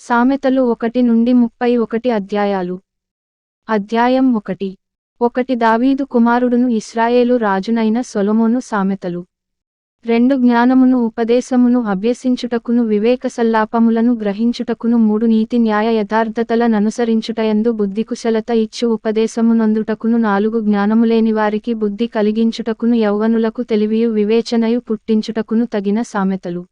సామెతలు 1 నుండి 31 అధ్యాయాలు. అధ్యాయం 1. దావీదు కుమారుడును ఇశ్రాయేలు రాజునైన సొలొమోను సామెతలు. 2 జ్ఞానమును ఉపదేశమును అభ్యసించుటకును వివేకసల్లాపములను గ్రహించుటకును 3 నీతి న్యాయ యథార్థతల ననుసరించుటయందు బుద్ధికుశలత ఇచ్చు ఉపదేశమునొందుటకును 4 జ్ఞానములేని వారికి బుద్ధి కలిగించుటకును యౌవనులకు తెలివియు వివేచనయు పుట్టించుటకును తగిన సామెతలు.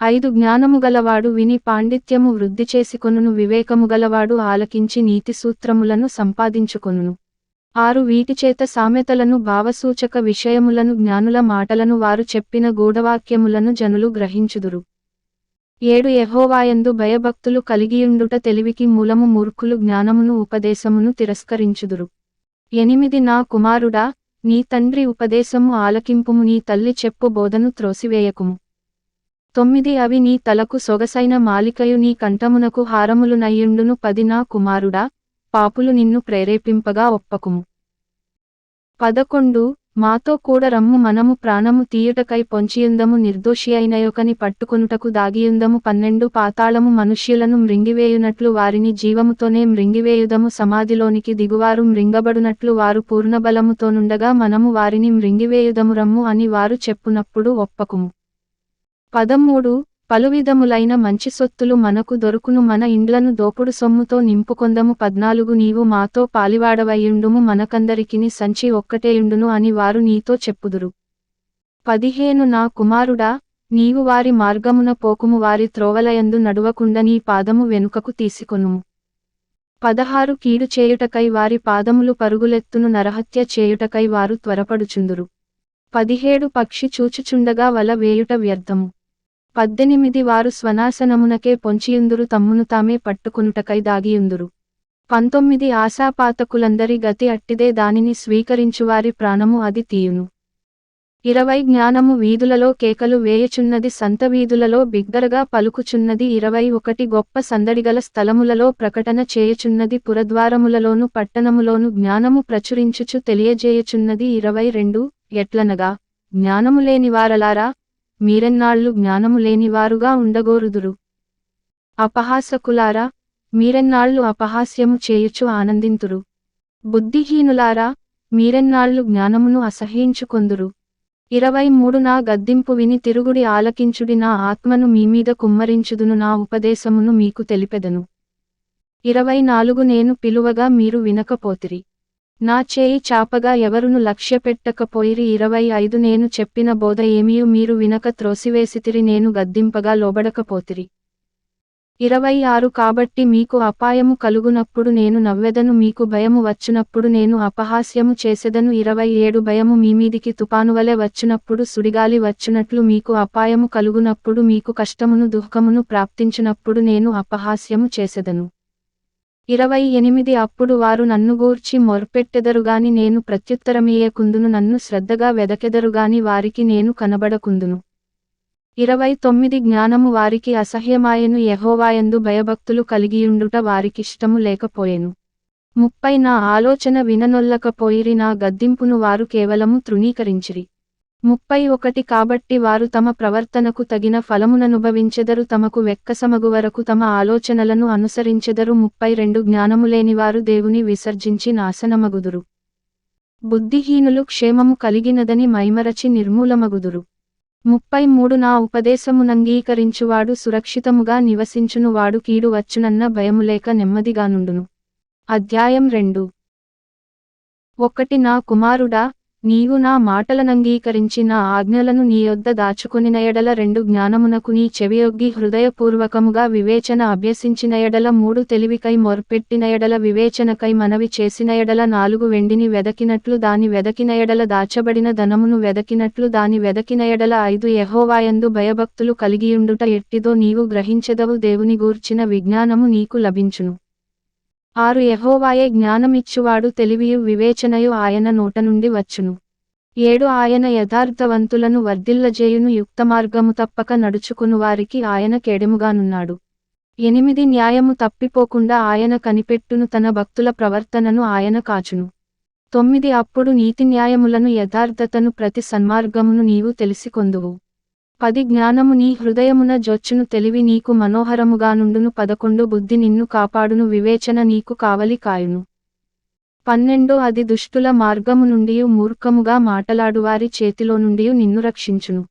5 జ్ఞానముగలవాడు విని పాండిత్యము వృద్ధి చేసుకొనును వివేకముగలవాడు ఆలకించి నీతి సూత్రములను సంపాదించుకొనును. 6 వీటిచేత సామెతలను భావసూచక విషయములను జ్ఞానుల మాటలను వారు చెప్పిన గూఢవాక్యములను జనులు గ్రహించుదురు. 7 యెహోవాయందు భయభక్తులు కలిగియుండుట తెలివికి మూలము మూర్ఖులు జ్ఞానమును ఉపదేశమును తిరస్కరించుదురు. 8 నా కుమారుడా, నీ తండ్రి ఉపదేశము ఆలకింపుము నీ తల్లి చెప్పు బోధను త్రోసివేయకుము. 9 అవి నీ తలకు సొగసైన మాలికయు నీ కంఠమునకు హారములునయ్యుండును. 10 నా కుమారుడా, పాపులు నిన్ను ప్రేరేపింపగా ఒప్పకుము. 11 మాతో కూడా రమ్ము మనము ప్రాణము తీయుటకై పొంచియుందము నిర్దోషియైనయొకని పట్టుకొనుటకు దాగియుందము. 12 పాతాళము మనుష్యులను మ్రింగివేయునట్లు వారిని జీవముతోనే మ్రింగివేయుదము సమాధిలోనికి దిగువారు మ్రింగబడునట్లు వారు పూర్ణబలముతోనుండగా మనము వారిని మ్రింగివేయుదము రమ్ము అని వారు చెప్పునప్పుడు ఒప్పకుము. 13 పలువిధములైన మంచి సొత్తులు మనకు దొరుకును మన ఇండ్లను దోపుడు సొమ్ముతో నింపుకొందము. 14 నీవు మాతో పాలివాడవయ్యుండుము మనకందరికిని సంచి ఒక్కటేయుండును అని వారు నీతో చెప్పుదురు. 15 నా కుమారుడా, నీవు వారి మార్గమున పోకుము వారి త్రోవలయందు నడువకుండ నీ పాదము వెనుకకు తీసుకొనుము. 16 కీడు చేయుటకై వారి పాదములు పరుగులెత్తును నరహత్య చేయుటకై వారు త్వరపడుచుందురు. 17 పక్షి చూచుచుండగా వల వేయుట వ్యర్థము. 18 వారు స్వనాశనమునకే పొంచియుందురు తమ్మును తామే పట్టుకొనుటకై దాగియుందురు. 19 ఆశాపాతకులందరి గతి అట్టిదే దానిని స్వీకరించువారి ప్రాణము అది తీయును. 20 జ్ఞానము వీధులలో కేకలు వేయుచున్నది సంత వీధులలో బిగ్గరగా పలుకుచున్నది. 21 గొప్ప సందడిగల స్థలములలో ప్రకటన చేయుచున్నది పురద్వారములలోను పట్టణములోను జ్ఞానము ప్రచురించుచు తెలియజేయుచున్నది. 22 ఎట్లనగా, జ్ఞానము లేనివారలారా, మీరెన్నాళ్ళు జ్ఞానము లేనివారుగా ఉండగోరుదురు. అపహాసకులారా, మీరెన్నాళ్ళు అపహాస్యము చేయుచు ఆనందింతురు. బుద్ధిహీనులారా, మీరెన్నాళ్ళు జ్ఞానమును అసహ్యించుకొందురు. 23 నా గద్దింపు విని తిరుగుడి ఆలకించుడి నా ఆత్మను మీమీద కుమ్మరించుదును నా ఉపదేశమును మీకు తెలిపెదను. 24 నేను పిలువగా మీరు వినకపోతిరి. నా చేయి చాపగా ఎవరును లక్ష్యపెట్టకపోయిరి. 25 నేను చెప్పిన బోధ ఏమియు మీరు వినక త్రోసివేసితిరి నేను గద్దింపగా లోబడకపోతిరి. 26 కాబట్టి మీకు అపాయము కలుగునప్పుడు నేను నవ్వెదను మీకు భయము వచ్చునప్పుడు నేను అపహాస్యము చేసెదను. 27 భయము మీమీదికి తుపానువలె వచ్చునప్పుడు సుడిగాలి వచ్చునట్లు మీకు అపాయము కలుగునప్పుడు మీకు కష్టమును దుఃఖమును ప్రాప్తించునప్పుడు నేను అపహాస్యము చేసెదను. 28 అప్పుడు వారు నన్ను గూర్చి మొర్పెట్టెదరుగాని నేను ప్రత్యుత్తరమియ్యకుందును నన్ను శ్రద్ధగా వెదకెదరుగాని వారికి నేను కనబడకుందును. 29 జ్ఞానము వారికి అసహ్యమాయెను యెహోవాయందు భయభక్తులు కలిగియుండుట వారికిష్టము లేకపోయెను. 30 నా ఆలోచన విననొల్లకపోయిరి నా గద్దింపును వారు కేవలము తృణీకరించిరి. 31 కాబట్టి వారు తమ ప్రవర్తనకు తగిన ఫలముననుభవించెదరు తమకు వెక్కసమగు వరకు తమ ఆలోచనలను అనుసరించెదరు. 32 జ్ఞానములేనివారు దేవుని విసర్జించి నాశనమగుదురు. బుద్ధిహీనులు క్షేమము కలిగినదని మైమరచి నిర్మూలమగుదురు. 33 నా ఉపదేశమునంగీకరించువాడు సురక్షితముగా నివసించును వాడు కీడు వచ్చునన్న భయములేక నెమ్మదిగానుండును. అధ్యాయం 2. 1 నా కుమారుడా, నీవు నా మాటలనంగీకరించి నా ఆజ్ఞలను నీ యొద్ద దాచుకొనిన ఎడల 2 జ్ఞానమునకు నీ చెవియొగ్గి హృదయపూర్వకముగా వివేచన అభ్యసించిన ఎడల 3 తెలివికై మొర్పెట్టిన ఎడల వివేచనకై మనవి చేసిన ఎడల 4 వెండిని వెదకినట్లు దాని వెదకిన ఎడల దాచబడిన ధనమును వెదకినట్లు దాని వెదకిన ఎడల 5 యెహోవాయందు భయభక్తులు కలిగియుండుట ఎట్టిదో నీవు గ్రహించెదవు దేవుని గూర్చిన విజ్ఞానము నీకు లభించును. 6 యెహోవాయే జ్ఞానమిచ్చువాడు తెలివియు వివేచనయు ఆయన నోట నుండి వచ్చును. 7 ఆయన యథార్థవంతులను వర్ధిల్లజేయును యుక్తమార్గము తప్పక నడుచుకును వారికి ఆయన కేడెముగానున్నాడు. 8 న్యాయము తప్పిపోకుండా ఆయన కనిపెట్టును తన భక్తుల ప్రవర్తనను ఆయన కాచును. 9 అప్పుడు నీతి న్యాయములను యథార్థతను ప్రతి సన్మార్గమును నీవు తెలిసికొందువు. 10 జ్ఞానము నీ హృదయమున జొచ్చును తెలివి నీకు మనోహరముగానుండును 11 బుద్ధి నిన్ను కాపాడును వివేచన నీకు కావలి కాయును 12 అది దుష్టుల మార్గము నుండియు మూర్ఖముగా మాటలాడువారి చేతిలో నుండియు నిన్ను రక్షించును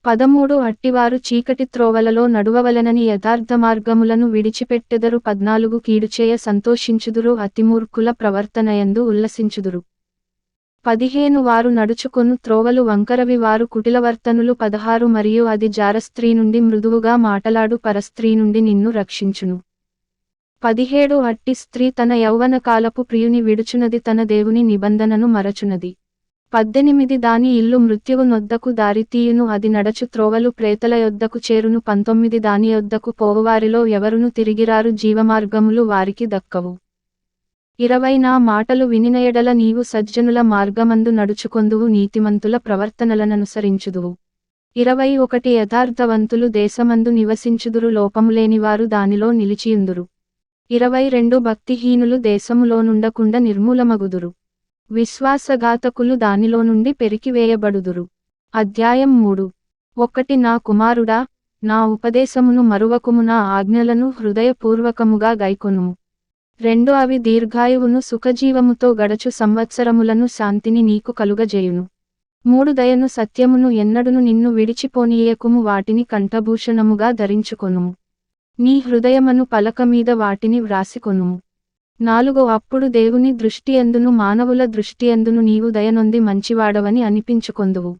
13 అట్టివారు చీకటి త్రోవలలో నడువవలెనని యథార్థ మార్గములను విడిచిపెట్టెదరు 14 కీడుచేయ సంతోషించుదురు అతిమూర్ఖుల ప్రవర్తనయందు ఉల్లసించుదురు 15 వారు నడుచుకొను త్రోవలు వంకరవి వారు కుటిలవర్తనులు 16 మరియు అది జారస్త్రీ నుండి మృదువుగా మాటలాడు పరస్త్రీ నుండి నిన్ను రక్షించును 17 అట్టి స్త్రీ తన యౌవన కాలపు ప్రియుని విడుచునది తన దేవుని నిబంధనను మరచునది 18 దాని ఇల్లు మృత్యువు నొద్దకు దారితీయును అది నడచు త్రోవలు ప్రేతల యొద్దకు చేరును 19 దాని యొద్దకు పోవువారిలో ఎవరును తిరిగిరారు జీవమార్గములు వారికి దక్కవు 20 నా మాటలు వినిన ఎడల నీవు సజ్జనుల మార్గమందు నడుచుకొందువు నీతిమంతుల ప్రవర్తనలననుసరించుదువు 21 యథార్థవంతులు దేశమందు నివసించుదురు లోపములేనివారు దానిలో నిలిచియుందురు 22 భక్తిహీనులు దేశములోనుండకుండా నిర్మూలమగుదురు విశ్వాసఘాతకులు దానిలో నుండి పెరికివేయబడుదురు అధ్యాయం 3 1 నా కుమారుడా నా ఉపదేశమును మరువకుము నా ఆజ్ఞలను హృదయపూర్వకముగా గైకొనుము 2 అవి దీర్ఘాయువును సుఖజీవముతో గడచు సంవత్సరములను శాంతిని నీకు కలుగజేయును 3 దయను సత్యమును ఎన్నడును నిన్ను విడిచిపోనీయకుము వాటిని కంఠభూషణముగా ధరించుకొనుము నీ హృదయమను పలకమీద వాటిని వ్రాసికొనుము 4 అప్పుడు దేవుని దృష్టియందును మానవుల దృష్టియందును నీవు దయనొంది మంచివాడవని అనిపించుకొందువు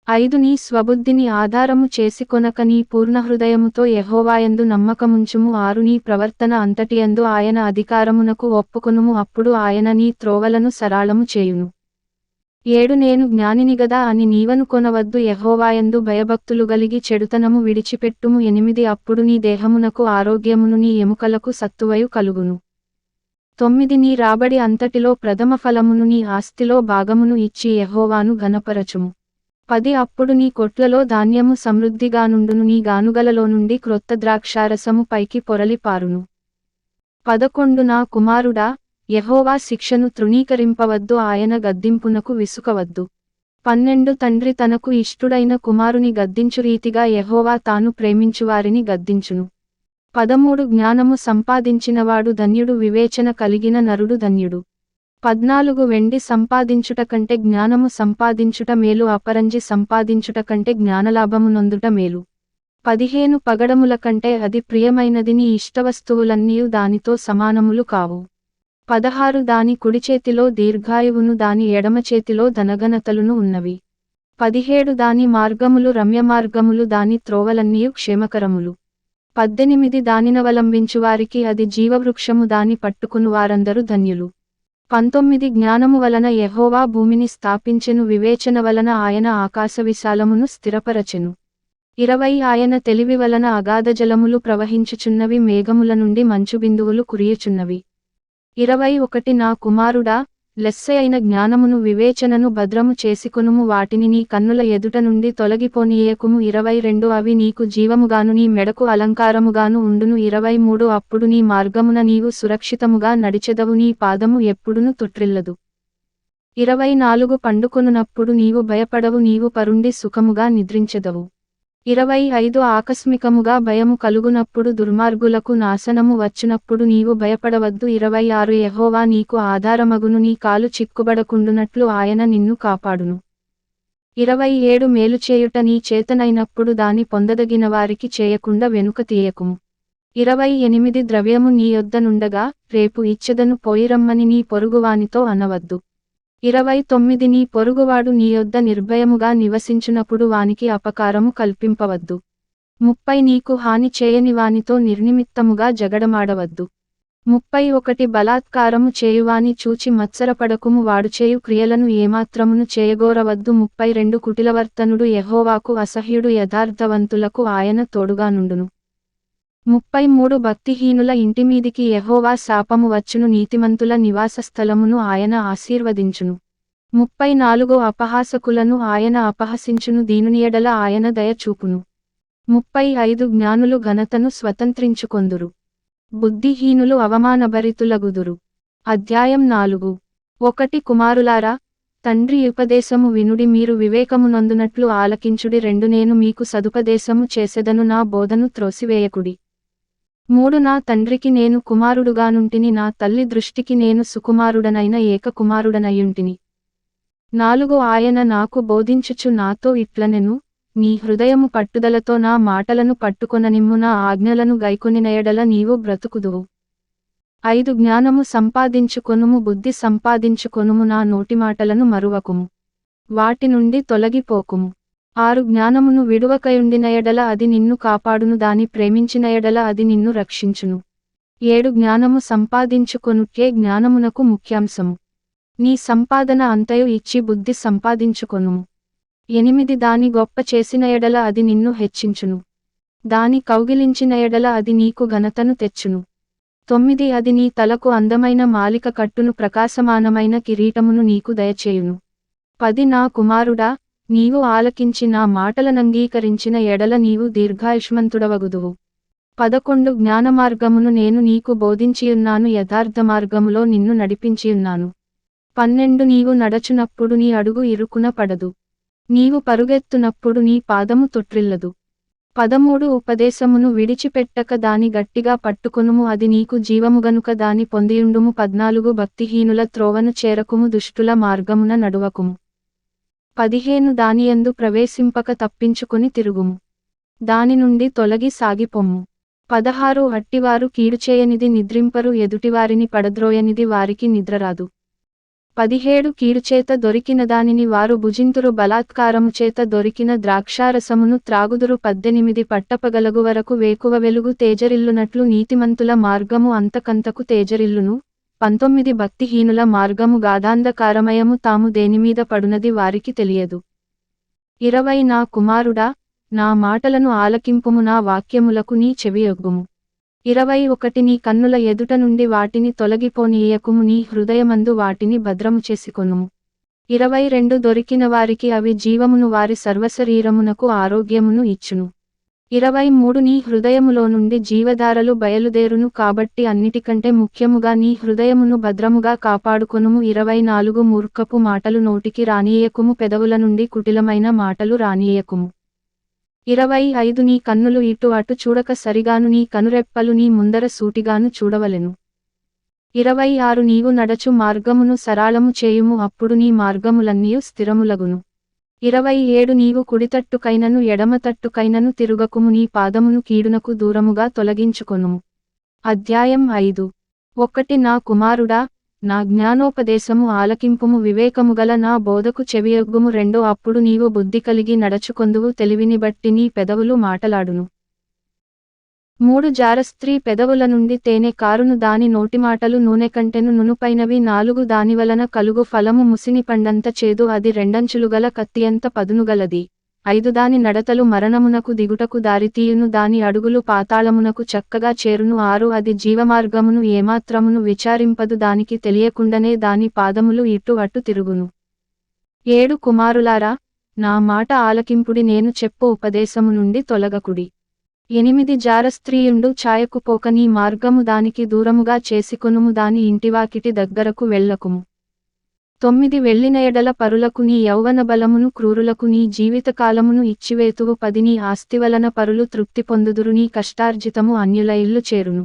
5 నీ స్వబుద్ధిని ఆధారము చేసుకొనక నీ పూర్ణహృదయముతో యెహోవాయందు నమ్మకముంచుము 6 నీ ప్రవర్తన అంతటియందు ఆయన అధికారమునకు ఒప్పుకొనుము అప్పుడు ఆయన నీ త్రోవలను సరళము చేయును 7 నేను జ్ఞానినిగదా అని నీవనుకొనవద్దు యెహోవాయందు భయభక్తులు గలిగి చెడుతనము విడిచిపెట్టుము 8 అప్పుడు నీ దేహమునకు ఆరోగ్యమును నీ ఎముకలకు సత్తువయు కలుగును 9 నీ రాబడి అంతటిలో ప్రథమ ఫలమును నీ ఆస్తిలో భాగమును ఇచ్చి యెహోవాను ఘనపరచుము 10 అప్పుడు నీ కొట్లలో ధాన్యము సమృద్ధిగానుండును నీ గానుగలలో నుండి క్రొత్త ద్రాక్షారసము పైకి పొరలి పారును 11 నా కుమారుడా యెహోవా శిక్షను తృణీకరింపవద్దు ఆయన గద్దింపునకు విసుకవద్దు 12 తండ్రి తనకు ఇష్టుడైన కుమారుని గద్దించు రీతిగా యెహోవా తాను ప్రేమించువారిని గద్దించును 13 జ్ఞానము సంపాదించినవాడు ధన్యుడు వివేచన కలిగిన నరుడు ధన్యుడు 14 వెండి సంపాదించుట కంటే జ్ఞానము సంపాదించుట మేలు అపరంజి సంపాదించుట కంటే జ్ఞానలాభము నొందుట మేలు 15 పగడముల కంటే అది ప్రియమైనది నీ ఇష్టవస్తువులన్నీయు దానితో సమానములు కావు 16 దాని కుడిచేతిలో దీర్ఘాయువును దాని ఎడమచేతిలో ధనఘనతలును ఉన్నవి 17 దాని మార్గములు రమ్యమార్గములు దాని త్రోవలన్నీయు క్షేమకరములు 18 దానినవలంబించువారికి అది జీవవృక్షము దాని పట్టుకును వారందరూ ధన్యులు 19 జ్ఞానము వలన యెహోవా భూమిని స్థాపించెను వివేచన వలన ఆయన ఆకాశవిశాలమును స్థిరపరచెను 20 ఆయన తెలివి వలన అగాధ జలములు ప్రవహించుచున్నవి మేఘముల నుండి మంచు బిందువులు కురియుచున్నవి 21 నా కుమారుడా లెస్సైన జ్ఞానమును వివేచనను భద్రము చేసుకొనుము వాటిని నీ కన్నుల ఎదుట నుండి తొలగిపోనీయకుము 22 అవి నీకు జీవముగాను నీ మెడకు అలంకారముగాను ఉండును 23 అప్పుడు నీ మార్గమున నీవు సురక్షితముగా నడిచెదవు నీ పాదము ఎప్పుడును తొట్రిల్లదు 24 పండుకొనున్నప్పుడు నీవు భయపడవు నీవు పరుండి సుఖముగా నిద్రించెదవు 25 ఆకస్మికముగా భయము కలుగునప్పుడు దుర్మార్గులకు నాశనము వచ్చునప్పుడు నీవు భయపడవద్దు 26 యెహోవా నీకు ఆధారమగును నీ కాలు చిక్కుబడకుండునట్లు ఆయన నిన్ను కాపాడును 27 మేలు చేయుట నీ చేతనైనప్పుడు దాని పొందదగిన వారికి చేయకుండా వెనుక తీయకుము 28 ద్రవ్యము నీ యొద్ద నుండగా రేపు ఇచ్చెదను పోయిరమ్మని నీ పొరుగువానితో అనవద్దు 29 నీ పొరుగువాడు నీ యొద్ద నిర్భయముగా నివసించునప్పుడు వానికి అపకారము కల్పింపవద్దు 30 నీకు హాని చేయని వానితో నిర్నిమిత్తముగా జగడమాడవద్దు 31 బలాత్కారము చేయువాని చూచి మత్సరపడకుము వాడు చేయు క్రియలను ఏమాత్రమును చేయగోరవద్దు 32 కుటిలవర్తనుడు యెహోవాకు అసహ్యుడు యథార్థవంతులకు ఆయన తోడుగా నుండును 33 భక్తిహీనుల ఇంటిమీదికి యెహోవా శాపము వచ్చును నీతిమంతుల నివాస స్థలమును ఆయన ఆశీర్వదించును 34 అపహాసకులను ఆయన అపహసించును దీనుని ఎడల ఆయన దయ చూపును 35 జ్ఞానులు ఘనతను స్వతంత్రించుకొందురు బుద్ధిహీనులు అవమానభరితులగుదురు అధ్యాయం 4 1 కుమారులారా తండ్రి ఉపదేశము వినుడి, మీరు వివేకమునందునట్లు ఆలకించుడి. 2 నేను మీకు సదుపదేశము చేసెదను, నా బోధను త్రోసివేయకుడి. 3 నా తండ్రికి నేను కుమారుడుగానుంటిని, నా తల్లి దృష్టికి నేను సుకుమారుడనైన ఏక కుమారుడనయుంటిని. 4 ఆయన నాకు బోధించుచు నాతో ఇట్లనెను, నీ హృదయము పట్టుదలతో నా మాటలను పట్టుకొననిమ్ము, నా ఆజ్ఞలను గైకొనిన యెడల నీవు బ్రతుకుదువు. 5 జ్ఞానము సంపాదించుకొనుము, బుద్ధి సంపాదించుకొనుము, నా నోటిమాటలను మరువకుము, వాటి నుండి తొలగిపోకుము. 6 జ్ఞానమును విడువకయుండిన యెడల అది నిన్ను కాపాడును, దాని ప్రేమించిన యెడల అది నిన్ను రక్షించును. 7 జ్ఞానము సంపాదించుకొనుటే జ్ఞానమునకు ముఖ్యాంశము. నీ సంపాదన అంతయు ఇచ్చి బుద్ధి సంపాదించుకొనుము. 8 దాని గొప్ప చేసిన యెడల అది నిన్ను హెచ్చించును, దాని కౌగిలించిన యెడల అది నీకు ఘనతను తెచ్చును. 9 అది నీ తలకు అందమైన మాలిక కట్టును, ప్రకాశమానమైన కిరీటమును నీకు దయచేయును. 10 నా కుమారుడా, నీవు ఆలకించి నా మాటలనంగీకరించిన యెడల నీవు దీర్ఘాయుష్మంతుడవగుదువు. 11 జ్ఞానమార్గమును నేను నీకు బోధించియున్నాను, యథార్థ మార్గములో నిన్ను నడిపించియున్నాను. 12 నీవు నడచునప్పుడు నీ అడుగు ఇరుకున పడదు, నీవు పరుగెత్తునప్పుడు నీ పాదము తొట్రిల్లదు. 13 ఉపదేశమును విడిచిపెట్టక దాని గట్టిగా పట్టుకొనుము, అది నీకు జీవము గనుక దాని పొందియుండుము. 14 భక్తిహీనుల త్రోవను చేరకుము, దుష్టుల మార్గమున నడువకుము. 15 దానియందు ప్రవేశింపక తప్పించుకొని తిరుగుము, దాని నుండి తొలగి సాగిపొమ్ము. 16 అట్టివారు కీడుచేయనిది నిద్రింపరు, ఎదుటివారిని పడద్రోయనిది వారికి నిద్రరాదు. 17 కీడుచేత దొరికిన దానిని వారు భుజింతురు, బలాత్కారము చేత దొరికిన ద్రాక్షారసమును త్రాగుదురు. 18 పట్టపగలగు వరకు వేకువ వెలుగు తేజరిల్లునట్లు నీతిమంతుల మార్గము అంతకంతకు తేజరిల్లును. 19 భక్తిహీనుల మార్గము గాఢాంధకారమయము, తాము దేనిమీద పడునది వారికి తెలియదు. 20 నా కుమారుడా, నా మాటలను ఆలకింపుము, నా వాక్యములకు నీ చెవియొగ్గుము. 21 నీ కన్నుల ఎదుట నుండి వాటిని తొలగిపోనీయకుము, నీ హృదయమందు వాటిని భద్రము చేసుకొనుము. 22 దొరికిన వారికి అవి జీవమును, వారి సర్వశరీరమునకు ఆరోగ్యమును ఇచ్చును. 23 నీ హృదయములో నుండి జీవధారలు బయలుదేరును, కాబట్టి అన్నిటికంటే ముఖ్యముగా నీ హృదయమును భద్రముగా కాపాడుకొనుము. 24 మూర్ఖపు మాటలు నోటికి రానీయకుము, పెదవుల నుండి కుటిలమైన మాటలు రానీయకుము. 25 నీ కన్నులు ఇటు అటు చూడక సరిగాను, నీ కనురెప్పలు నీ ముందర సూటిగాను చూడవలెను. 26 నీవు నడచు మార్గమును సరళము చేయుము, అప్పుడు నీ మార్గములన్నీయు స్థిరములగును. 27 నీవు కుడితట్టుకైనను ఎడమతట్టుకైనను తిరుగకుము, నీ పాదమును కీడునకు దూరముగా తొలగించుకొనుము. అధ్యాయం 5. 1 నా కుమారుడా, నా జ్ఞానోపదేశము ఆలకింపుము, వివేకముగల నా బోధకు చెవియొగ్గుము. 2 అప్పుడు నీవు బుద్ధి కలిగి నడచుకొందువు, తెలివిని బట్టి నీ పెదవులు మాటలాడును. 3 జారస్త్రీ పెదవుల నుండి తేనె కారును, దాని నోటిమాటలు నూనె కంటెను నునుపైనవి. 4 దానివలన కలుగు ఫలము ముసిని పండంత చేదు, అది రెండంచులుగల కత్తియంత పదునుగలది. 5 దాని నడతలు మరణమునకు దిగుటకు దారితీయును, దాని అడుగులు పాతాళమునకు చక్కగా చేరును. 6 అది జీవమార్గమును ఏమాత్రమును విచారింపదు, దానికి తెలియకుండనే దాని పాదములు ఇటు అటు తిరుగును. 7 కుమారులారా, నా మాట ఆలకింపుడి, నేను చెప్పు ఉపదేశము నుండి తొలగకుడి. 8 జారస్త్రీయుండు ఛాయకుపోక నీ మార్గము దానికి దూరముగా చేసుకొనుము, దాని ఇంటివాకిటి దగ్గరకు వెళ్ళకుము. 9 వెళ్ళిన ఎడల పరులకు నీ యౌవన బలమును, క్రూరులకు నీ జీవితకాలమును ఇచ్చివేతువు. 10 నీ ఆస్తి వలన పరులు తృప్తి పొందుదురు, నీ కష్టార్జితము అన్యుల ఇల్లు చేరును.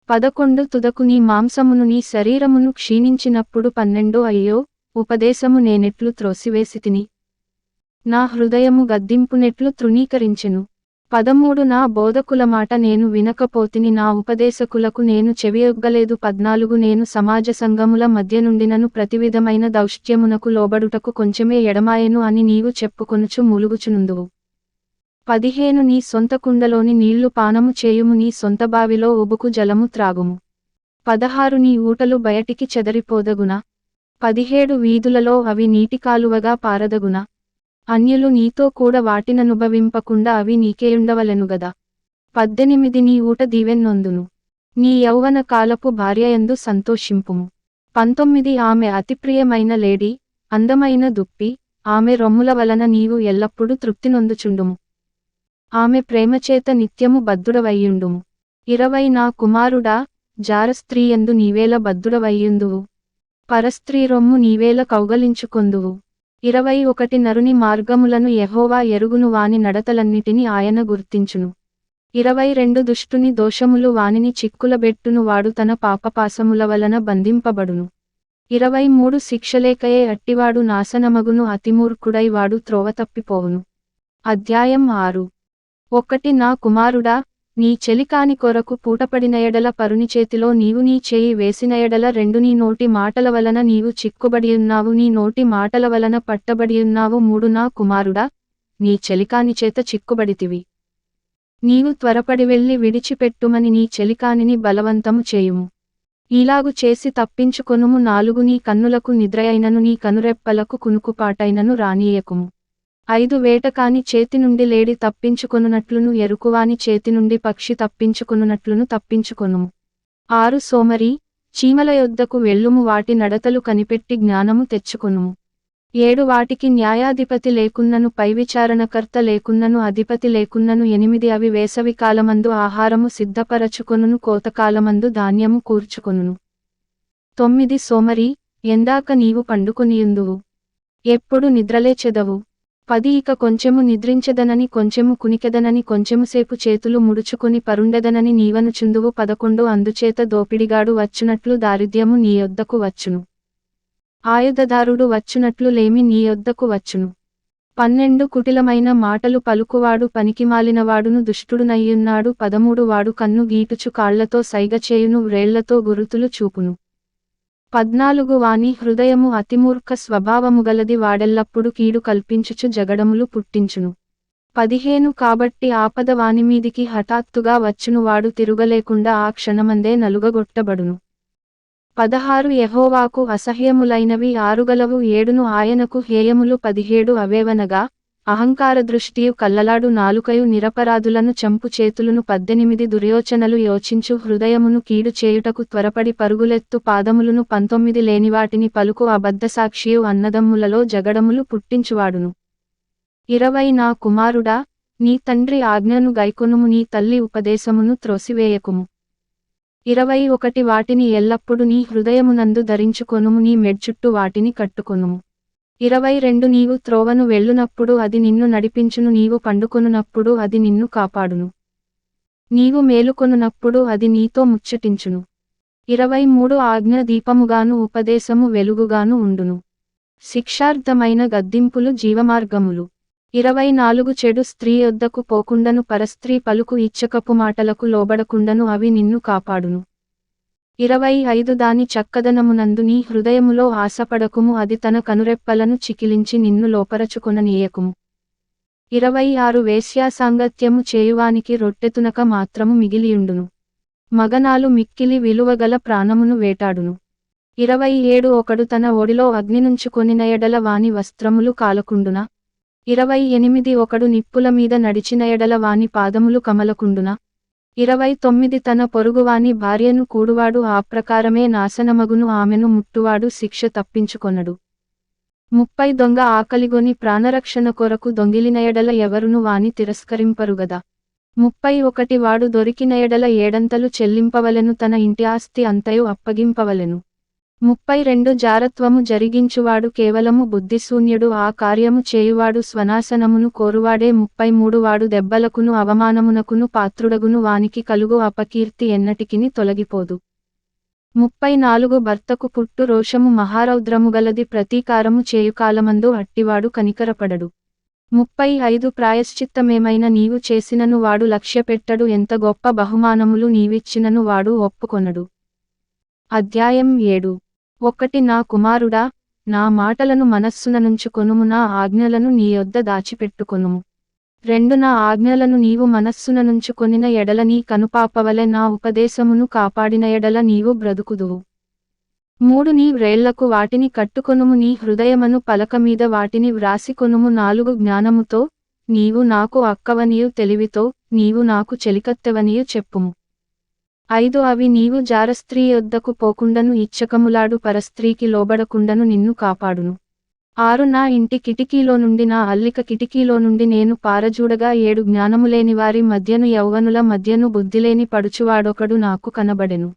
11 తుదకు నీ మాంసమును, నీ శరీరమును క్షీణించినప్పుడు. 12 అయ్యో, ఉపదేశము నేనెట్లు త్రోసివేసితిని, నా హృదయము గద్దింపునెట్లు తృణీకరించెను. 13 నా బోధకుల మాట నేను వినకపోతిని, నా ఉపదేశకులకు నేను చెవియొగ్గలేదు. 14 నేను సమాజ సంఘముల మధ్య నుండినను ప్రతివిధమైన దౌష్ట్యమునకు లోబడుటకు కొంచెమే ఎడమాయెను అని నీవు చెప్పుకొనుచు మూలుగుచునుందువు. 15 నీ సొంత కుండలోని నీళ్లు పానము చేయుము, నీ సొంత బావిలో ఉబుకు జలము త్రాగుము. 16 నీ ఊటలు బయటికి చెదరిపోదగునా, 17 వీధులలో అవి నీటికాలువగా పారదగునా, అన్యులు నీతో కూడా వాటిననుభవింపకుండా అవి నీకేయుండవలెనుగదా. 18 నీ ఊట దీవెన్నొందును, నీ యౌవన కాలపు భార్యయందు సంతోషింపుము. 19 ఆమె అతిప్రియమైన లేడీ, అందమైన దుప్పి, ఆమె రొమ్ముల వలన నీవు ఎల్లప్పుడూ తృప్తినొందుచుండుము, ఆమె ప్రేమచేత నిత్యము బద్ధుడవయ్యుండుము. 20 నా కుమారుడా, జారస్త్రీయందు నీవేల బద్ధుడవయ్యుందువు, పరస్త్రీ రొమ్ము నీవేల కౌగలించుకొందువు. 21 నరుని మార్గములను యెహోవా ఎరుగును, వాని నడతలన్నిటిని ఆయన గుర్తించును. 22 దుష్టుని దోషములు వానిని చిక్కులబెట్టును, వాడు తన పాపపాసముల వలన బంధింపబడును. 23 శిక్షలేకయే అట్టివాడు నాశనమగును, అతిమూర్ఖుడై వాడు త్రోవ తప్పిపోవును. అధ్యాయం 6. 1 నా కుమారుడా, నీ చెలికాని కొరకు పూటపడిన ఎడల పరుని చేతిలో నీవు నీ చేయి వేసిన ఎడల 2 నీ నోటి మాటల వలన నీవు చిక్కుబడియున్నావు, నీ నోటి మాటల వలన పట్టబడియున్నావు. 3 నా కుమారుడా, నీ చెలికాని చేత చిక్కుబడితివి. నీవు త్వరపడి వెళ్ళి విడిచిపెట్టుమని నీ చెలికానిని బలవంతము చేయుము. ఈలాగు చేసి తప్పించుకొనుము. 4 నీ కన్నులకు నిద్రయైనను నీ కనురెప్పలకు కునుకుపాటైనను రానీయకుము. 5 వేటకాని చేతి నుండి లేడి తప్పించుకొనున్నట్లును ఎరుకువాని చేతి నుండి పక్షి తప్పించుకొనున్నట్లును తప్పించుకొనుము. 6 సోమరి, చీమల యొద్దకు వెళ్ళుము, వాటి నడతలు కనిపెట్టి జ్ఞానము తెచ్చుకొనుము. 7 వాటికి న్యాయాధిపతి లేకున్నను, పైవిచారణకర్త లేకున్నను, అధిపతి లేకున్నను. 8 అవి వేసవి కాలమందు ఆహారము సిద్ధపరచుకొనును, కోతకాలమందు ధాన్యము కూర్చుకొనును. 9 సోమరి, ఎందాక నీవు పండుకొనియుందువు? ఎప్పుడు నిద్రలేచెదవు? 10 ఇక కొంచెము నిద్రించెదనని, కొంచెము కునికెదనని, కొంచెముసేపు చేతులు ముడుచుకొని పరుండెదనని నీవనుచుందువు. 11 అందుచేత దోపిడిగాడు వచ్చునట్లు దారిద్ర్యము నీ యొద్దకు వచ్చును, ఆయుధదారుడు వచ్చునట్లు లేమి నీ యొద్దకు వచ్చును. 12 కుటిలమైన మాటలు పలుకువాడు పనికిమాలినవాడును, దుష్టుడునయ్యున్నాడు. 13 వాడు కన్ను గీటుచు కాళ్లతో సైగ చేయును, వ్రేళ్లతో గురుతులు చూపును. 14 వాని హృదయము అతిమూర్ఖ స్వభావముగలది, వాడెల్లప్పుడు కీడు కల్పించుచు జగడములు పుట్టించును. 15 కాబట్టి ఆపద వానిమీదికి హఠాత్తుగా వచ్చును, వాడు తిరుగలేకుండా ఆ క్షణమందే నలుగగొట్టబడును. 16 యెహోవాకు అసహ్యములైనవి 6 గలవు, 7 ఆయనకు హేయములు. 17 అవేవనగా అహంకార దృష్టియు, కల్లలాడు నాలుకయు, నిరపరాధులను చంపు చేతులును. 18 దుర్యోచనలు, యోచించు హృదయమును, కీడు చేయుటకు త్వరపడి పరుగులెత్తు పాదములును. 19 లేనివాటిని పలుకు అబద్ధసాక్షియు, అన్నదమ్ములలో జగడములు పుట్టించువాడును. 20 నా కుమారుడా, నీ తండ్రి ఆజ్ఞను గైకొనుము, నీ తల్లి ఉపదేశమును త్రోసివేయకుము. 21 వాటిని ఎల్లప్పుడు నీ హృదయమునందు ధరించుకొనుము, నీ మెడ్చుట్టు వాటిని కట్టుకొనుము. 22 నీవు త్రోవను వెళ్ళునప్పుడు అది నిన్ను నడిపించును, నీవు పండుకొనున్నప్పుడు అది నిన్ను కాపాడును, నీవు మేలుకొనున్నప్పుడు అది నీతో ముచ్చటించును. 23 ఆజ్ఞ దీపముగాను, ఉపదేశము వెలుగుగాను ఉండును, శిక్షార్థమైన గద్దింపులు జీవమార్గములు. 24 చెడు స్త్రీ యొద్దకు పోకుండను, పరస్త్రీ పలుకు ఇచ్చకపు మాటలకు లోబడకుండను, అవి నిన్ను కాపాడును. 25 దాని చక్కదనమునందు నీ హృదయములో ఆశపడకుము, అది తన కనురెప్పలను చికిలించి నిన్ను లోపరచుకొననీయకుము. 26 వేశ్యాసాంగత్యము చేయువానికి రొట్టెతునక మాత్రము మిగిలియుండును, మగనాలు మిక్కిలి విలువగల ప్రాణమును వేటాడును. 27 ఒకడు తన ఒడిలో అగ్నినుంచుకొనిన ఎడల వాని వస్త్రములు కాలకుండునా? 28 ఒకడు నిప్పుల మీద నడిచిన ఎడల వాని పాదములు కమలకుండునా? 29 తన పొరుగువాని భార్యను కూడువాడు ఆ ప్రకారమే నాశనమగును, ఆమెను ముట్టువాడు శిక్ష తప్పించుకొనడు. 30 దొంగ ఆకలిగొని ప్రాణరక్షణ కొరకు దొంగిలిన ఎడల ఎవరును వాని తిరస్కరింపరుగదా? 31 వాడు దొరికిన ఎడల 7 చెల్లింపవలెను, తన ఇంటి ఆస్తి అంతయు అప్పగింపవలెను. 32 జారత్వము జరిగించువాడు కేవలము బుద్ధిశూన్యుడు, ఆ కార్యము చేయువాడు స్వనాశనమును కోరువాడే. 33 వాడు దెబ్బలకును అవమానమునకును పాత్రుడగును, వానికి కలుగు అపకీర్తి ఎన్నటికిని తొలగిపోదు. 34 భర్తకు పుట్టు రోషము మహారౌద్రముగలది, ప్రతీకారము చేయుకాలమందు అట్టివాడు కనికరపడడు. 35 ప్రాయశ్చిత్తమేమైన నీవు చేసినను వాడు లక్ష్యపెట్టడు, ఎంత గొప్ప బహుమానములు నీవిచ్చినను వాడు ఒప్పుకొనడు. అధ్యాయం 7. 1 నా కుమారుడా, నా మాటలను మనస్సుననుంచుకొనుము, నా ఆజ్ఞలను నీ యొద్ద దాచిపెట్టుకొనుము. 2 నా ఆజ్ఞలను నీవు మనస్సుననుంచుకొనిన ఎడల నీ కనుపాపవలె నా ఉపదేశమును కాపాడిన ఎడల నీవు బ్రతుకుదువు. 3 నీ వ్రేళ్లకు వాటిని కట్టుకొనుము, నీ హృదయమను పలక మీద వాటిని వ్రాసికొనుము. 4 జ్ఞానముతో నీవు నాకు అక్కవనియు, తెలివితో నీవు నాకు చెలికత్తెవనియు చెప్పుము. 5 అవి నీవు జారస్త్రీ యొద్దకు పోకుండను, ఇచ్చకములాడు పరస్త్రీకి లోబడకుండను నిన్ను కాపాడును. 6 నా ఇంటి కిటికీలో నుండి, నా అల్లిక కిటికీలో నుండి నేను పారజూడగా 7 జ్ఞానములేని వారి మధ్యను, యౌవనుల మధ్యను బుద్ధిలేని పడుచువాడొకడు నాకు కనబడెను.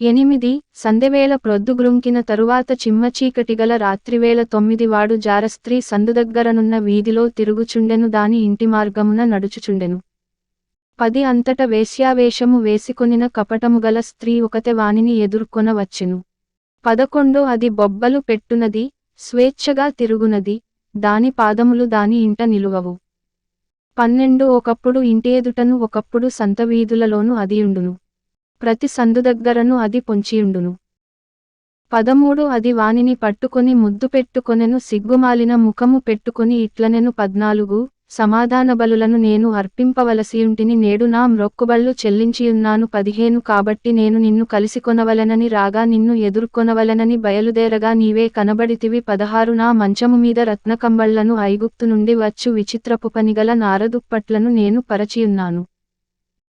8 సందెవేళ ప్రొద్దుగ్రుంకిన తరువాత చిమ్మచీకటిగల రాత్రివేళ 9 వాడు జారస్త్రీ సందుదగ్గరనున్న వీధిలో తిరుగుచుండెను దాని ఇంటి మార్గమున నడుచుచుండెను. 10 అంతట వేశ్యావేషము వేసికొనిన కపటముగల స్త్రీ ఒకతె వానిని ఎదుర్కొన వచ్చెను. 11 అది బొబ్బలు పెట్టునది, స్వేచ్ఛగా తిరుగునది, దాని పాదములు దాని ఇంట నిలువవు. 12 ఒకప్పుడు ఇంటి ఎదుటను ఒకప్పుడు సంతవీధులలోను అదియుండును. ప్రతి సందుదగ్గరను అది పొంచియుండును. 13 అది వానిని పట్టుకొని ముద్దు పెట్టుకొనెను సిగ్గుమాలిన ముఖము పెట్టుకొని ఇట్లనెను. 14 సమాధానబలులను నేను అర్పింపవలసియుంటిని నేడు నా మ్రొక్కుబళ్ళు చెల్లించియున్నాను. 15 కాబట్టి నేను నిన్ను కలిసికొనవలెనని రాగా నిన్ను ఎదుర్కొనవలెనని బయలుదేరగా నీవే కనబడితివి. 16 నా మంచము మీద రత్నకంబళ్లను ఐగుప్తు నుండి వచ్చు విచిత్రపు పనిగల నారదుప్పట్లను నేను పరచియున్నాను.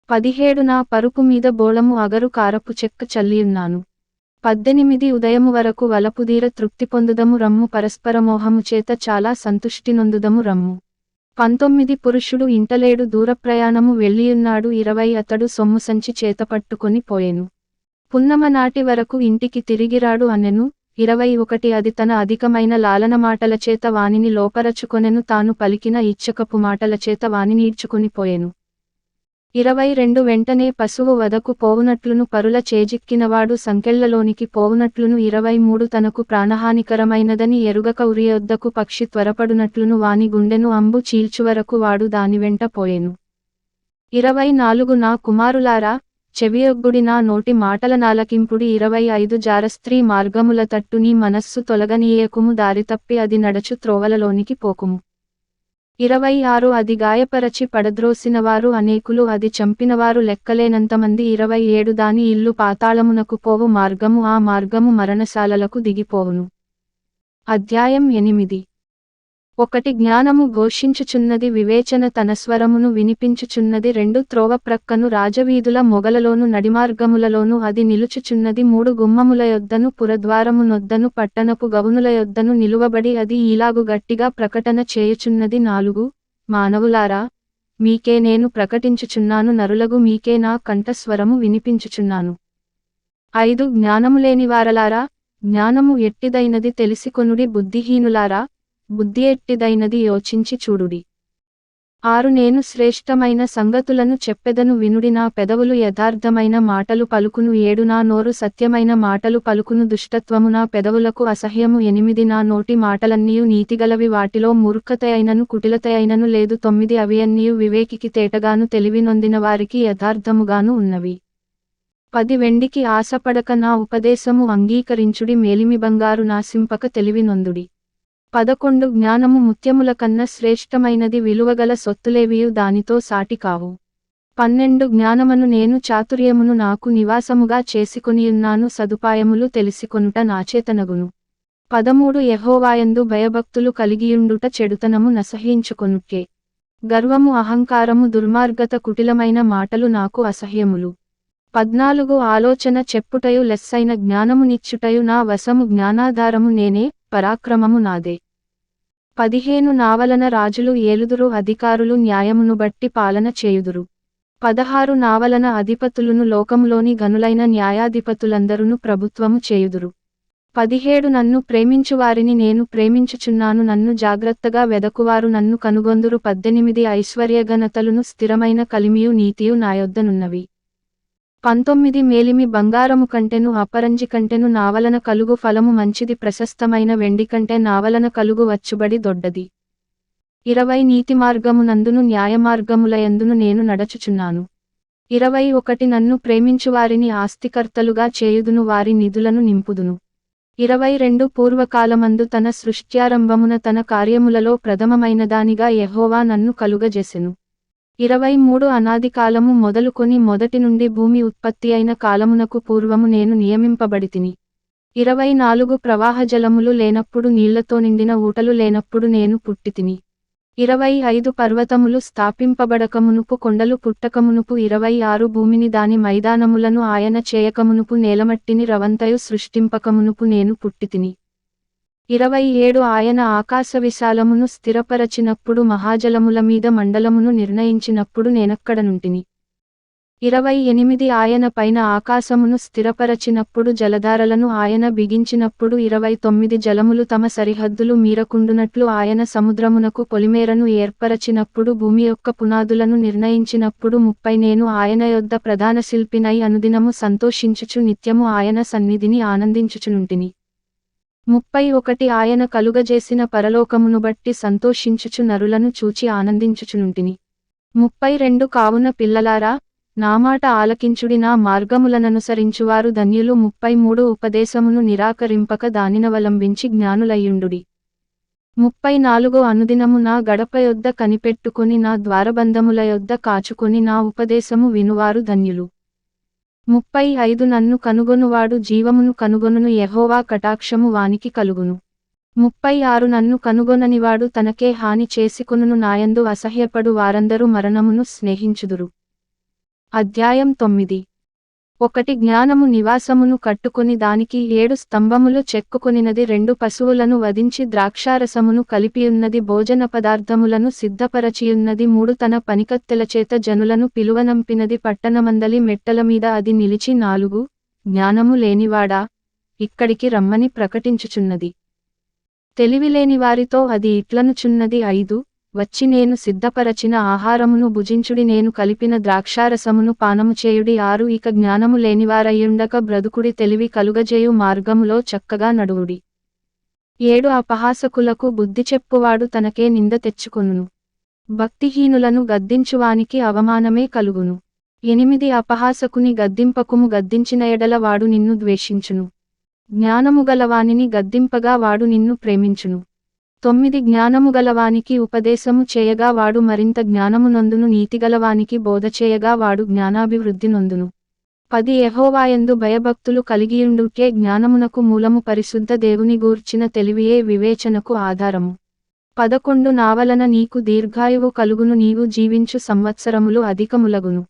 17 నా పరుపు మీద బోళము అగరు కారపు చెక్క చల్లియున్నాను. 18 ఉదయము వరకు వలపుదీర తృప్తి పొందుదము రమ్ము పరస్పరమోహము చేత చాలా సంతుష్టి నొందుదము రమ్ము. 19 పురుషుడు ఇంటలేడు దూరప్రయాణము వెళ్ళియున్నాడు. 20 అతడు సొమ్ము సంచి చేతపట్టుకొని పోయెను. పున్నమ నాటి వరకు ఇంటికి తిరిగిరాడు అనెను. 21 అది తన అధికమైన లాలన మాటలచేత వానిని లోపరచుకొనెను తాను పలికిన ఇచ్చకపు మాటలచేత వానినీడ్చుకొని పోయెను. 22 వెంటనే పశువు వదకు పోవునట్లును పరుల చేజిక్కినవాడు సంకెళ్లలోనికి పోవునట్లును 23 తనకు ప్రాణహానికరమైనదని ఎరుగక ఉరియొద్దకు పక్షి త్వరపడునట్లును వాని గుండెను అంబు చీల్చువరకు వాడు దాని వెంట పోయెను. 24 నా కుమారులారా చెవియొగ్గుడి నా నోటి మాటల నాలకింపుడి. 25 జారస్త్రీ మార్గముల తట్టు నీ మనస్సు తొలగనీయకుము దారితప్పి అది నడచు త్రోవలలోనికి పోకుము. 26 అది గాయపరచి పడద్రోసినవారు అనేకులు అది చంపినవారు లెక్కలేనంతమంది. 27 దాని ఇల్లు పాతాళమునకు పోవు మార్గము ఆ మార్గము మరణశాలలకు దిగిపోవును. అధ్యాయం 8 1 జ్ఞానము ఘోషించుచున్నది వివేచన తన స్వరమును వినిపించుచున్నది. 2 త్రోవ ప్రక్కను రాజవీధుల మొగలలోను నడిమార్గములలోను అది నిలుచుచున్నది. 3 గుమ్మముల యొద్దను పురద్వారము నొద్దను పట్టణపు గవునుల యొద్దను నిలువబడి అది ఈలాగు గట్టిగా ప్రకటన చేయుచున్నది. 4 మానవులారా మీకే నేను ప్రకటించుచున్నాను నరులగు మీకే నా కంఠస్వరము వినిపించుచున్నాను. 5 జ్ఞానములేనివారలారా జ్ఞానము ఎట్టిదైనది తెలిసికొనుడి. బుద్ధిహీనులారా బుద్ధి ఎట్టిదైనది యోచించి చూడుడి. 6 నేను శ్రేష్టమైన సంగతులను చెప్పెదను వినుడి. నా పెదవులు యథార్థమైన మాటలు పలుకును. 7 నా నోరు సత్యమైన మాటలు పలుకును. దుష్టత్వము నా పెదవులకు అసహ్యము. 8 నా నోటి మాటలన్నీయు నీతిగలవి వాటిలో మూర్ఖతయైనను కుటిలతయైనను లేదు. 9 అవి అన్నీయు వివేకికి తేటగాను తెలివి నొందిన వారికి యథార్థముగాను ఉన్నవి. 10 వెండికి ఆశపడక నా ఉపదేశము అంగీకరించుడి. మేలిమి బంగారు నాశింపక తెలివి నొందుడి. 11 జ్ఞానము ముత్యముల కన్న శ్రేష్టమైనది విలువగల సొత్తులేవియు దానితో సాటి కావు. 12 జ్ఞానమను నేను చాతుర్యమును నాకు నివాసముగా చేసుకొనియున్నాను సదుపాయములు తెలిసికొనుట నాచేతనగును. 13 యెహోవాయందు భయభక్తులు కలిగియుండుట చెడుతనము నసహించుకొనుటే. గర్వము అహంకారము దుర్మార్గత కుటిలమైన మాటలు నాకు అసహ్యములు. 14 ఆలోచన చెప్పుటయు లెస్సైన జ్ఞానమునిచ్చుటయు నా వశము. జ్ఞానాధారము నేనే, పరాక్రమము నాదే. 15 నా వలన రాజులు ఏలుదురు అధికారులు న్యాయమును బట్టి పాలన చేయుదురు. 16 నా వలన అధిపతులును లోకములోని గనులైన న్యాయాధిపతులందరును ప్రభుత్వము చేయుదురు. 17 నన్ను ప్రేమించువారిని నేను ప్రేమించుచున్నాను నన్ను జాగ్రత్తగా వెదకువారు నన్ను కనుగొందురు. 18 ఐశ్వర్యఘనతలును స్థిరమైన కలిమియు నీతియు నా యొద్దనున్నవి. 19 మేలిమి బంగారము కంటెను అపరంజి కంటెను నావలన కలుగు ఫలము మంచిది ప్రశస్తమైన వెండి కంటే నావలన కలుగు వచ్చుబడి దొడ్డది. 20 నీతి మార్గమునందును న్యాయమార్గములయందును నేను నడచుచున్నాను. 21 నన్ను ప్రేమించువారిని ఆస్తికర్తలుగా చేయుదును వారి నిధులను నింపుదును. 22 పూర్వకాలమందు తన సృష్ట్యారంభమున తన కార్యములలో ప్రథమమైనదానిగా యెహోవా నన్ను కలుగజెసెను. 23 అనాది కాలము మొదలుకొని మొదటి నుండి భూమి ఉత్పత్తి అయిన కాలమునకు పూర్వము నేను నియమింపబడితిని. 24 ప్రవాహజలములు లేనప్పుడు నీళ్లతో నిండిన ఊటలు లేనప్పుడు నేను పుట్టితిని. 25 పర్వతములు స్థాపింపబడకమునుపు కొండలు పుట్టకమునుపు 26 భూమిని దాని మైదానములను ఆయన చేయకమునుపు నేలమట్టిని రవంతయు సృష్టింపకమునుపు నేను పుట్టితిని. 27 ఆయన ఆకాశ విశాలమును స్థిరపరచినప్పుడు మహాజలముల మీద మండలమును నిర్ణయించినప్పుడు నేనక్కడనుంటిని. 28 ఆయన పైన ఆకాశమును స్థిరపరచినప్పుడు జలధారలను ఆయన బిగించినప్పుడు 29 జలములు తమ సరిహద్దులు మీరకుండునట్లు ఆయన సముద్రమునకు పొలిమేరను ఏర్పరచినప్పుడు భూమి యొక్క పునాదులను నిర్ణయించినప్పుడు 30 నేను ఆయన యొద్ద ప్రధాన శిల్పినై అనుదినము సంతోషించుచు నిత్యము ఆయన సన్నిధిని ఆనందించుచునుంటిని. 31 ఆయన కలుగజేసిన పరలోకమును బట్టి సంతోషించుచు నరులను చూచి ఆనందించుచునుంటిని. 32 కావున పిల్లలారా, నా మాట ఆలకించుడి, నా మార్గములననుసరించువారు ధన్యులు. 33 ఉపదేశమును నిరాకరింపక దానినవలంబించి జ్ఞానులయ్యుండుడి. 34 అనుదినము నా గడప యొద్ద కనిపెట్టుకొని నా ద్వారబంధముల యొద్ద కాచుకొని నా ఉపదేశము వినువారు ధన్యులు. 35 నన్ను కనుగొనువాడు జీవమును కనుగొనును, యెహోవా కటాక్షము వానికి కలుగును. 36 నన్ను కనుగొననివాడు తనకే హాని చేసుకొనును, నాయందు అసహ్యపడు వారందరూ మరణమును స్నేహించుదురు. అధ్యాయం 9. 1 జ్ఞానము నివాసమును కట్టుకొని దానికి 7 స్తంభములు చెక్కుకొనినది. 2 పశువులను వధించి ద్రాక్షారసమును కలిపియున్నది, భోజన పదార్థములను సిద్ధపరచియున్నది. 3 తన పనికత్తెలచేత జనులను పిలువనంపినది, పట్టణమందలి మెట్టల మీద అది నిలిచి 4 జ్ఞానము లేనివాడా, ఇక్కడికి రమ్మని ప్రకటించుచున్నది. తెలివిలేని వారితో అది ఇట్లనుచున్నది, 5 వచ్చి నేను సిద్ధపరచిన ఆహారమును భుజించుడి, నేను కలిపిన ద్రాక్షారసమును పానము చేయుడి. 6 ఇక జ్ఞానము లేనివారయ్యుండక బ్రతుకుడి, తెలివి కలుగజేయు మార్గములో చక్కగా నడువుడి. 7 అపహాసకులకు బుద్ధి చెప్పువాడు తనకే నింద తెచ్చుకొనును, భక్తిహీనులను గద్దించువానికి అవమానమే కలుగును. 8 అపహాసకుని గద్దింపకుము, గద్దించిన ఎడల వాడు నిన్ను ద్వేషించును. జ్ఞానము గలవానిని గద్దింపగా వాడు నిన్ను ప్రేమించును. 9 జ్ఞానము గలవానికి ఉపదేశము చేయగా వాడు మరింత జ్ఞానము నొందును, నీతిగలవానికి బోధ చేయగా వాడు జ్ఞానాభివృద్ధి నొందును. 10 యెహోవాయందు భయభక్తులు కలిగియుండుటే జ్ఞానమునకు మూలము, పరిశుద్ధ దేవుని గూర్చిన తెలివియే వివేచనకు ఆధారము. 11 నా వలన నీకు దీర్ఘాయువు కలుగును, నీవు జీవించు సంవత్సరములు అధికములగును.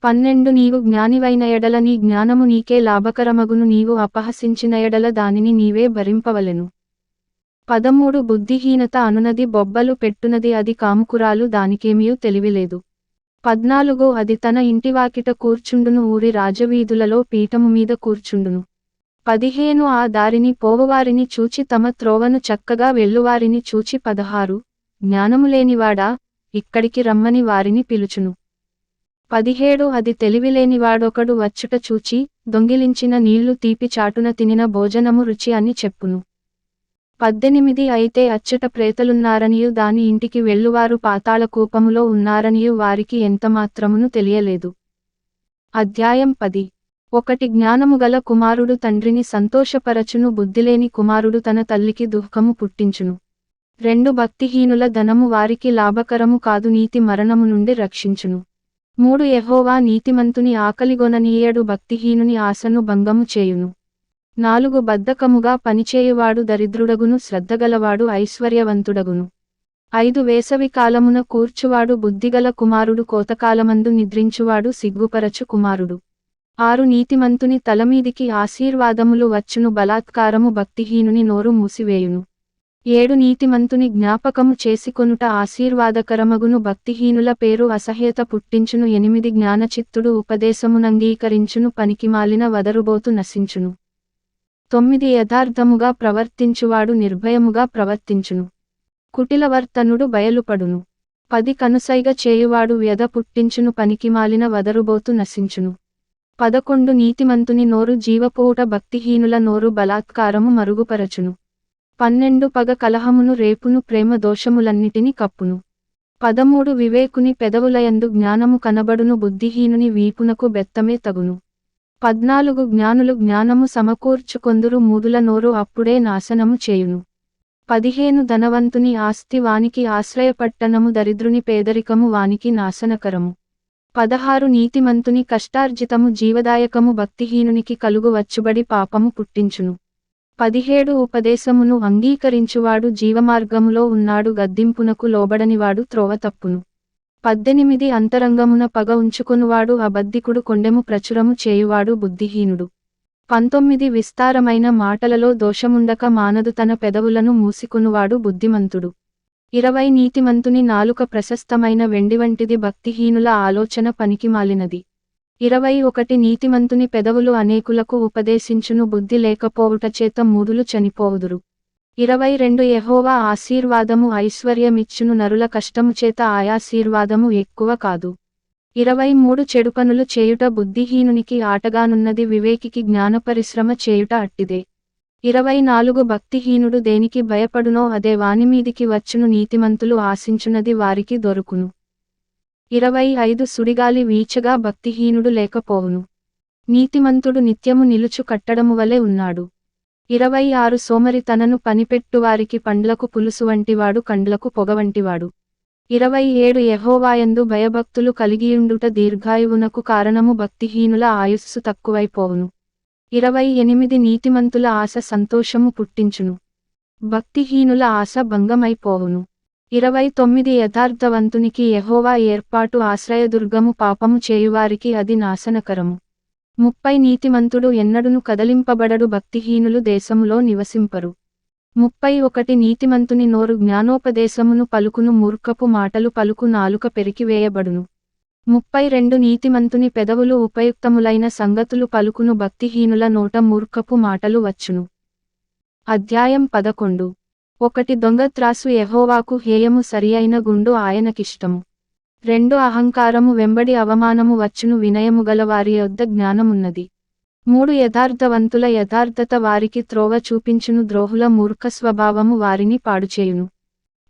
12 నీవు జ్ఞానివైన ఎడల నీ జ్ఞానము నీకే లాభకరమగును, నీవు అపహసించిన ఎడల దానిని నీవే భరింపవలెను. 13 బుద్ధిహీనత అనునది బొబ్బలు పెట్టునది, అది కాముకురాలు, దానికేమియూ తెలివిలేదు. 14 అది తన ఇంటివాకిట కూర్చుండును, ఊరి రాజవీధులలో పీఠము మీద కూర్చుండును. 15 ఆ దారిని పోవువారిని చూచి తమ త్రోవను చక్కగా వెళ్ళువారిని చూచి. 16 జ్ఞానములేనివాడా, ఇక్కడికి రమ్మని వారిని పిలుచును. 17 అది తెలివిలేనివాడొకడు వచ్చుట చూచి, దొంగిలించిన నీళ్లు తీపి, చాటున తినిన భోజనము రుచి అని చెప్పును. 18 అయితే అచ్చట ప్రేతలున్నారనియు దాని ఇంటికి వెళ్ళువారు పాతాళకూపములో ఉన్నారనియు వారికి ఎంతమాత్రమును తెలియలేదు. అధ్యాయం 10. 1 జ్ఞానము గల కుమారుడు తండ్రిని సంతోషపరచును, బుద్ధిలేని కుమారుడు తన తల్లికి దుఃఖము పుట్టించును. 2 భక్తిహీనుల ధనము వారికి లాభకరము కాదు, నీతి మరణము నుండి రక్షించును. 3 యెహోవా నీతిమంతుని ఆకలిగొననీయడు, భక్తిహీనుని ఆశను భంగము చేయును. 4 బద్ధకముగా పనిచేయువాడు దరిద్రుడగును, శ్రద్ధగలవాడు ఐశ్వర్యవంతుడగును. 5 వేసవి కాలమున కూర్చువాడు బుద్ధిగల కుమారుడు, కోతకాలమందు నిద్రించువాడు సిగ్గుపరచు కుమారుడు. 6 నీతిమంతుని తలమీదికి ఆశీర్వాదములు వచ్చును, బలాత్కారము భక్తిహీనుని నోరు మూసివేయును. 7 నీతిమంతుని జ్ఞాపకము చేసుకొనుట ఆశీర్వాదకరమగును, భక్తిహీనుల పేరు అసహ్యత పుట్టించును. 8 జ్ఞానచిత్తుడు ఉపదేశమునంగీకరించును, పనికిమాలిన వదరుబోతు నశించును. 9 యథార్థముగా ప్రవర్తించువాడు నిర్భయముగా ప్రవర్తించును, కుటిలవర్తనుడు బయలుపడును. 10 కనుసైగ చేయువాడు వ్యధ పుట్టించును, పనికిమాలిన వదరుబోతు నశించును. 11 నీతిమంతుని నోరు జీవపోవుట, భక్తిహీనుల నోరు బలాత్కారము మరుగుపరచును. 12 పగ కలహమును రేపును, ప్రేమ దోషములన్నిటిని కప్పును. 13 వివేకుని పెదవులయందు జ్ఞానము కనబడును, బుద్ధిహీనుని వీపునకు బెత్తమే తగును. 14 జ్ఞానులు జ్ఞానము సమకూర్చుకొందురు, మూదుల నోరు అప్పుడే నాశనము చేయును. 15 ధనవంతుని ఆస్తి వానికి ఆశ్రయపట్టణము, దరిద్రుని పేదరికము వానికి నాశనకరము. 16 నీతిమంతుని కష్టార్జితము జీవదాయకము, భక్తిహీనునికి కలుగు వచ్చుబడి పాపము పుట్టించును. 17 ఉపదేశమును అంగీకరించువాడు జీవమార్గములో ఉన్నాడు, గద్దింపునకు లోబడనివాడు త్రోవ తప్పును. 18 అంతరంగమున పగ ఉంచుకొనువాడు అబద్ధికుడు, కొండెము ప్రచురము చేయువాడు బుద్ధిహీనుడు. 19 విస్తారమైన మాటలలో దోషముండక మానదు, తన పెదవులను మూసికొనువాడు బుద్ధిమంతుడు. 20 నీతిమంతుని నాలుక ప్రశస్తమైన వెండి వంటిది, భక్తిహీనుల ఆలోచన పనికిమాలినది. 21 నీతిమంతుని పెదవులు అనేకులకు ఉపదేశించును, బుద్ధి లేకపోవుట చేత మూఢులు చనిపోవుదురు. 22 యెహోవా ఆశీర్వాదము ఐశ్వర్యమిచ్చును, నరుల కష్టము చేత ఆయాశీర్వాదము ఎక్కువ కాదు. 23 చెడుపనులు చేయుట బుద్ధిహీనునికి ఆటగానున్నది, వివేకికి జ్ఞానపరిశ్రమ చేయుట అట్టిదే. 24 భక్తిహీనుడు దేనికి భయపడునో అదే వానిమీదికి వచ్చును, నీతిమంతులు ఆశించునది వారికి దొరుకును. 25 సుడిగాలి వీచగా భక్తిహీనుడు లేకపోవును, నీతిమంతుడు నిత్యము నిలుచు కట్టడము వలె ఉన్నాడు. 26 సోమరితనను పనిపెట్టువారికి పండ్లకు పులుసు వంటివాడు, కండ్లకు పొగవంటివాడు. 27 యెహోవాయందు భయభక్తులు కలిగియుండుట దీర్ఘాయువునకు కారణము, భక్తిహీనుల ఆయుస్సు తక్కువైపోవును. 28 నీతిమంతుల ఆశ సంతోషము పుట్టించును, భక్తిహీనుల ఆశ భంగమైపోవును. 29 యథార్థవంతునికి యెహోవా ఏర్పాటు ఆశ్రయదుర్గము, పాపము చేయువారికి అది నాశనకరము. 30 నీతిమంతుడు ఎన్నడును కదలింపబడడు, భక్తిహీనులు దేశములో నివసింపరు. 31 నీతిమంతుని నోరు జ్ఞానోపదేశమును పలుకును, మూర్ఖపు మాటలు పలుకు నాలుక పెరికివేయబడును. 32 నీతిమంతుని పెదవులు ఉపయుక్తములైన సంగతులు పలుకును, భక్తిహీనుల నోట మూర్ఖపు మాటలు వచ్చును. అధ్యాయం 11. 1 దొంగ త్రాసు యెహోవాకు హేయము, సరియైన గుండు ఆయనకిష్టము. 2 అహంకారము వెంబడి అవమానము వచ్చును, వినయము గల వారి యొద్ద జ్ఞానమున్నది. 3 యథార్థవంతుల యథార్థత వారికి త్రోవ చూపించును, ద్రోహుల మూర్ఖ స్వభావము వారిని పాడుచేయును.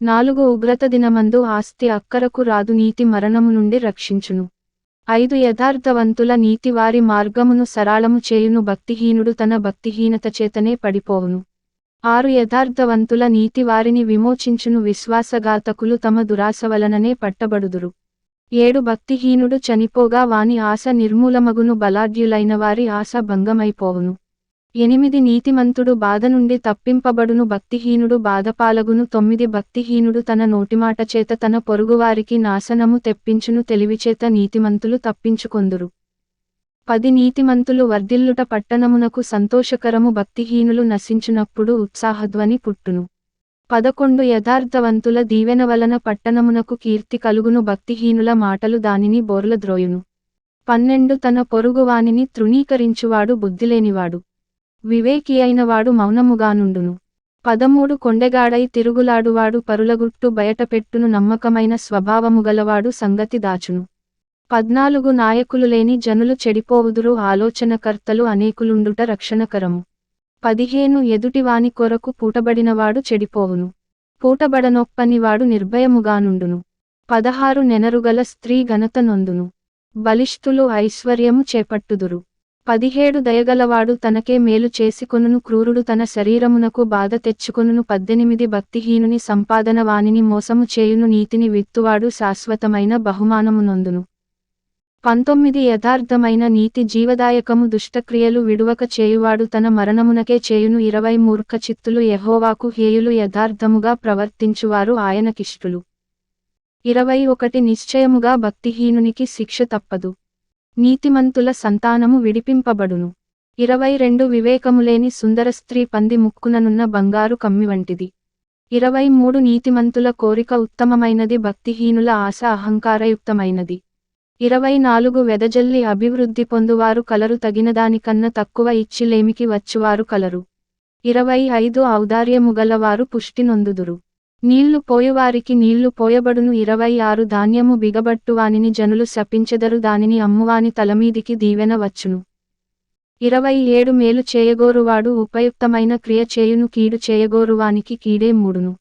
4 ఉగ్రత దినమందు ఆస్తి అక్కరకు రాదు, నీతి మరణము నుండి రక్షించును. 5 యథార్థవంతుల నీతి వారి మార్గమును సరళము చేయును, భక్తిహీనుడు తన భక్తిహీనత చేతనే పడిపోవును. 6 యథార్థవంతుల నీతి వారిని విమోచించును, విశ్వాసఘాతకులు తమ దురాశ వలననే పట్టబడుదురు. 7 భక్తిహీనుడు చనిపోగా వాని ఆశ నిర్మూలమగును, బలాఢ్యులైన వారి ఆశ భంగమైపోవును. 8 నీతిమంతుడు బాధ నుండి తప్పింపబడును, భక్తిహీనుడు బాధపాలగును. 9 భక్తిహీనుడు తన నోటిమాట చేత తన పొరుగువారికి నాశనము తెప్పించును, తెలివిచేత నీతిమంతులు తప్పించుకొందురు. 10 నీతిమంతులు వర్ధిల్లుట పట్టణమునకు సంతోషకరము, భక్తిహీనులు నశించునప్పుడు ఉత్సాహధ్వని పుట్టును. 11 యథార్థవంతుల దీవెన వలన పట్టణమునకు కీర్తి కలుగును, భక్తిహీనుల మాటలు దానిని బోర్లద్రోయును. 12 తన పొరుగువానిని తృణీకరించువాడు బుద్ధిలేనివాడు, వివేకియైనవాడు మౌనముగానుండును. 13 కొండెగాడై తిరుగులాడువాడు పరులగుట్టు బయటపెట్టును, నమ్మకమైన స్వభావముగలవాడు సంగతి దాచును. 14 నాయకులు లేని జనులు చెడిపోవుదురు, ఆలోచనకర్తలు అనేకులుండుట రక్షణకరము. 15 ఎదుటివాని కొరకు పూటబడినవాడు చెడిపోవును, పూటబడనొప్పనివాడు నిర్భయముగానుండును. 16 నెనరుగల స్త్రీ ఘనత నొందును, బలిష్ఠులు ఐశ్వర్యము చేపట్టుదురు. 17 దయగలవాడు తనకే మేలు చేసికొనును, క్రూరుడు తన శరీరమునకు బాధ తెచ్చుకొనును. 18 భక్తిహీనుని సంపాదన వానిని మోసము చేయును, నీతిని విత్తువాడు శాశ్వతమైన బహుమానము నొందును. 19 యథార్థమైన నీతి జీవదాయకము, దుష్టక్రియలు విడువక చేయువాడు తన మరణమునకే చేయును. 20 మూర్ఖచిత్తులు యెహోవాకు హేయులు, యథార్థముగా ప్రవర్తించువారు ఆయనకిష్టులు. 21 నిశ్చయముగా భక్తిహీనునికి శిక్ష తప్పదు, నీతిమంతుల సంతానము విడిపింపబడును. 22 వివేకములేని సుందర స్త్రీ పంది ముక్కుననున్న బంగారు కమ్మి వంటిది. 23 నీతిమంతుల కోరిక ఉత్తమమైనది, భక్తిహీనుల ఆశ అహంకారయుక్తమైనది. 24 వెదజల్లి అభివృద్ధి పొందువారు కలరు, తగినదానికన్న తక్కువ ఇచ్చి లేమికి వచ్చువారు కలరు. 25 ఔదార్యముగలవారు పుష్టి నొందుదురు, నీళ్లు పోయువారికి నీళ్లు పోయబడును. 26 ధాన్యము బిగబట్టువానిని జనులు శపించెదరు, దానిని అమ్మువాని తలమీదికి దీవెన వచ్చును. 27 మేలు చేయగోరువాడు ఉపయుక్తమైన క్రియ చేయును, కీడు చేయగోరువానికి కీడే మూడును.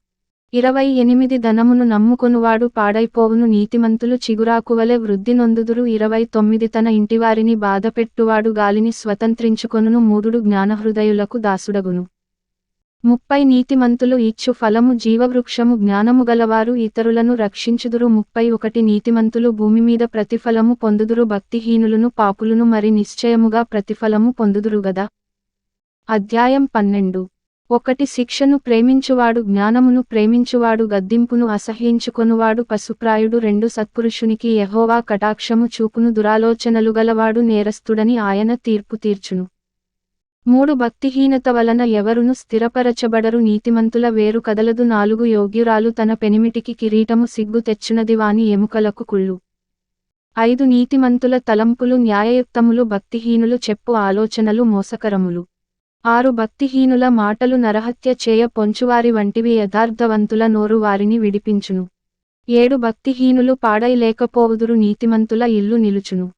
28 ధనమును నమ్ముకొనువాడు పాడైపోవును, నీతిమంతులు చిగురాకువలె వృద్ధి నొందుదురు. 29 తన ఇంటివారిని బాధపెట్టువాడు గాలిని స్వతంత్రించుకొనును, మూఢుడు జ్ఞానహృదయులకు దాసుడగును. 30 నీతిమంతులు ఇచ్చు ఫలము జీవవృక్షము, జ్ఞానముగలవారు ఇతరులను రక్షించుదురు. 31 నీతిమంతులు భూమిమీద ప్రతిఫలము పొందుదురు, భక్తిహీనులను పాపులను మరి నిశ్చయముగా ప్రతిఫలము పొందుదురు గదా. అధ్యాయం 12. 1 శిక్షను ప్రేమించువాడు జ్ఞానమును ప్రేమించువాడు గద్దింపును అసహ్యించుకొనువాడు పశుప్రాయుడు. 2 సత్పురుషునికి యెహోవా కటాక్షము చూపును, దురాలోచనలుగలవాడు నేరస్తుడని ఆయన తీర్పు తీర్చును. 3 భక్తిహీనత వలన ఎవరును స్థిరపరచబడరు, నీతిమంతుల వేరు కదలదు. 4 యోగ్యురాలు తన పెనిమిటికి కిరీటము, సిగ్గు తెచ్చునది వాని ఎముకలకు కుళ్ళు. 5 నీతిమంతుల తలంపులు న్యాయయుక్తములు భక్తిహీనులు చెప్పు ఆలోచనలు మోసకరములు. 6 భక్తిహీనుల మాటలు నరహత్య చేయ పొంచువారి వంటివి యథార్థవంతుల నోరు వారిని విడిపించును. 7 భక్తిహీనులు పాడై లేకపోవుదురు నీతిమంతుల ఇల్లు నిలుచును.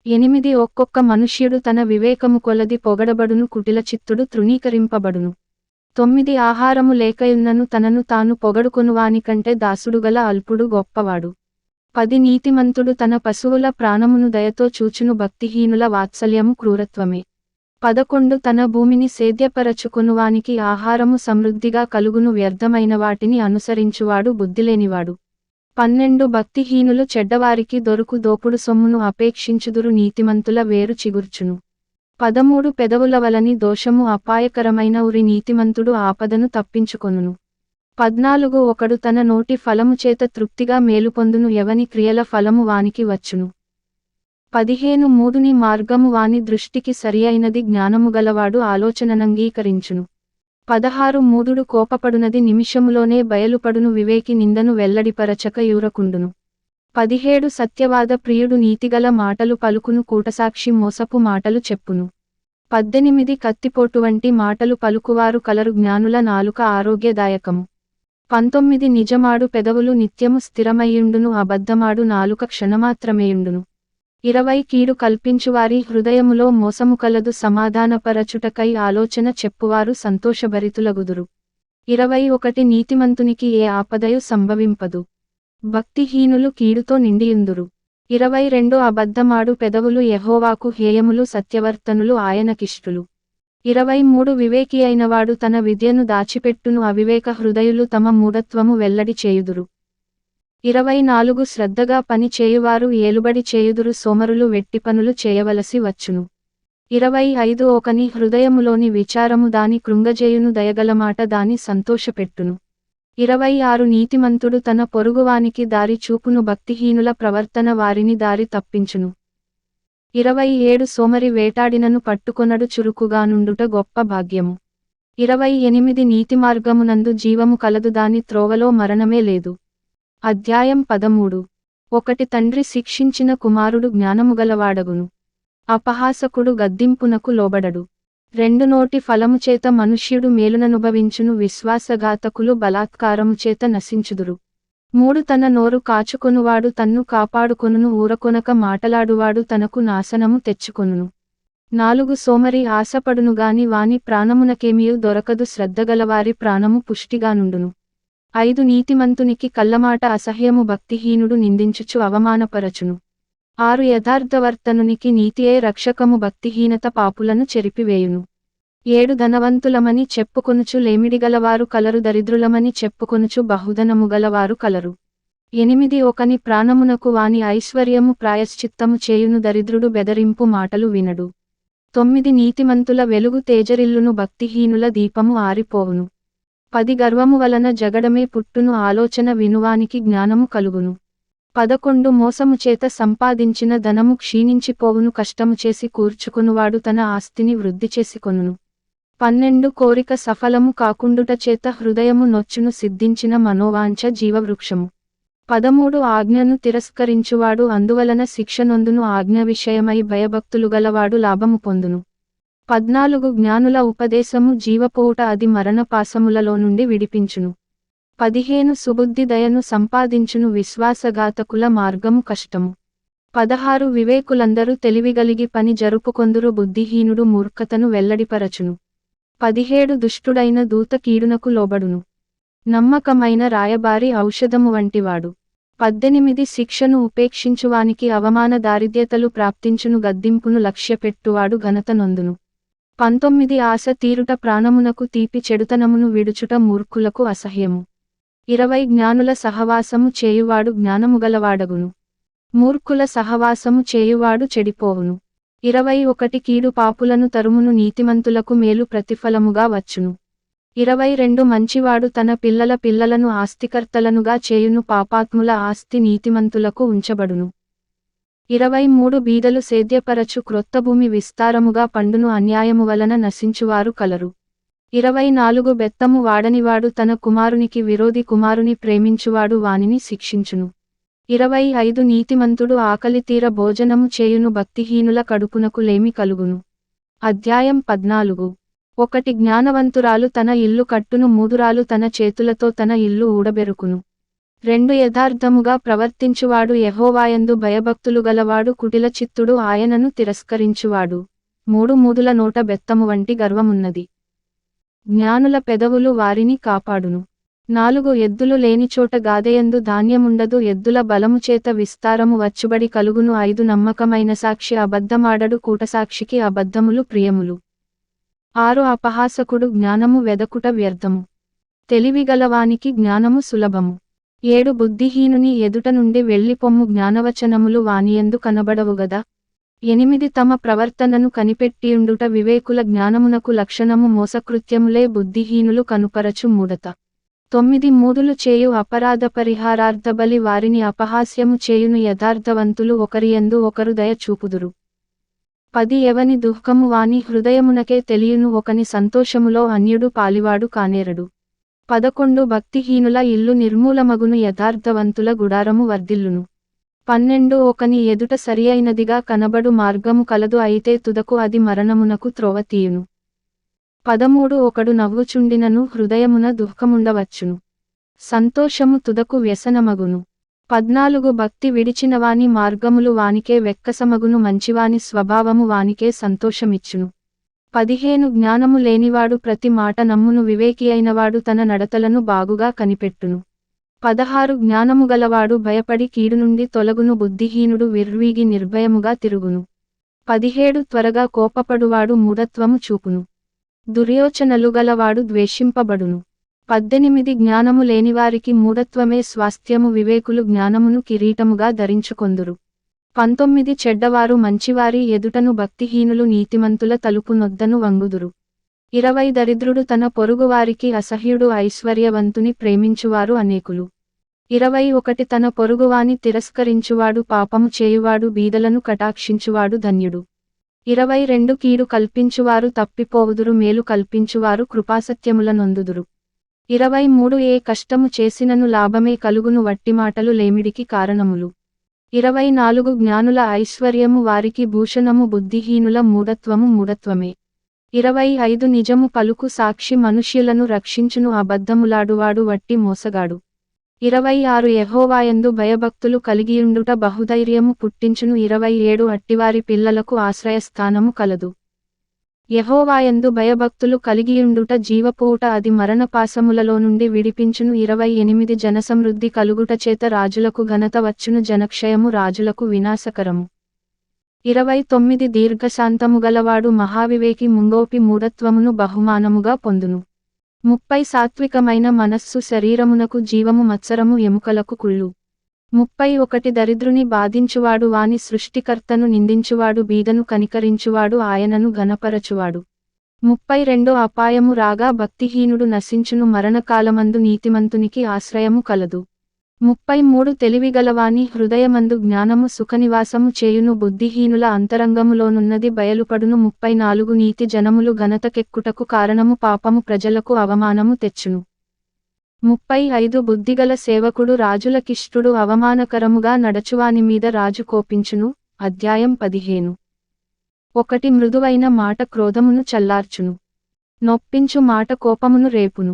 8 ఒక్కొక్క మనుష్యుడు తన వివేకము కొలది పొగడబడును కుటిలచిత్తుడు తృణీకరింపబడును. 9 ఆహారము లేకయున్నను తనను తాను పొగడుకొనువానికంటే దాసుడుగల అల్పుడు గొప్పవాడు. 10 నీతిమంతుడు తన పశువుల ప్రాణమును దయతో చూచును భక్తిహీనుల వాత్సల్యము క్రూరత్వమే. 11 తన భూమిని సేద్యపరచుకొనువానికి ఆహారము సమృద్ధిగా కలుగును వ్యర్థమైన వాటిని అనుసరించువాడు బుద్ధిలేనివాడు. 12 భక్తిహీనులు చెడ్డవారికి దొరుకు దోపుడు సొమ్మును అపేక్షించుదురు నీతిమంతుల వేరు చిగుర్చును. 13 పెదవుల వలని దోషము అపాయకరమైన ఉరి నీతిమంతుడు ఆపదను తప్పించుకొనును. 14 ఒకడు తన నోటి ఫలము చేత తృప్తిగా మేలుపొందును ఎవని క్రియల ఫలము వానికి వచ్చును. 15 మూఢుని మార్గము వాని దృష్టికి సరియైనది జ్ఞానము గలవాడు ఆలోచననంగీకరించును. 16 మూఢుడు కోపపడునది నిమిషములోనే బయలుపడును వివేకి నిందను వెల్లడిపరచక యూరకుండును. 17 సత్యవాద ప్రియుడు నీతిగల మాటలు పలుకును కూటసాక్షి మోసపు మాటలు చెప్పును. 18 కత్తిపోటు వంటి మాటలు పలుకువారు కలరు జ్ఞానుల నాలుక ఆరోగ్యదాయకము. 19 నిజమాడు పెదవులు నిత్యము స్థిరమయ్యుండును అబద్ధమాడు నాలుక క్షణమాత్రమేయుండును. 20 కీడు కల్పించువారి హృదయములో మోసము కలదు సమాధానపరచుటకై ఆలోచన చెప్పువారు సంతోషభరితులగుదురు. 21 నీతిమంతునికి ఏ ఆపదయు సంభవింపదు. భక్తిహీనులు కీడుతో నిండియుందురు. 22 అబద్ధమాడు పెదవులు యెహోవాకు హేయములు సత్యవర్తనులు ఆయనకిష్టులు. 23 వివేకి అయినవాడు తన విద్యను దాచిపెట్టును అవివేక హృదయులు తమ మూఢత్వము వెల్లడి చేయుదురు. 24 శ్రద్ధగా పని చేయువారు ఏలుబడి చేయుదురు సోమరులు వెట్టిపనులు చేయవలసి వచ్చును. 25 ఒకని హృదయములోని విచారము దాని కృంగజేయును దయగలమాట దాని సంతోషపెట్టును. 26 నీతిమంతుడు తన పొరుగువానికి దారి చూపును భక్తిహీనుల ప్రవర్తన వారిని దారి తప్పించును. 27 సోమరి వేటాడినను పట్టుకొనడు చురుకుగానుండుట గొప్ప భాగ్యము. 28 నీతిమార్గమునందు జీవము కలదు దాని త్రోవలో మరణమే లేదు. అధ్యాయం 13 1 తండ్రి శిక్షించిన కుమారుడు జ్ఞానముగలవాడగును. అపహాసకుడు గద్దింపునకు లోబడడు. 2 నోటి ఫలముచేత మనుష్యుడు మేలుననుభవించును విశ్వాసఘాతకులు బలాత్కారము చేత నశించుదురు. 3 తన నోరు కాచుకొనువాడు తన్ను కాపాడుకొనును ఊరకొనక మాటలాడువాడు తనకు నాశనము తెచ్చుకొనును. 4 సోమరి ఆశపడునుగాని వాని ప్రాణమునకేమియు దొరకదు శ్రద్ధగలవారి ప్రాణము పుష్టిగానుండును. 5 నీతిమంతునికి కల్లమాట అసహ్యము భక్తిహీనుడు నిందించుచు అవమానపరచును. 6 యథార్థవర్తనునికి నీతియే రక్షకము భక్తిహీనత పాపులను చెరిపివేయును. 7 ధనవంతులమని చెప్పుకొనుచు లేమిడిగలవారు కలరు దరిద్రులమని చెప్పుకొనుచు బహుధనముగలవారు కలరు. 8 ఒకని ప్రాణమునకు వాని ఐశ్వర్యము ప్రాయశ్చిత్తము చేయును దరిద్రుడు బెదరింపు మాటలు వినడు. 9 నీతిమంతుల వెలుగు తేజరిల్లును భక్తిహీనుల దీపము ఆరిపోవును. 10 గర్వము వలన జగడమే పుట్టును ఆలోచన వినువానికి జ్ఞానము కలుగును. 11 మోసము చేత సంపాదించిన ధనము క్షీణించిపోవును కష్టము చేసి కూర్చుకొనువాడు తన ఆస్తిని వృద్ధి చేసుకొనును. 12 కోరిక సఫలము కాకుండుట చేత హృదయము నొచ్చును సిద్ధించిన మనోవాంఛ జీవవృక్షము. 13 ఆజ్ఞను తిరస్కరించువాడు అందువలన శిక్ష నొందును ఆజ్ఞ విషయమై భయభక్తులు గలవాడు లాభము పొందును. 14 జ్ఞానుల ఉపదేశము జీవపోవుట అది మరణపాశములలో నుండి విడిపించును. 15 సుబుద్ధి దయను సంపాదించును విశ్వాసఘాతకుల మార్గము కష్టము. 16 వివేకులందరూ తెలివిగలిగి పని జరుపుకొందురు బుద్ధిహీనుడు మూర్ఖతను వెల్లడిపరచును. 17 దుష్టుడైన దూత కీడునకు లోబడును. నమ్మకమైన రాయబారి ఔషధము వంటివాడు. 18 శిక్షను ఉపేక్షించువానికి అవమాన దారిద్ర్యతలు ప్రాప్తించును గద్దింపును లక్ష్యపెట్టువాడు ఘనత నొందును. 19 ఆశ తీరుట ప్రాణమునకు తీపి చెడుతనమును విడుచుట మూర్ఖులకు అసహ్యము. 20 జ్ఞానుల సహవాసము చేయువాడు జ్ఞానముగలవాడగును. మూర్ఖుల సహవాసము చేయువాడు చెడిపోవును. 21 కీడు పాపులను తరుమును నీతిమంతులకు మేలు ప్రతిఫలముగా వచ్చును. 22 మంచివాడు తన పిల్లల పిల్లలను ఆస్తికర్తలనుగా చేయును పాపాత్ముల ఆస్తి నీతిమంతులకు ఉంచబడును. 23 బీదలు సేద్యపరచు క్రొత్త భూమి విస్తారముగా పండును అన్యాయము వలన నశించువారు కలరు. 24 బెత్తము వాడనివాడు తన కుమారునికి విరోధి కుమారుని ప్రేమించువాడు వానిని శిక్షించును. 25 నీతిమంతుడు ఆకలి తీర భోజనము చేయును భక్తిహీనుల కడుపునకు లేమి కలుగును. అధ్యాయం 14. 1 జ్ఞానవంతురాలు తన ఇల్లు కట్టును మూదురాలు తన చేతులతో తన ఇల్లు ఊడబెరుకును. 2 యథార్థముగా ప్రవర్తించువాడు యెహోవాయందు భయభక్తులు గలవాడు కుటిల చిత్తుడు ఆయనను తిరస్కరించువాడు. 3 మూదుల నోట బెత్తము వంటి గర్వమున్నది. జ్ఞానుల పెదవులు వారిని కాపాడును. 4 ఎద్దులు లేనిచోట గాదెయందు ధాన్యముండదు ఎద్దుల బలముచేత విస్తారము వచ్చుబడి కలుగును. 5 నమ్మకమైన సాక్షి అబద్ధమాడడు కూటసాక్షికి అబద్ధములు ప్రియములు. 6 అపహాసకుడు జ్ఞానము వెదకుట వ్యర్థము. తెలివిగలవానికి జ్ఞానము సులభము. 7 బుద్ధిహీనుని ఎదుట నుండి వెళ్ళిపొమ్ము జ్ఞానవచనములు వానియందు కనబడవుగదా. 8 తమ ప్రవర్తనను కనిపెట్టియుండుట వివేకుల జ్ఞానమునకు లక్షణము మోసకృత్యములే బుద్ధిహీనులు కనుపరచు మూఢత. 9 మూదులు చేయు అపరాధ పరిహారార్థబలి వారిని అపహాస్యము చేయును యథార్థవంతులు ఒకరియందు ఒకరు దయ చూపుదురు. 10 ఎవని దుఃఖము వాని హృదయమునకే తెలియును ఒకని సంతోషములో అన్యుడు పాలివాడు కానేరడు. 11 భక్తిహీనుల ఇల్లు నిర్మూలమగును యథార్థవంతుల గుడారము వర్ధిల్లును. 12 ఒకని ఎదుట సరియైనదిగా కనబడు మార్గము కలదు అయితే తుదకు అది మరణమునకు త్రోవ తీయును. 13 ఒకడు నవ్వుచుండినను హృదయమున దుఃఖముండవచ్చును. సంతోషము తుదకు వ్యసనమగును. 14 భక్తి విడిచినవాని మార్గములు వానికే వెక్కసమగును మంచివాని స్వభావము వానికే సంతోషమిచ్చును. 15 జ్ఞానము లేనివాడు ప్రతి మాట నమ్మును వివేకియైనవాడు తన నడతలను బాగుగా కనిపెట్టును. 16 జ్ఞానము గలవాడు భయపడి కీడు నుండి తొలగును బుద్ధిహీనుడు విర్వీగి నిర్భయముగా తిరుగును. 17 త్వరగా కోపపడువాడు మూఢత్వము చూపును. దుర్యోచనలు గలవాడు ద్వేషింపబడును. 18 జ్ఞానము లేనివారికి మూఢత్వమే స్వాస్థ్యము వివేకులు జ్ఞానమును కిరీటముగా ధరించుకొందురు. 19 చెడ్డవారు మంచివారి ఎదుటను భక్తిహీనులు నీతిమంతుల తలుపు నొద్దను వంగుదురు. 20 దరిద్రుడు తన పొరుగువారికి అసహ్యుడు ఐశ్వర్యవంతుని ప్రేమించువారు అనేకులు. 21 తన పొరుగువాని తిరస్కరించువాడు పాపము చేయువాడు బీదలను కటాక్షించువాడు ధన్యుడు. 22 కీడు కల్పించువారు తప్పిపోవుదురు మేలు కల్పించువారు కృపాసత్యముల నొందుదురు. 23 ఏ కష్టము చేసినను లాభమే కలుగును వట్టిమాటలు లేమిడికి కారణములు. 24 జ్ఞానుల ఐశ్వర్యము వారికి భూషణము బుద్ధిహీనుల మూఢత్వము మూఢత్వమే. 25 నిజము పలుకు సాక్షి మనుష్యులను రక్షించును అబద్ధములాడువాడు వట్టి మోసగాడు. 26 యెహోవాయందు భయభక్తులు కలిగియుండుట బహుధైర్యము పుట్టించును. 27 అట్టివారి పిల్లలకు ఆశ్రయస్థానము కలదు. యెహోవాయందు భయభక్తులు కలిగియుండుట జీవపూట అది మరణపాశములలో నుండి విడిపించును. 28 జనసమృద్ధి కలుగుట చేత రాజులకు ఘనత వచ్చును జనక్షయము రాజులకు వినాశకరము. 29 దీర్ఘశాంతము గలవాడు మహావివేకి ముంగోపి మూఢత్వమును బహుమానముగా పొందును. 30 సాత్వికమైన మనస్సు శరీరమునకు జీవము మత్సరము ఎముకలకు కుళ్ళు. 31 దరిద్రుని బాధించువాడు వాని సృష్టికర్తను నిందించువాడు బీదను కనికరించువాడు ఆయనను ఘనపరచువాడు. 32 అపాయము రాగా భక్తిహీనుడు నశించును మరణకాలమందు నీతిమంతునికి ఆశ్రయము కలదు. 33 తెలివిగలవాని హృదయమందు జ్ఞానము సుఖనివాసము చేయును బుద్ధిహీనుల అంతరంగములోనున్నది బయలుపడును. 34 నీతి జనములు ఘనతకెక్కుటకు కారణము పాపము ప్రజలకు అవమానము తెచ్చును. 35 బుద్ధిగల సేవకుడు రాజులకిష్టుడు అవమానకరముగా నడచువాని మీద రాజు కోపించును. అధ్యాయం 15. 1 మృదువైన మాట క్రోధమును చల్లార్చును. నొప్పించు మాట కోపమును రేపును.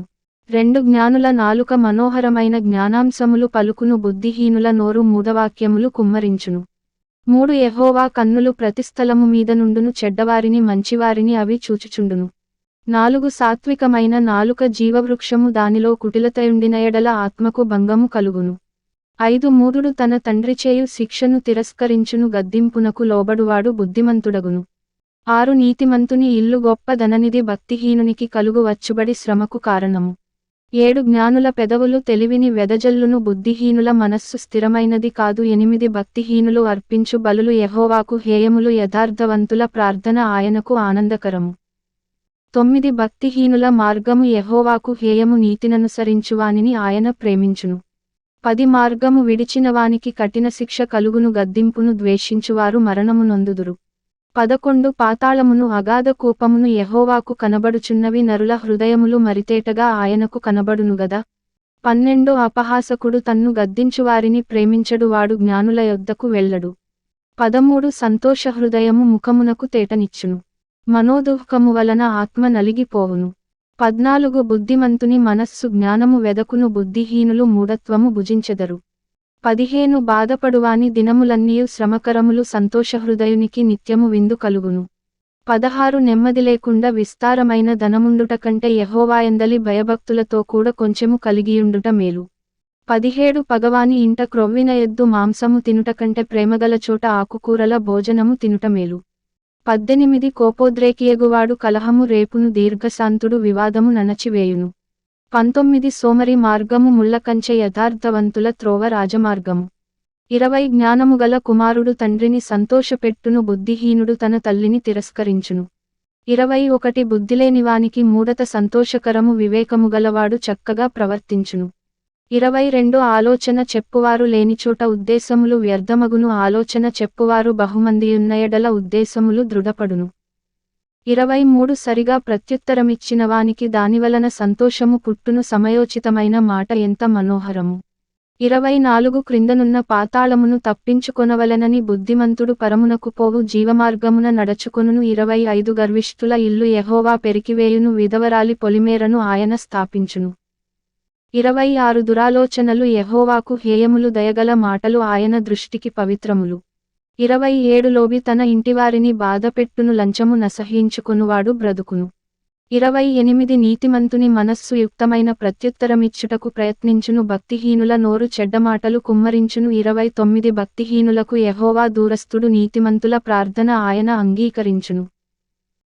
2 జ్ఞానుల నాలుక మనోహరమైన జ్ఞానాంశములు పలుకును బుద్ధిహీనుల నోరు మూఢవాక్యములు కుమ్మరించును. 3 యెహోవా కన్నులు ప్రతిస్థలము మీద నుండును చెడ్డవారిని మంచివారిని అవి చూచుచుండును. 4 సాత్వికమైన నాలుక జీవవృక్షము దానిలో కుటిలతయుండిన ఎడల ఆత్మకు భంగము కలుగును. 5 మూఢుడు తన తండ్రి చేయు శిక్షను తిరస్కరించును గద్దింపునకు లోబడువాడు బుద్ధిమంతుడగును. 6 నీతిమంతుని ఇల్లు గొప్ప ధననిధి భక్తిహీనునికి కలుగు వచ్చుబడి శ్రమకు కారణము. 7 జ్ఞానుల పెదవులు తెలివిని వెదజల్లును బుద్ధిహీనుల మనస్సు స్థిరమైనది కాదు. 8 భక్తిహీనులు అర్పించు బలులు యెహోవాకు హేయములు యథార్థవంతుల ప్రార్థన ఆయనకు ఆనందకరము. 9 భక్తిహీనుల మార్గము యెహోవాకు హేయము నీతిననుసరించువానిని ఆయన ప్రేమించును. 10 మార్గము విడిచినవానికి కఠిన శిక్ష కలుగును గద్దింపును ద్వేషించువారు మరణము నొందుదురు. 11 పాతాళమును అగాధ కూపమును యెహోవాకు కనబడుచున్నవి నరుల హృదయములు మరితేటగా ఆయనకు కనబడును గదా. 12 అపహాసకుడు తన్ను గద్దించువారిని ప్రేమించడు, వాడు జ్ఞానుల యొద్దకు వెళ్ళడు. 13 సంతోషహృదయము ముఖమునకు తేటనిచ్చును, మనోదుఃఖము వలన ఆత్మ నలిగిపోవును. 14 బుద్ధిమంతుని మనస్సు జ్ఞానము వెదకును, బుద్ధిహీనులు మూఢత్వము భుజించెదరు. 15 బాధపడువాని దినములన్నీయు శ్రమకరములు, సంతోషహృదయునికి నిత్యము విందు కలుగును. 16 నెమ్మది లేకుండా విస్తారమైన ధనముండుట కంటే యెహోవాయందలి భయభక్తులతో కూడా కొంచెము కలిగియుండుట మేలు. 17 పగవాని ఇంట క్రొవ్విన ఎద్దు మాంసము తినుట కంటే ప్రేమగల చోట ఆకుకూరల భోజనము తినుట మేలు. 18 కోపోద్రేకియగువాడు కలహము రేపును, దీర్ఘశాంతుడు వివాదము నణచివేయును. 19 సోమరి మార్గము ముళ్ళకంచె, యథార్థవంతుల త్రోవ రాజమార్గము. 20 జ్ఞానముగల కుమారుడు తండ్రిని సంతోషపెట్టును, బుద్ధిహీనుడు తన తల్లిని తిరస్కరించును. 21 బుద్ధిలేనివానికి మూఢత సంతోషకరము, వివేకముగలవాడు చక్కగా ప్రవర్తించును. 22 ఆలోచన చెప్పువారు లేనిచోట ఉద్దేశములు వ్యర్థమగును, ఆలోచన చెప్పువారు బహుమందియున్న ఎడల ఉద్దేశములు దృఢపడును. 23 సరిగా ప్రత్యుత్తరమిచ్చిన వానికి దానివలన సంతోషము పుట్టును, సమయోచితమైన మాట ఎంత మనోహరము. 24 క్రిందనున్న పాతాళమును తప్పించుకొనవలెనని బుద్ధిమంతుడు పరమునకు పోవు జీవమార్గమున నడచుకొనును. 25 గర్విష్ఠుల ఇల్లు యెహోవా పెరికివేయును, విధవరాలి పొలిమేరను ఆయన స్థాపించును. 26 దురాలోచనలు యెహోవాకు హేయములు, దయగల మాటలు ఆయన దృష్టికి పవిత్రములు. 27 లోబి తన ఇంటివారిని బాధపెట్టును, లంచము నసహించుకొనువాడు బ్రతుకును. 28 నీతిమంతుని మనస్సు యుక్తమైన ప్రత్యుత్తరమిచ్చుటకు ప్రయత్నించును, భక్తిహీనుల నోరు చెడ్డమాటలు కుమ్మరించును. 29 భక్తిహీనులకు యెహోవా దూరస్థుడు, నీతిమంతుల ప్రార్థన ఆయన అంగీకరించును.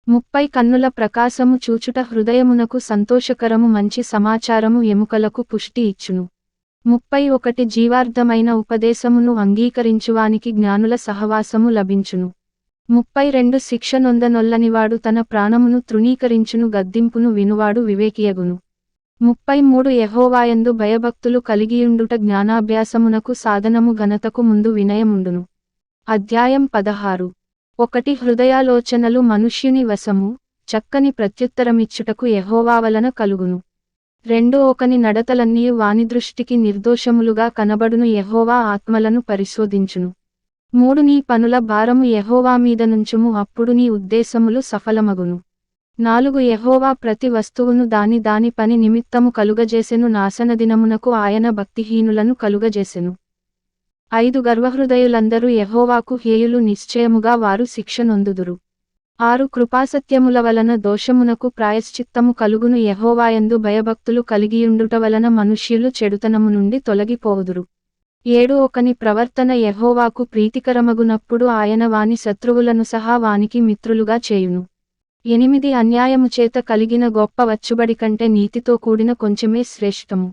30 కన్నుల ప్రకాశము చూచుట హృదయమునకు సంతోషకరము, మంచి సమాచారము ఎముకలకు పుష్టి ఇచ్చును. 31 జీవార్థమైన ఉపదేశమును అంగీకరించువానికి జ్ఞానుల సహవాసము లభించును. 32 శిక్ష నొందనొల్లనివాడు తన ప్రాణమును తృణీకరించును, గద్దింపును వినువాడు వివేకియగును. 33 యెహోవాయందు భయభక్తులు కలిగియుండుట జ్ఞానాభ్యాసమునకు సాధనము, ఘనతకు ముందు వినయముండును. అధ్యాయం 16. 1 హృదయాలోచనలు మనుష్యుని వశము, చక్కని ప్రత్యుత్తరమిచ్చుటకు యెహోవా వలన కలుగును. 2 ఒకని నడతలన్నీయు వాని దృష్టికి నిర్దోషములుగా కనబడును, యెహోవా ఆత్మలను పరిశోధించును. 3 నీ పనుల భారము యెహోవా మీద నుంచుము, అప్పుడు నీ ఉద్దేశములు సఫలమగును. 4 యెహోవా ప్రతి వస్తువును దాని పని నిమిత్తము కలుగజేసెను, నాశనదినమునకు ఆయన భక్తిహీనులను కలుగజేసెను. 5 గర్వహృదయులందరూ యెహోవాకు హేయులు, నిశ్చయముగా వారు శిక్ష నొందుదురు. 6 కృపాసత్యముల వలన దోషమునకు ప్రాయశ్చిత్తము కలుగును, యెహోవాయందు భయభక్తులు కలిగియుండుట వలన మనుష్యులు చెడుతనము నుండి తొలగిపోవుదురు. 7 ఒకని ప్రవర్తన యెహోవాకు ప్రీతికరమగునప్పుడు ఆయన వాని శత్రువులను సహా వానికి మిత్రులుగా చేయును. 8 అన్యాయము చేత కలిగిన గొప్ప వచ్చుబడి కంటే నీతితో కూడిన కొంచెమే శ్రేష్టము.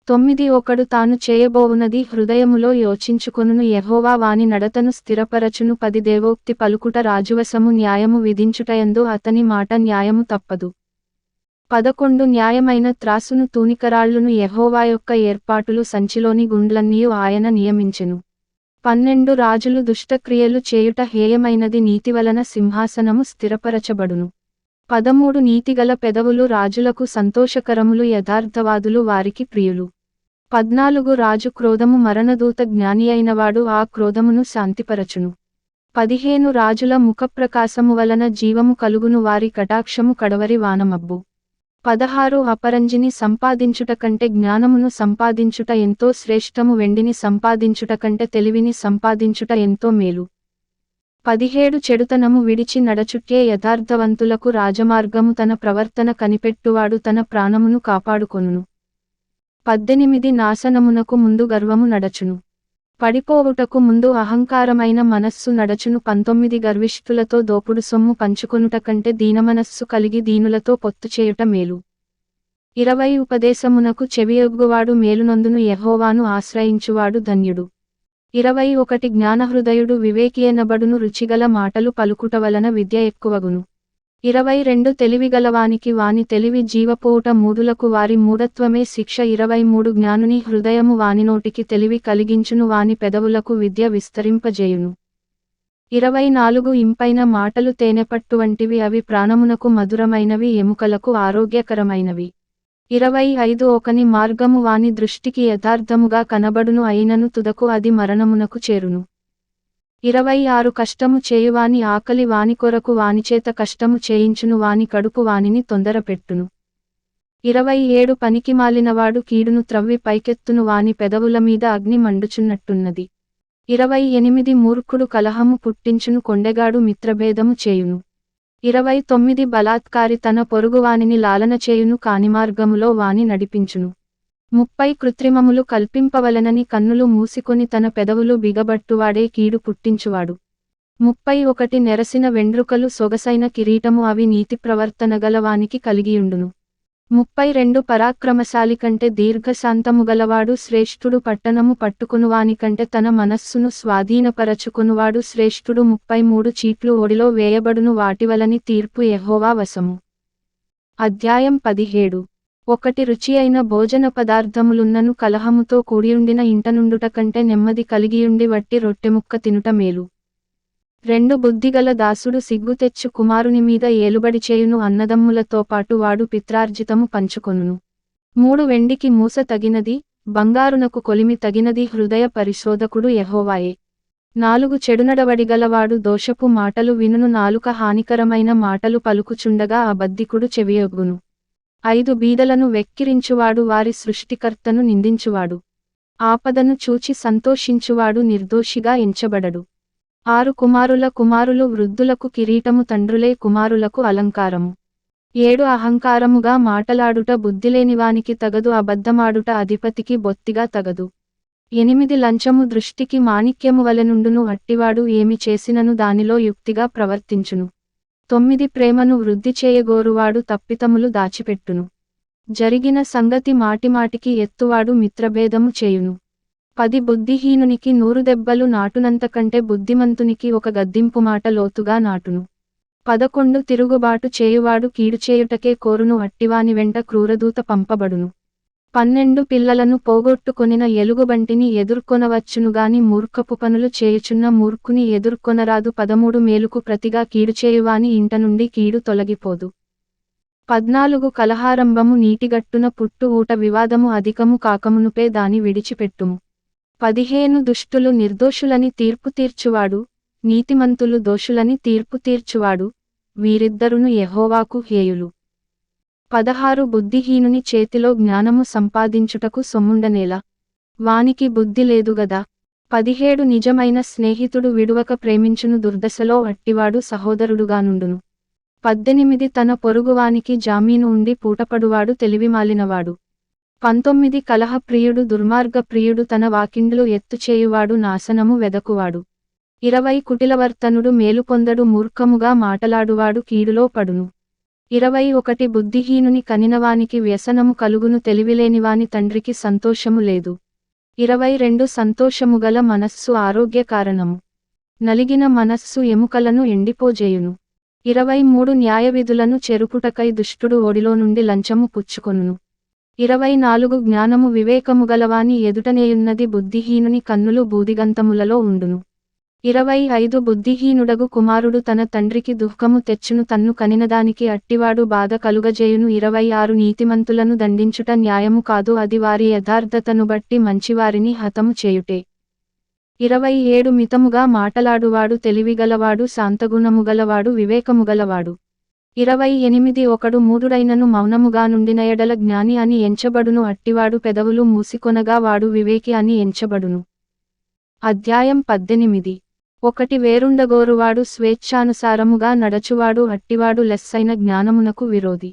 9 ఒకడు తాను చేయబోవునది హృదయములో యోచించుకొనును, యెహోవా వాని నడతను స్థిరపరచును. 10 దేవోక్తి పలుకుట రాజువశము, న్యాయము విధించుటయందు అతని మాట న్యాయము తప్పదు. 11 న్యాయమైన త్రాసును, తూనికరాళ్లును యెహోవా యొక్క ఏర్పాటులు, సంచిలోని గుండ్లన్నీయు ఆయన నియమించెను. 12 రాజులు దుష్టక్రియలు చేయుట హేయమైనది, నీతి వలన సింహాసనము స్థిరపరచబడును. 13 నీతిగల పెదవులు రాజులకు సంతోషకరములు, యథార్థవాదులు వారికి ప్రియులు. 14 రాజు క్రోధము మరణదూత, జ్ఞానియైనవాడు ఆ క్రోధమును శాంతిపరచును. 15 రాజుల ముఖప్రకాశము వలన జీవము కలుగును, వారి కటాక్షము కడవరి వానమబ్బు. 16 అపరంజిని సంపాదించుట కంటే జ్ఞానమును సంపాదించుట ఎంతో శ్రేష్టము, వెండిని సంపాదించుట కంటే తెలివిని సంపాదించుట ఎంతో మేలు. 17 చెడుతనము విడిచి నడచుటే యథార్థవంతులకు రాజమార్గము, తన ప్రవర్తన కనిపెట్టువాడు తన ప్రాణమును కాపాడుకొనును. 18 నాశనమునకు ముందు గర్వము నడచును, పడిపోవుటకు ముందు అహంకారమైన మనస్సు నడచును. 19 గర్విష్ఠులతో దోపుడు సొమ్ము పంచుకొనుట కంటే దీనమనస్సు కలిగి దీనులతో పొత్తు చేయుట మేలు. 20 ఉపదేశమునకు చెవియొగ్గువాడు మేలునొందును, యెహోవాను ఆశ్రయించువాడు ధన్యుడు. 21 జ్ఞానహృదయుడు వివేకియనబడును, రుచిగల మాటలు పలుకుట వలన విద్య ఎక్కువగును. 22 తెలివిగలవానికి వాని తెలివి జీవపోవుట, మూఢులకు వారి మూఢత్వమే శిక్ష. 23 జ్ఞానుని హృదయము వాని నోటికి తెలివి కలిగించును, వాని పెదవులకు విద్య విస్తరింపజేయును. 24 ఇంపైన మాటలు తేనెపట్టు వంటివి, అవి ప్రాణమునకు మధురమైనవి, ఎముకలకు ఆరోగ్యకరమైనవి. 25 ఒకని మార్గము వాని దృష్టికి యథార్థముగా కనబడును అయినను తుదకు అది మరణమునకు చేరును. 26 కష్టము చేయువాని ఆకలి వాని కొరకు వానిచేత కష్టము చేయించును వాని కడుపు వానిని తొందరపెట్టును. 27 పనికిమాలినవాడు కీడును త్రవ్వి పైకెత్తును వాని పెదవుల మీద అగ్ని మండుచున్నట్టున్నది. 28 మూర్ఖుడు కలహము పుట్టించును కొండెగాడు మిత్రభేదము చేయును. 29 బలాత్కారి తన పొరుగువానిని లాలన చేయును కానిమార్గములో వాని నడిపించును. 30 కృత్రిమములు కల్పింపవలెనని కన్నులు మూసికొని తన పెదవులు బిగబట్టువాడే కీడు పుట్టించువాడు. 31 నెరసిన వెండ్రుకలు సొగసైన కిరీటము అవి నీతి ప్రవర్తనగలవానికి కలిగియుండును. 32 పరాక్రమశాలి కంటే దీర్ఘశాంతముగలవాడు శ్రేష్ఠుడు పట్టణము పట్టుకొనువానికంటే తన మనస్సును స్వాధీనపరచుకొనువాడు శ్రేష్ఠుడు. 33 చీట్లు ఒడిలో వేయబడును వాటివలని తీర్పు యెహోవా వశము. అధ్యాయం 17 ఒకటి రుచి అయిన భోజన పదార్థములున్నను కలహముతో కూడియుండిన ఇంటనుండుట కంటే నెమ్మది కలిగియుండి వట్టి రొట్టెముక్క తినుట మేలు. 2 బుద్ధిగల దాసుడు సిగ్గు తెచ్చు కుమారుని మీద ఏలుబడి చేయును అన్నదమ్ములతో పాటు వాడు పిత్రార్జితము పంచుకొనును. 3 వెండికి మూస తగినది, బంగారునకు కొలిమి తగినది హృదయ పరిశోధకుడు యెహోవాయే. 4 చెడునడవడిగలవాడు దోషపు మాటలు వినును నాలుక హానికరమైన మాటలు పలుకుచుండగా అబద్ధికుడు చెవియొగ్గును. 5 బీదలను వెక్కిరించువాడు వారి సృష్టికర్తను నిందించువాడు. ఆపదను చూచి సంతోషించువాడు నిర్దోషిగా ఎంచబడడు. 6 కుమారుల కుమారులు వృద్ధులకు కిరీటము తండ్రులే కుమారులకు అలంకారము. 7 అహంకారముగా మాటలాడుట బుద్ధిలేనివానికి తగదు అబద్ధమాడుట అధిపతికి బొత్తిగా తగదు. 8 లంచము దృష్టికి మాణిక్యము వలెనుండును అట్టివాడు ఏమి చేసినను దానిలో యుక్తిగా ప్రవర్తించును. 9 ప్రేమను వృద్ధి చేయగోరువాడు తప్పితములు దాచిపెట్టును. జరిగిన సంగతి మాటిమాటికి ఎత్తువాడు మిత్రభేదము చేయును. 10 బుద్ధిహీనునికి 100 దెబ్బలు నాటునంతకంటే బుద్ధిమంతునికి ఒక గద్దింపు మాట లోతుగా నాటును. 11 తిరుగుబాటు చేయువాడు కీడుచేయుటకే కోరును అట్టివాని వెంట క్రూరదూత పంపబడును. 12 పిల్లలను పోగొట్టుకొనిన ఎలుగుబంటిని ఎదుర్కొనవచ్చునుగాని మూర్ఖపు పనులు చేయుచున్న మూర్ఖుని ఎదుర్కొనరాదు. 13 మేలుకు ప్రతిగా కీడుచేయువాని ఇంట నుండి కీడు తొలగిపోదు. 14 కలహారంభము నీటిగట్టున పుట్టు ఊట వివాదము అధికము కాకమునుపే దాని విడిచిపెట్టుము. 15 దుష్టులు నిర్దోషులని తీర్పు తీర్చువాడు, నీతిమంతులు దోషులని తీర్పు తీర్చువాడు, వీరిద్దరును యెహోవాకు హేయులు. 16 బుద్ధిహీనుని చేతిలో జ్ఞానము సంపాదించుటకు సొమ్ముండనేలా, వానికి బుద్ధి లేదుగదా. 17 నిజమైన స్నేహితుడు విడువక ప్రేమించును దుర్దశలో అట్టివాడు సహోదరుడుగానుండును. 18 తన పొరుగువానికి జామీను ఉండి పూటపడువాడు తెలివిమాలినవాడు. 19 కలహప్రియుడు దుర్మార్గప్రియుడు తన వాకిండ్లు ఎత్తుచేయువాడు నాశనము వెదకువాడు. 20 కుటిలవర్తనుడు మేలుపొందడు మూర్ఖముగా మాటలాడువాడు కీడులో పడును. 21 బుద్ధిహీనుని కనినవానికి వ్యసనము కలుగును తెలివిలేనివాని తండ్రికి సంతోషము లేదు. 22 సంతోషముగల మనస్సు ఆరోగ్య కారణము. నలిగిన మనస్సు ఎముకలను ఎండిపోజేయును. 23 న్యాయవిధులను చెరుపుటకై దుష్టుడు ఒడిలో నుండి లంచము పుచ్చుకొనును. 24 జ్ఞానము వివేకముగలవాని ఎదుటనేయున్నది బుద్ధిహీనుని కన్నులు బూదిగంతములలో ఉండును. 25 బుద్ధిహీనుడగు కుమారుడు తన తండ్రికి దుఃఖము తెచ్చును తన్ను కనినదానికి అట్టివాడు బాధ కలుగజేయును. 26 నీతిమంతులను దండించుట న్యాయము కాదు అది వారి యథార్థతను బట్టి మంచివారిని హతము చేయుటే. 27 మితముగా మాటలాడువాడు తెలివిగలవాడు శాంతగుణముగలవాడు వివేకముగలవాడు. 28 ఒకడు మూఢుడైనను మౌనముగా నుండిన ఎడల జ్ఞాని అని ఎంచబడును అట్టివాడు పెదవులు మూసికొనగా వాడు వివేకి అని ఎంచబడును. అధ్యాయం 18 ఒకటి వేరుండగోరువాడు స్వేచ్ఛానుసారముగా నడచువాడు అట్టివాడు లెస్సైన జ్ఞానమునకు విరోధి.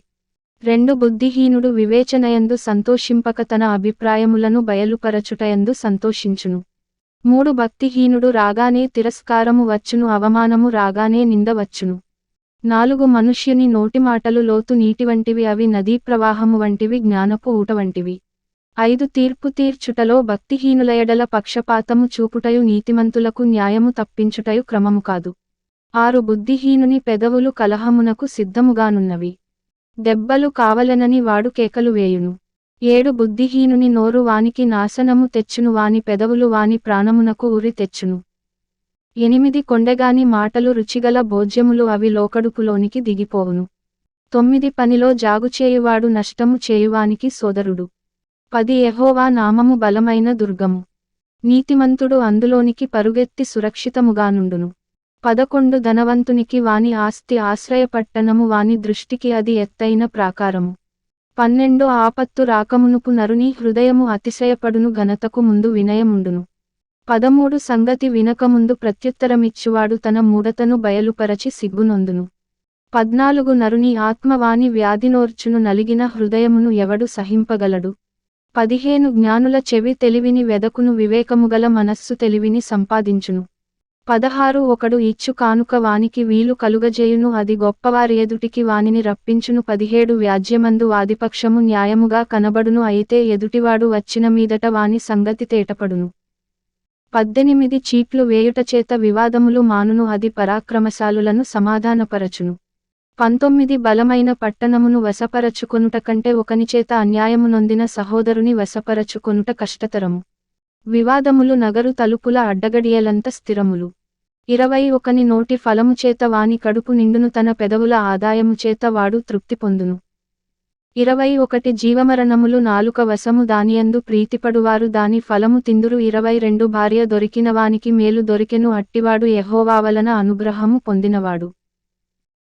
2 బుద్ధిహీనుడు వివేచనయందు సంతోషింపక తన అభిప్రాయములను బయలుపరచుటయందు సంతోషించును. 3 భక్తిహీనుడు రాగానే తిరస్కారము వచ్చును అవమానము రాగానే నింద వచ్చును. 4 మనుష్యుని నోటిమాటలు లోతు నీటి వంటివి అవి నదీ ప్రవాహము వంటివి జ్ఞానపు ఊట వంటివి. 5 తీర్పు తీర్చుటలో భక్తిహీనుల ఎడల పక్షపాతము చూపుటయు నీతిమంతులకు న్యాయము తప్పించుటయు క్రమము కాదు. 6 బుద్ధిహీనుని పెదవులు కలహమునకు సిద్ధముగానున్నవి. దెబ్బలు కావలెనని వాడు కేకలు వేయును. 7 బుద్ధిహీనుని నోరు వానికి నాశనము తెచ్చును వాని పెదవులు వాని ప్రాణమునకు ఉరి తెచ్చును. 8 కొండెగాని మాటలు రుచిగల భోజ్యములు అవి లోకడుపులోనికి దిగిపోవును. 9 పనిలో జాగుచేయువాడు నష్టము చేయువానికి సోదరుడు. 10 యెహోవా నామము బలమైన దుర్గము. నీతిమంతుడు అందులోనికి పరుగెత్తి సురక్షితముగానుండును. 11 ధనవంతునికి వాని ఆస్తి ఆశ్రయపట్టణము, వాని దృష్టికి అది ఎత్తైన ప్రాకారము. 12 ఆపత్తు రాకమునుపు నరుని హృదయము అతిశయపడును, ఘనతకు ముందు వినయముండును. 13 సంగతి వినకముందు ప్రత్యుత్తరమిచ్చువాడు తన మూఢతను బయలుపరచి సిగ్గునొందును. 14 నరుని ఆత్మ వాని వ్యాధినోర్చును, నలిగిన హృదయమును ఎవడు సహింపగలడు. 15 జ్ఞానుల చెవి తెలివిని వెదకును, వివేకముగల మనస్సు తెలివిని సంపాదించును. 16 ఒకడు ఇచ్చు కానుక వానికి వీలు కలుగజేయును, అది గొప్పవారి ఎదుటికి వానిని రప్పించును. 17 వ్యాజ్యమందు వాదిపక్షము న్యాయముగా కనబడును, అయితే ఎదుటివాడు వచ్చిన మీదట వాని సంగతి తేటపడును. 18 చీట్లు వేయుటచేత వివాదములు మానును, అది పరాక్రమశాలులను సమాధానపరచును. 19 బలమైన పట్టణమును వశపరచుకొనుట కంటే ఒకనిచేత అన్యాయము నొందిన సహోదరుని వశపరచుకొనుట కష్టతరము. వివాదములు నగరు తలుపుల అడ్డగడియలంత స్థిరములు. 21 నోటి ఫలము చేత వాని కడుపు నిండును, తన పెదవుల ఆదాయము చేత వాడు తృప్తి పొందును. 21 జీవమరణములు నాలుక వశము, దానియందు ప్రీతిపడువారు దాని ఫలము తిందురు. 22 భార్య దొరికిన వానికి మేలు దొరికెను, అట్టివాడు యెహోవా వలన అనుగ్రహము పొందినవాడు.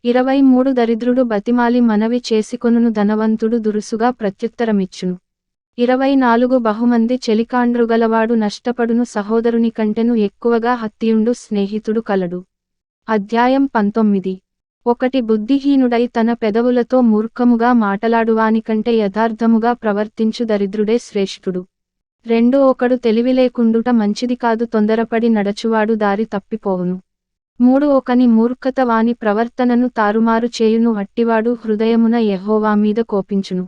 23 దరిద్రుడు బతిమాలి మనవి చేసికొనును, ధనవంతుడు దురుసుగా ప్రత్యుత్తరమిచ్చును. 24 బహుమంది చెలికాండ్రుగలవాడు నష్టపడును, సహోదరుని కంటెను ఎక్కువగా హత్తియుండు స్నేహితుడు కలడు. అధ్యాయం 19. 1 బుద్ధిహీనుడై తన పెదవులతో మూర్ఖముగా మాటలాడువానికంటే యథార్థముగా ప్రవర్తించు దరిద్రుడే శ్రేష్ఠుడు. 2 ఒకడు తెలివిలేకుండుట మంచిది కాదు, తొందరపడి నడచువాడు దారి తప్పిపోవును. 3 ఒకని మూర్ఖత వాని ప్రవర్తనను తారుమారు చేయును, అట్టివాడు హృదయమున యెహోవా మీద కోపించును.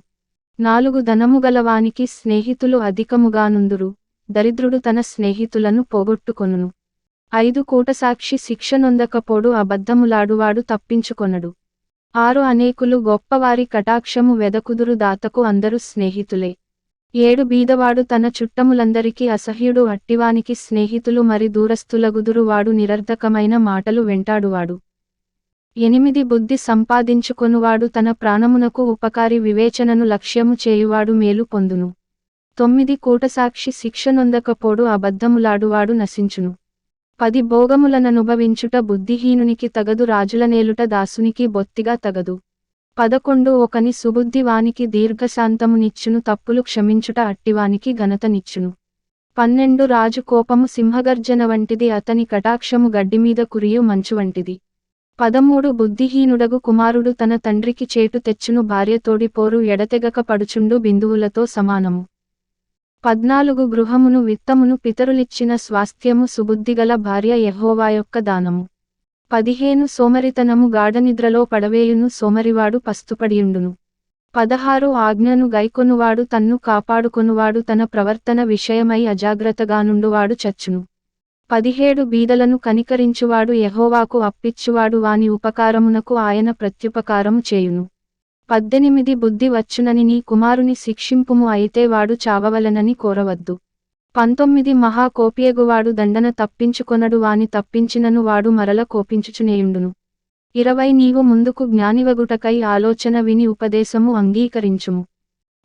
4 ధనముగలవానికి స్నేహితులు అధికముగానుందురు, దరిద్రుడు తన స్నేహితులను పోగొట్టుకొనును. 5 కూటసాక్షి శిక్ష నొందకపోడు, అబద్ధములాడువాడు తప్పించుకొనడు. 6 అనేకులు గొప్పవారి కటాక్షము వెదకుదురు, దాతకు అందరు స్నేహితులే. 7 బీదవాడు తన చుట్టములందరికీ అసహ్యుడు, అట్టివానికి స్నేహితులు మరి దూరస్థులగుదురు, వాడు నిరర్ధకమైన మాటలు వెంటాడువాడు. 8 బుద్ధి సంపాదించుకొనువాడు తన ప్రాణమునకు ఉపకారి, వివేచనను లక్ష్యము చేయువాడు మేలు పొందును. 9 కూటసాక్షి శిక్ష నొందకపోడు, అబద్ధములాడువాడు నశించును. 10 భోగములననుభవించుట బుద్ధిహీనునికి తగదు, రాజులనేలుట దాసునికి బొత్తిగా తగదు. 11 ఒకని సుబుద్ధి వానికి దీర్ఘశాంతమునిచ్చును, తప్పులు క్షమించుట అట్టివానికి ఘనతనిచ్చును. 12 రాజు కోపము సింహగర్జన వంటిది, అతని కటాక్షము గడ్డిమీద కురియు మంచు వంటిది. 13 బుద్ధిహీనుడగు కుమారుడు తన తండ్రికి చేటు తెచ్చును, భార్యతోడి పోరు ఎడతెగక పడుచుండు బిందువులతో సమానము. 14 గృహమును విత్తమును పితరులిచ్చిన స్వాస్థ్యము, సుబుద్ధిగల భార్య యెహోవా యొక్క దానము. 15 సోమరితనము గాఢనిద్రలో పడవేయును, సోమరివాడు పస్తుపడియుండును. 16 ఆజ్ఞను గైకొనువాడు తన్ను కాపాడుకొనువాడు, తన ప్రవర్తన విషయమై అజాగ్రత్తగానుండువాడు చచ్చును. 17 బీదలను కనికరించువాడు యెహోవాకు అప్పిచ్చువాడు, వాని ఉపకారమునకు ఆయన ప్రత్యుపకారము చేయును. 18 బుద్ధి వచ్చునని నీ కుమారుని శిక్షింపుము, అయితే వాడు చావవలెనని కోరవద్దు. 19 మహా కోపియగువాడు దండన తప్పించుకొనడు, వాని తప్పించినను వాడు మరల కోపించుచునేయుండును. 20 నీవు ముందుకు జ్ఞానివగుటకై ఆలోచన విని ఉపదేశము అంగీకరించుము.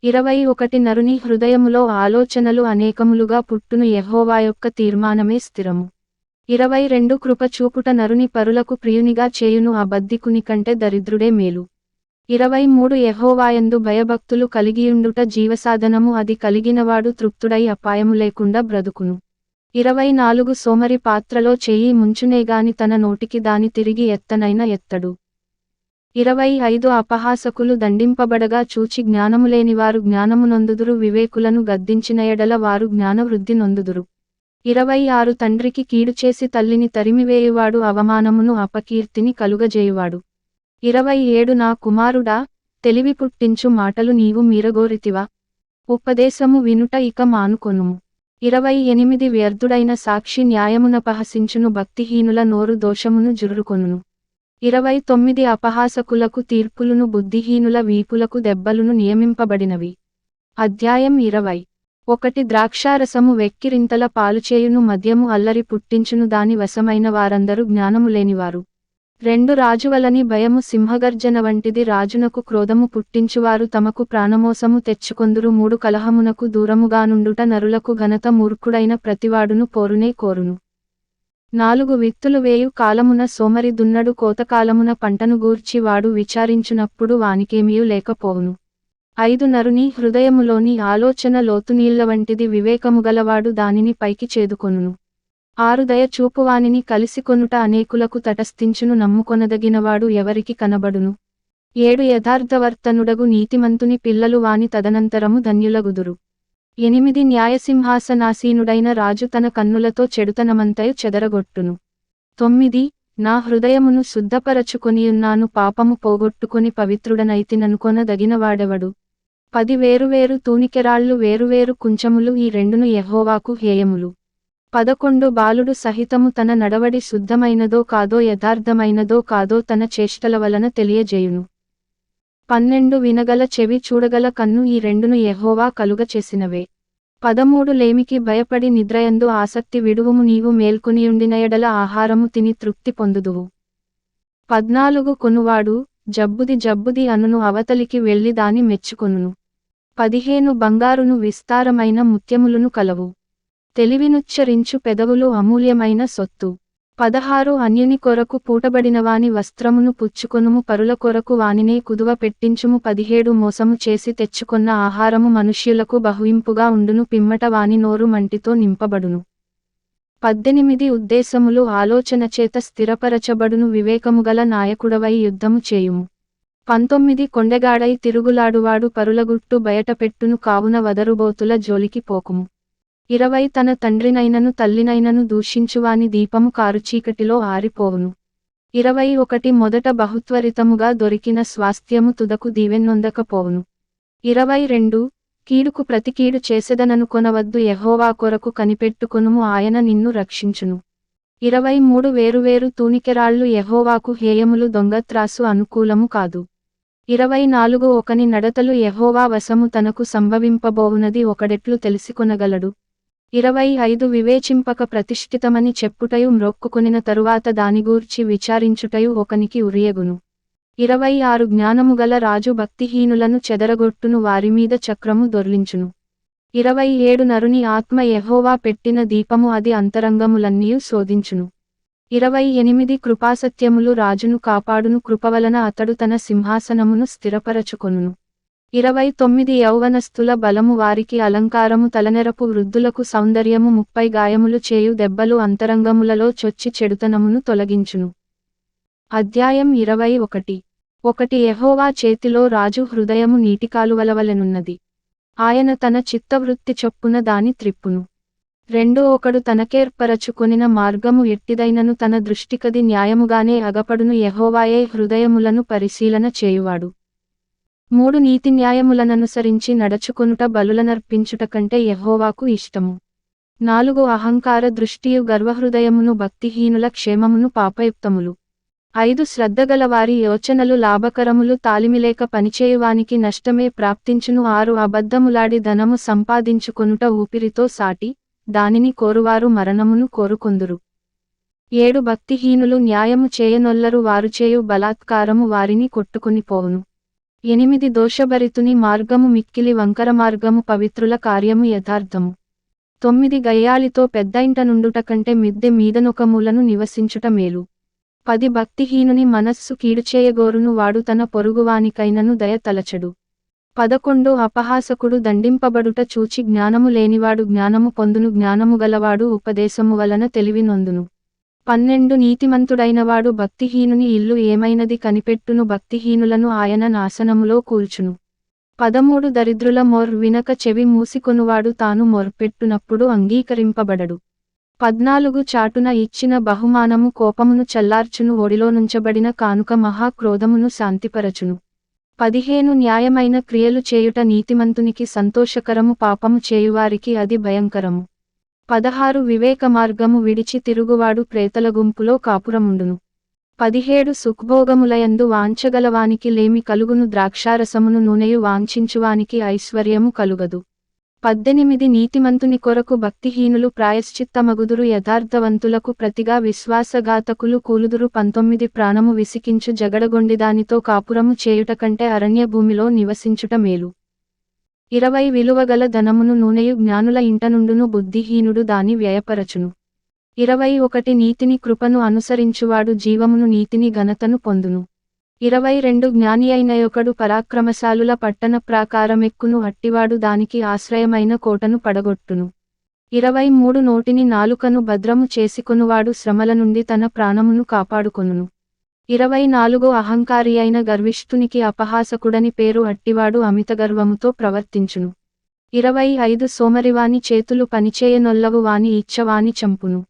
21 నరుని హృదయములో ఆలోచనలు అనేకములుగా పుట్టును, యెహోవా యొక్క తీర్మానమే స్థిరము. 22 కృప చూపుట నరుని పరులకు ప్రియునిగా చేయును, అబద్ధికుని కంటే దరిద్రుడే మేలు. 23 యెహోవాయందు భయభక్తులు కలిగియుండుట జీవసాధనము, అది కలిగినవాడు తృప్తుడై అపాయము లేకుండా బ్రతుకును. 24 సోమరి పాత్రలో చెయ్యి ముంచునేగాని తన నోటికి దాని తిరిగి ఎత్తనైన ఎత్తడు. 25 అపహాసకులు దండింపబడగా చూచి జ్ఞానములేనివారు జ్ఞానము నొందుదురు, వివేకులను గద్దించిన ఎడల వారు జ్ఞానవృద్ధి నొందుదురు. 26 తండ్రికి కీడు చేసి తల్లిని తరిమివేయువాడు అవమానమును అపకీర్తిని కలుగజేయువాడు. 27 నా కుమారుడా, తెలివి పుట్టించు మాటలు నీవు మీరగోరితివా? ఉపదేశము వినుట ఇక మానుకొనుము. 28 వ్యర్థుడైన సాక్షి న్యాయమునపహసించును, భక్తిహీనుల నోరు దోషమును జుర్రుకొనును. 29 అపహాసకులకు తీర్పులును, బుద్ధిహీనుల వీపులకు దెబ్బలును నియమింపబడినవి. అధ్యాయం 20. 1 ద్రాక్షారసము వెక్కిరింతల పాలుచేయును, మద్యము అల్లరి పుట్టించును, దాని వశమైన వారందరూ జ్ఞానము లేనివారు. రెండు రాజువలని భయము సింహగర్జన వంటిది రాజునకు క్రోధము పుట్టించువారు తమకు ప్రాణమోసము తెచ్చుకొందురు మూడు కలహమునకు దూరముగానుండుట నరులకు ఘనత మూర్ఖుడైన ప్రతివాడును పోరునే కోరును. నాలుగు విత్తులు వేయు కాలమున సోమరి దున్నడు కోతకాలమున పంటను గూర్చి వాడు విచారించునప్పుడు వానికేమియు లేకపోవును. ఐదు నరుని హృదయములోని ఆలోచన లోతునీళ్ల వంటిది వివేకముగలవాడు దానిని పైకి చేదుకొనును. ఆరు దయ చూపువానిని కలిసికొనుట అనేకులకు తటస్థించును నమ్ముకొనదగినవాడు ఎవరికి కనబడును. ఏడు యథార్థవర్తనుడగు నీతిమంతుని పిల్లలు వాని తదనంతరము ధన్యులగుదురు. ఎనిమిది న్యాయసింహాసనాసీనుడైన రాజు తన కన్నులతో చెడుతనమంతయు చెదరగొట్టును. తొమ్మిది నా హృదయమును శుద్ధపరచుకొనియున్నాను పాపము పోగొట్టుకొని పవిత్రుడనైతిననుకొనదగినవాడెవడు. 10 వేరువేరు తూనికెరాళ్ళు వేరువేరు కుంచములు ఈ రెండును యెహోవాకు హేయములు. 11 బాలుడు సహితము తన నడవడి శుద్ధమైనదో కాదో యథార్థమైనదో కాదో తన చేష్టల వలన తెలియజేయును. 12 వినగల చెవి చూడగల కన్ను ఈ రెండును యెహోవా కలుగచేసినవే. 13 లేమికి భయపడి నిద్రయందు ఆసక్తి విడువుము నీవు మేల్కొనియుండిన ఎడల ఆహారము తిని తృప్తి పొందుదువు. 14 కొనువాడు జబ్బుది అనును అవతలికి వెళ్లి దాని మెచ్చుకొనును. 15 బంగారును విస్తారమైన ముత్యములును కలవు. తెలివినుచ్చరించు పెదవులు అమూల్యమైన సొత్తు. 16 అన్యుని కొరకు పూటబడినవాని వస్త్రమును పుచ్చుకొనుము పరుల కొరకు వానినే కుదువ పెట్టించుము. 17 మోసము చేసి తెచ్చుకొన్న ఆహారము మనుష్యులకు బహుయింపుగా ఉండును పిమ్మట వాని నోరు మంటితో నింపబడును. 18 ఉద్దేశములు ఆలోచనచేత స్థిరపరచబడును వివేకముగల నాయకుడవై యుద్ధము చేయుము. 19 కొండెగాడై తిరుగులాడువాడు పరులగుట్టు బయటపెట్టును కావున వదరుబోతుల జోలికి పోకుము. 20 తన తండ్రినైనను తల్లినైనను దూషించువాని దీపము కారుచీకటిలో ఆరిపోవును. 21 మొదట బహుత్వరితముగా దొరికిన స్వాస్థ్యము తుదకు దీవెన్నొందకపోవును. 22 కీడుకు ప్రతి కీడు చేసెదననుకొనవద్దు యెహోవా కొరకు కనిపెట్టుకొనుము ఆయన నిన్ను రక్షించును. 23 వేరువేరు తూనికెరాళ్ళు యెహోవాకు హేయములు దొంగత్రాసు అనుకూలము కాదు. 24 ఒకని నడతలు యెహోవా వశము తనకు సంభవింపబోవునది ఒకడెట్లు తెలిసికొనగలడు. 25 వివేచింపక ప్రతిష్ఠితమని చెప్పుటయు మ్రొక్కుకొనిన తరువాత దానిగూర్చి విచారించుటయు ఒకనికి ఉరియగును. 26 జ్ఞానముగల రాజు భక్తిహీనులను చెదరగొట్టును వారిమీద చక్రము దొర్లించును. 27 నరుని ఆత్మ యెహోవా పెట్టిన దీపము అది అంతరంగములన్నీయు శోధించును. 28 కృపాసత్యములు రాజును కాపాడును కృపవలన అతడు తన సింహాసనమును స్థిరపరచుకొనును. 29 యౌవనస్థుల బలము వారికి అలంకారము తలనెరపు వృద్ధులకు సౌందర్యము 30 గాయములు చేయు దెబ్బలు అంతరంగములలో చొచ్చి చెడుతనమును తొలగించును. అధ్యాయం 21 ఒకటి యెహోవా చేతిలో రాజు హృదయము నీటికాలువలవలెనున్నది. ఆయన తన చిత్తవృత్తి చొప్పున దాని త్రిప్పును. 2 ఒకడు తనకేర్పరచుకొనిన మార్గము ఎట్టిదైనను తన దృష్టికది న్యాయముగానే అగపడును యెహోవాయే హృదయములను పరిశీలన చేయువాడు. 3 నీతి న్యాయములననుసరించి నడచుకొనుట బలులనర్పించుట కంటే యెహోవాకు ఇష్టము. 4 అహంకార దృష్టియు గర్వహృదయమును భక్తిహీనుల క్షేమమును పాపయుక్తములు. 5 శ్రద్ధగలవారి యోచనలు లాభకరములు తాలిమిలేక పనిచేయువానికి నష్టమే ప్రాప్తించును. 6 అబద్ధములాడి ధనము సంపాదించుకొనుట ఊపిరితో సాటి దానిని కోరువారు మరణమును కోరుకొందురు. 7 భక్తిహీనులు న్యాయము చేయనొల్లరు వారుచేయు బలాత్కారము వారిని కొట్టుకునిపోవును. 8 దోషభరితుని మార్గము మిక్కిలి వంకర మార్గము పవిత్రుల కార్యము యథార్థము. 9 గయ్యాళితో పెద్దయింట నుండుట కంటే మిద్దె మీదనొక మూలను నివసించుట మేలు. 10 భక్తిహీనుని మనస్సు కీడుచేయగోరును వాడు తన పొరుగువానికైనను దయ తలచడు. 11 అపహాసకుడు దండింపబడుట చూచి జ్ఞానము లేనివాడు జ్ఞానము పొందును జ్ఞానము గలవాడు ఉపదేశము వలన తెలివి నొందును. 12 నీతిమంతుడైనవాడు భక్తిహీనుని ఇల్లు ఏమైనది కనిపెట్టును భక్తిహీనులను ఆయన నాశనములో కూల్చును. 13 దరిద్రుల మొర్ వినక చెవి మూసికొనువాడు తాను మొర్పెట్టునప్పుడు అంగీకరింపబడడు. 14 చాటున ఇచ్చిన బహుమానము కోపమును చల్లార్చును ఒడిలోనుంచబడిన కానుక మహాక్రోధమును శాంతిపరచును. 15 న్యాయమైన క్రియలు చేయుట నీతిమంతునికి సంతోషకరము పాపము చేయువారికి అది భయంకరము. 16 వివేక మార్గము విడిచి తిరుగువాడు ప్రేతల గుంపులో కాపురముండును. 17 సుఖభోగములయందు వాంఛగలవానికి లేమి కలుగును ద్రాక్షారసమును నూనెయు వాంఛించువానికి ఐశ్వర్యము కలుగదు. 18 నీతిమంతుని కొరకు భక్తిహీనులు ప్రాయశ్చిత్తమగుదురు, యథార్థవంతులకు ప్రతిగా విశ్వాసఘాతకులు కూలుదురు. 19 ప్రాణము విసికించు జగడగొండిదానితో కాపురము చేయుట కంటే అరణ్య భూమిలో నివసించుట మేలు. 20 విలువగల ధనమును నూనెయు జ్ఞానుల ఇంట నుండును, బుద్ధిహీనుడు దాని వ్యయపరచును. 21 నీతిని కృపను అనుసరించువాడు జీవమును నీతిని ఘనతను పొందును. 22 జ్ఞాని అయిన ఒకడు పరాక్రమశాలుల పట్టణ ప్రాకారమెక్కును, అట్టివాడు దానికి ఆశ్రయమైన కోటను పడగొట్టును. 23 నోటిని నాలుకను భద్రము చేసుకొనువాడు శ్రమల నుండి తన ప్రాణమును కాపాడుకొనును. 24 అహంకారి అయిన గర్విష్ఠునికి అపహాసకుడని పేరు, అట్టివాడు అమితగర్వముతో ప్రవర్తించును. 25 సోమరివాని చేతులు పనిచేయనొల్లవు, వాని ఇచ్చ వాని చంపును.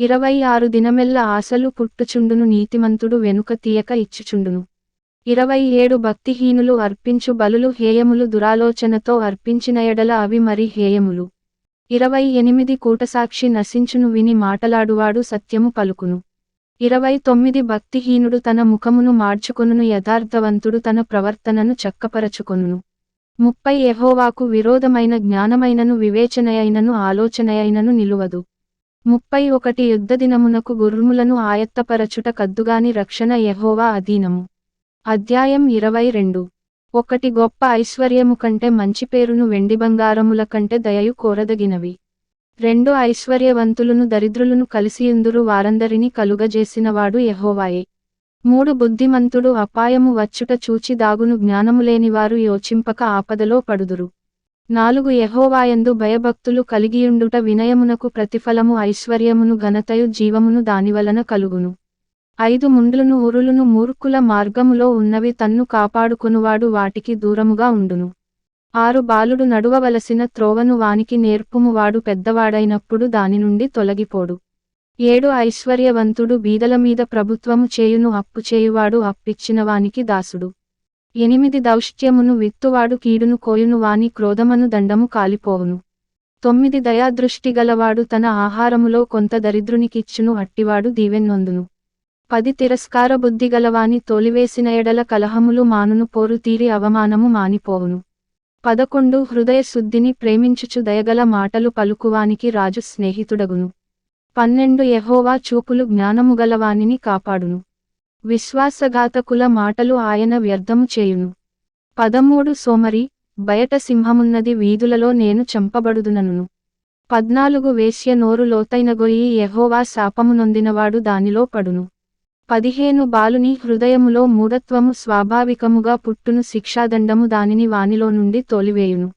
26 దినమెల్ల ఆశలు పుట్టుచుండును, నీతిమంతుడు వెనుక తీయక ఇచ్చుచుండును. 27 భక్తిహీనులు అర్పించు బలులు హేయములు, దురాలోచనతో అర్పించిన ఎడల అవి మరి హేయములు. 28 కూటసాక్షి నశించును, విని మాటలాడువాడు సత్యము పలుకును. 29 భక్తిహీనుడు తన ముఖమును మార్చుకొనును, యథార్థవంతుడు తన ప్రవర్తనను చక్కపరచుకొనును. 30 యెహోవాకు విరోధమైన జ్ఞానమైనను వివేచనయైనను ఆలోచనయైనను నిలువదు. 31 యుద్ధదినమునకు గుర్రములను ఆయత్తపరచుట కద్దుగాని రక్షణ యెహోవా అధీనము. అధ్యాయం 22. 1 గొప్ప ఐశ్వర్యము కంటే మంచి పేరును వెండి బంగారముల కంటే దయయు కోరదగినవి. 2 ఐశ్వర్యవంతులను దరిద్రులను కలిసియుందురు, వారందరినీ కలుగజేసినవాడు యెహోవాయే. 3 బుద్ధిమంతుడు అపాయము వచ్చుట చూచి దాగును, జ్ఞానములేనివారు యోచింపక ఆపదలో పడుదురు. 4 యెహోవాయందు భయభక్తులు కలిగియుండుట వినయమునకు ప్రతిఫలము, ఐశ్వర్యమును ఘనతయు జీవమును దానివలన కలుగును. 5 ముండ్లును ఉరులును మూర్ఖుల మార్గములో ఉన్నవి, తన్ను కాపాడుకొనువాడు వాటికి దూరముగా ఉండును. 6 బాలుడు నడువవలసిన త్రోవను వానికి నేర్పుము, వాడు పెద్దవాడైనప్పుడు దాని నుండి తొలగిపోడు. 7 ఐశ్వర్యవంతుడు బీదల మీద ప్రభుత్వము చేయును, అప్పు చేయువాడు అప్పిచ్చిన వానికి దాసుడు. 8 దౌష్ట్యమును విత్తువాడు కీడును కోయును, వాని క్రోధమను దండము కాలిపోవును. 9 దయాదృష్టి గలవాడు తన ఆహారములో కొంత దరిద్రునికిచ్చును, అట్టివాడు దీవెనొందును. 10 తిరస్కార బుద్ధి గలవాని తోలివేసిన ఎడల కలహములు మానును, పోరు తీరి అవమానము మానిపోవును. 11 హృదయ శుద్ధిని ప్రేమించుచు దయగల మాటలు పలుకువానికి రాజు స్నేహితుడగును. 12 యెహోవా చూపులు జ్ఞానము గలవానిని కాపాడును, విశ్వాసఘాతకుల మాటలు ఆయన వ్యర్థము చేయును. 13 సోమరి, బయట సింహమున్నది, వీధులలో నేను చంపబడుదునను. 14 వేశ్య నోరు లోతైన గొయ్యి, యెహోవా శాపము నొందినవాడు దానిలో పడును. 15 బాలుని హృదయములో మూఢత్వము స్వాభావికముగా పుట్టును, శిక్షాదండము దానిని వానిలో నుండి తోలివేయును.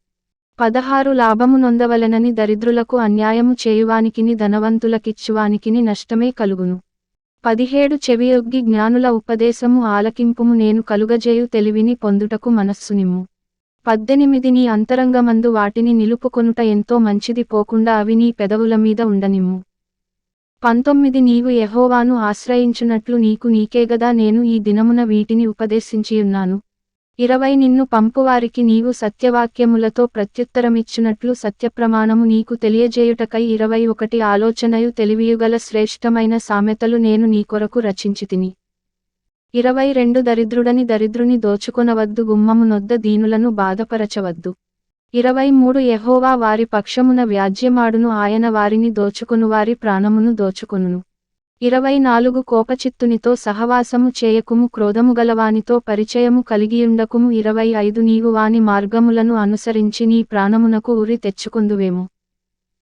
16 లాభము నొందవలెనని దరిద్రులకు అన్యాయము చేయువానికిని ధనవంతులకిచ్చువానికిని నష్టమే కలుగును. 17 చెవియొగ్గి జ్ఞానుల ఉపదేశము ఆలకింపుము, నేను కలుగజేయు తెలివిని పొందుటకు మనస్సునిమ్ము. 18 నీ అంతరంగమందు వాటిని నిలుపుకొనుట ఎంతో మంచిది, పోకుండా అవి నీ పెదవుల మీద ఉండనిమ్ము. 19 నీవు యెహోవాను ఆశ్రయించునట్లు నీకు నీకేగదా నేను ఈ దినమున వీటిని ఉపదేశించియున్నాను. 20 నిన్ను పంపువారికి నీవు సత్యవాక్యములతో ప్రత్యుత్తరమిచ్చునట్లు సత్యప్రమాణము నీకు తెలియజేయుటకై 21 ఆలోచనయు తెలివియుగల శ్రేష్టమైన సామెతలు నేను నీ కొరకు రచించితిని. 22 దరిద్రుడని దరిద్రుని దోచుకొనవద్దు, గుమ్మము నొద్ద దీనులను బాధపరచవద్దు. 23 యెహోవా వారి పక్షమున వ్యాజ్యమాడును, ఆయన వారిని దోచుకొనువారి ప్రాణమును దోచుకొనును. 24 కోపచిత్తునితో సహవాసము చేయకుము, క్రోధము గలవానితో పరిచయము కలిగియుండకుము. 25 నీవు వాని మార్గములను అనుసరించి నీ ప్రాణమునకు ఉరి తెచ్చుకొందువేమో.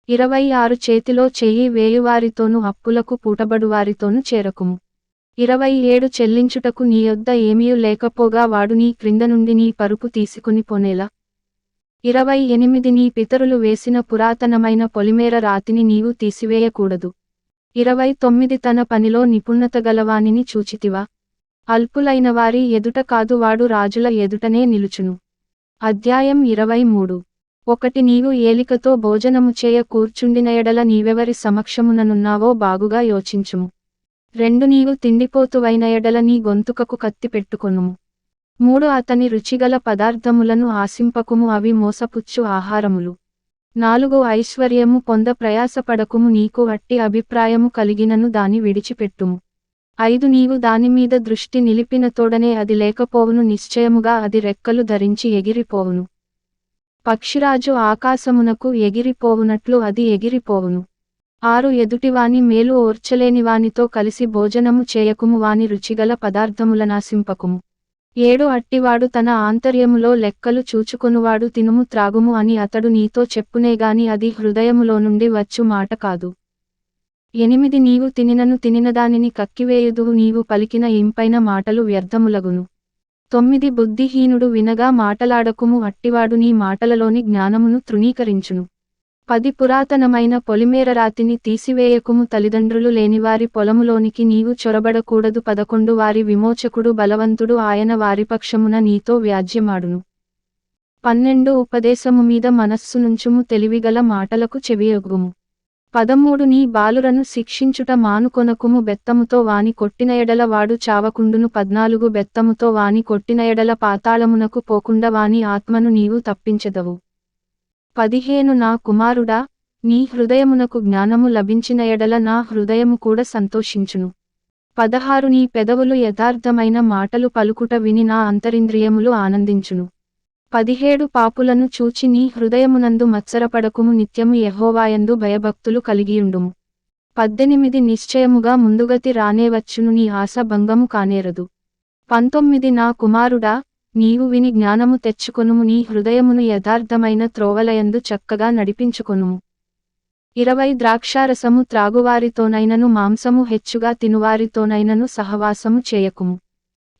26 చేతిలో చెయ్యి వేయువారితోను అప్పులకు పూటబడువారితోను చేరకుము. 27 చెల్లించుటకు నీ యొద్ద ఏమీయు లేకపోగా వాడు నీ క్రింద నుండి నీ పరుపు తీసుకుని పోనేలా. 28 నీ పితరులు వేసిన పురాతనమైన పొలిమేర రాతిని నీవు తీసివేయకూడదు. 29 తన పనిలో నిపుణత గలవానిని చూచితివా? అల్పులైన వారి ఎదుట కాదు, వాడు రాజుల ఎదుటనే నిలుచును. అధ్యాయం 23. 1 నీవు ఏలికతో భోజనము చేయ కూర్చుండిన ఎడల నీవెవరి సమక్షముననున్నావో బాగుగా యోచించుము. 2 నీవు తిండిపోతువైన ఎడల నీ గొంతుకకు కత్తి పెట్టుకొనుము. 3 అతని రుచిగల పదార్థములను ఆశింపకుము, అవి మోసపుచ్చు ఆహారములు. 4 ఐశ్వర్యము పొంద ప్రయాసపడకుము, నీకు అట్టి అభిప్రాయము కలిగినను దాని విడిచిపెట్టుము. 5 నీవు దానిమీద దృష్టి నిలిపిన తోడనే అది లేకపోవును, నిశ్చయముగా అది రెక్కలు ధరించి ఎగిరిపోవును. పక్షిరాజు ఆకాశమునకు ఎగిరిపోవునట్లు అది ఎగిరిపోవును. 6 ఎదుటివాని మేలు ఓర్చలేని వానితో కలిసి భోజనము చేయకుము, వాని రుచిగల పదార్థములనాశింపకుము. 7 అట్టివాడు తన ఆంతర్యములో లెక్కలు చూచుకొనువాడు తినుము త్రాగుము అని అతడు నీతో చెప్పునేగాని అది హృదయములో నుండి వచ్చు మాట కాదు. 8 నీవు తినినదానిని కక్కివేయుదువు, నీవు పలికిన ఇంపైన మాటలు వ్యర్థములగును. 9 బుద్ధిహీనుడు వినగా మాటలాడకుము, అట్టివాడు నీ మాటలలోని జ్ఞానమును తృణీకరించును. 10 పురాతనమైన పొలిమేరరాతిని తీసివేయకుము, తల్లిదండ్రులు లేనివారి పొలములోనికి నీవు చొరబడకూడదు. 11 వారి విమోచకుడు బలవంతుడు, ఆయన వారిపక్షమున నీతో వ్యాజ్యమాడును. 12 ఉపదేశము మీద మనస్సునుంచుము, తెలివిగల మాటలకు చెవియొగ్గుము. 13 నీ బాలురను శిక్షించుట మానుకొనకుము, బెత్తముతో వాని కొట్టిన ఎడల వాడు చావకుండును. 14 బెత్తముతో వాని కొట్టిన ఎడల పాతాళమునకు పోకుండా వాని ఆత్మను నీవు తప్పించెదవు. 15 నా కుమారుడా, నీ హృదయమునకు జ్ఞానము లభించిన ఎడల నా హృదయము కూడా సంతోషించును. 16 నీ పెదవులు యథార్థమైన మాటలు పలుకుట విని నా అంతరింద్రియములు ఆనందించును. 17 పాపులను చూచి నీ హృదయమునందు మత్సరపడకుము, నిత్యము యెహోవాయందు భయభక్తులు కలిగియుండుము. 18 నిశ్చయముగా ముందుగతి రానేవచ్చును, నీ ఆశ భంగము కానేరదు. 19 నా కుమారుడా, నీవు విని జ్ఞానము తెచ్చుకొనుము, నీ హృదయమును యథార్థమైన త్రోవలయందు చక్కగా నడిపించుకొనుము. 20 ద్రాక్షారసము త్రాగువారితోనైనను మాంసము హెచ్చుగా తినువారితోనైనను సహవాసము చేయకుము.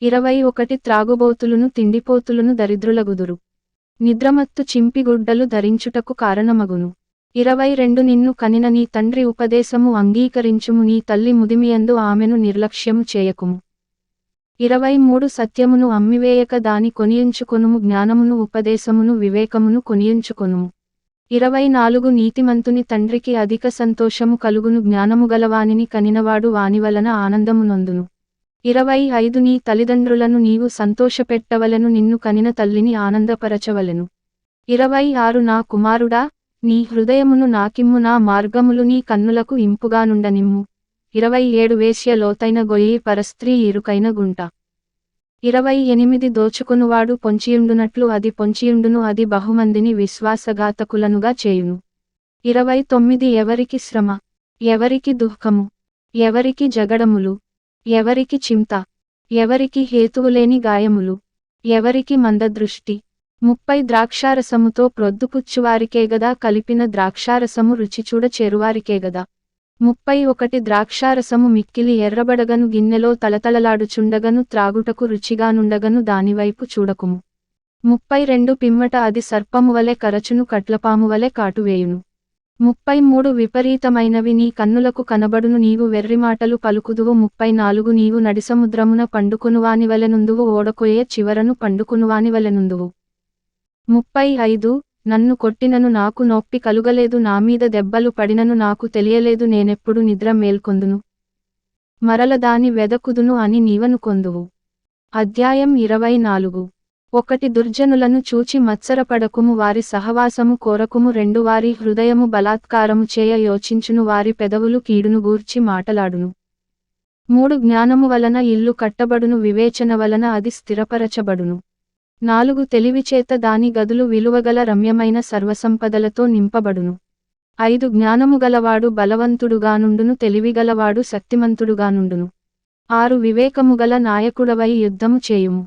21 త్రాగుబోతులును తిండిపోతులును దరిద్రులగుదురు, నిద్రమత్తు చింపిగుడ్డలు ధరించుటకు కారణమగును. 22 నిన్ను కనిన నీ తండ్రి ఉపదేశము అంగీకరించుము, నీ తల్లి ముదిమియందు ఆమెను నిర్లక్ష్యము చేయకుము. 23 సత్యమును అమ్మివేయక దాని కొనియుంచుకొనుము, జ్ఞానమును ఉపదేశమును వివేకమును కొనియుంచుకొనుము. 24 నీతిమంతుని తండ్రికి అధిక సంతోషము కలుగును, జ్ఞానము గలవానిని కనినవాడు వానివలన ఆనందము నొందును. 25 నీ తల్లిదండ్రులను నీవు సంతోషపెట్టవలెను, నిన్ను కనిన తల్లిని ఆనందపరచవలెను. 26 నా కుమారుడా, నీ హృదయమును నాకిమ్ము, నా మార్గములు నీ కన్నులకు ఇంపుగానుండనిమ్ము. 27 వేశ్య లోతైన గొయ్యి, పరస్త్రీ ఇరుకైన గుంట. 28 దోచుకొనువాడు పొంచియుండునట్లు అది పొంచియుండును, అది బహుమందిని విశ్వాసఘాతకులనుగా చేయును. 29 ఎవరికి శ్రమ, ఎవరికి దుఃఖము, ఎవరికి జగడములు, ఎవరికి చింత, ఎవరికి హేతువులేని గాయములు, ఎవరికి మందదృష్టి. 30 ద్రాక్షారసముతో ప్రొద్దుపుచ్చువారికేగదా, కలిపిన ద్రాక్షారసము రుచిచూడ చేరువారికేగదా. 31 ద్రాక్షారసము మిక్కిలి ఎర్రబడగను, గిన్నెలో తలతలలాడుచుండగను, త్రాగుటకు రుచిగానుండగను, దానివైపు చూడకుము. 32 పిమ్మట అది సర్పమువలె కరచును, కట్లపామువలె కాటువేయును. 33 విపరీతమైనవి నీ కన్నులకు కనబడును, నీవు వెర్రిమాటలు పలుకుదువు. 34 నీవు నడిసముద్రమున పండుకొనువానివలెనుందువు, ఓడకొయ్య చివరను పండుకొనువానివలెనుందువు. 35 నన్ను కొట్టినను నాకు నొప్పి కలుగలేదు, నా మీద దెబ్బలు పడినను నాకు తెలియలేదు, నేనెప్పుడు నిద్ర మేల్కొందును, మరల దాని వెదకుదును అని నీవనుకొందువు. అధ్యాయం 24. 1 దుర్జనులను చూచి మత్సరపడకుము, వారి సహవాసము కోరకుము. 2 వారి హృదయము బలాత్కారము చేయ యోచించును, వారి పెదవులు కీడును గూర్చి మాటలాడును. 3 జ్ఞానము వలన ఇల్లు కట్టబడును, వివేచన వలన అది స్థిరపరచబడును. 4 తెలివిచేత దాని గదులు విలువగల రమ్యమైన సర్వసంపదలతో నింపబడును. 5 జ్ఞానము గలవాడు బలవంతుడుగానుండును, తెలివిగలవాడు శక్తిమంతుడుగానుండును. 6 వివేకముగల నాయకుడవై యుద్ధము చేయుము.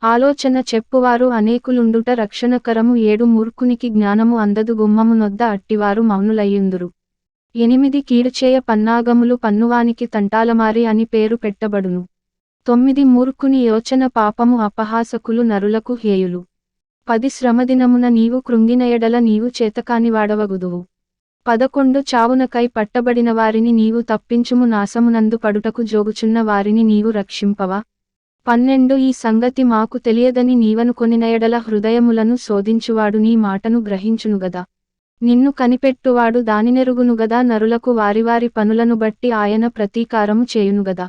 ఆలోచన చెప్పువారు అనేకులుండుట రక్షణకరము. 7 మూర్ఖునికి జ్ఞానము అందదు, గుమ్మము నొద్ద అట్టివారు మౌనులయ్యుందురు. 8 కీడుచేయ పన్నాగములు పన్నువానికి తంటాలమారి అని పేరు పెట్టబడును. 9 మూర్ఖుని యోచన పాపము, అపహాసకులు నరులకు హేయులు. 10 శ్రమదినమున నీవు కృంగిన ఎడల నీవు చేతకానివాడవగుదువు. 11 చావునకై పట్టబడిన వారిని నీవు తప్పించుము, నాశమునందు పడుటకు జోగుచున్న వారిని నీవు రక్షింపవా. 12 ఈ సంగతి మాకు తెలియదని నీవనుకొనిన ఎడల హృదయములను శోధించువాడు నీ మాటను గ్రహించునుగదా. నిన్ను కనిపెట్టువాడు దానినెరుగునుగదా, నరులకు వారివారి పనులను బట్టి ఆయన ప్రతీకారము చేయునుగదా.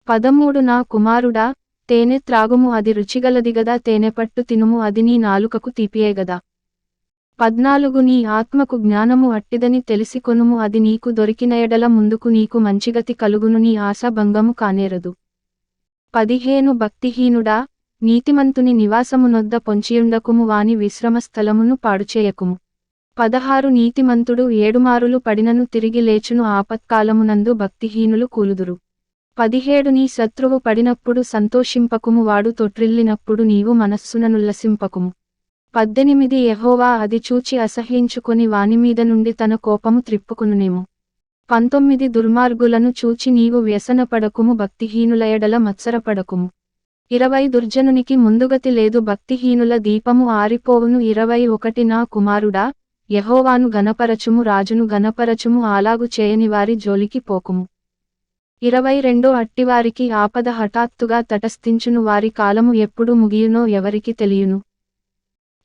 13 నా కుమారుడా, తేనె త్రాగుము, అది రుచిగలదిగదా, తేనెపట్టు తినుము, అది నీ నాలుకకు తీపియేగదా. 14 నీ ఆత్మకు జ్ఞానము అట్టిదని తెలిసికొనుము, అది నీకు దొరికిన ఎడల ముందుకు నీకు మంచిగతి కలుగును, నీ ఆశ భంగము కానేరదు. 15 భక్తిహీనుడా, నీతిమంతుని నివాసమునొద్ద పొంచియుండకుము, వాని విశ్రమస్థలమును పాడుచేయకుము. 16 నీతిమంతుడు 7 మారులు పడినను తిరిగి లేచును, ఆపత్కాలమునందు భక్తిహీనులు కూలుదురు. 17 నీ శత్రువు పడినప్పుడు సంతోషింపకుము, వాడు తొట్రిల్లినప్పుడు నీవు మనస్సుననుల్లసింపకుము. 18 యెహోవా అది చూచి అసహ్యించుకొని వానిమీద నుండి తన కోపము త్రిప్పుకొనునేమో. 19 దుర్మార్గులను చూచి నీవు వ్యసనపడకుము, భక్తిహీనుల ఎడల మత్సరపడకుము. 20 దుర్జనునికి ముందుగతి లేదు, భక్తిహీనుల దీపము ఆరిపోవును. 21 నా కుమారుడా, యెహోవాను గనపరచుము, రాజును గనపరచుము, అలాగు చేయని వారి జోలికి పోకుము. 22 అట్టివారికి ఆపద హఠాత్తుగా తటస్థించును, వారి కాలము ఎప్పుడు ముగియునో ఎవరికి తెలియును.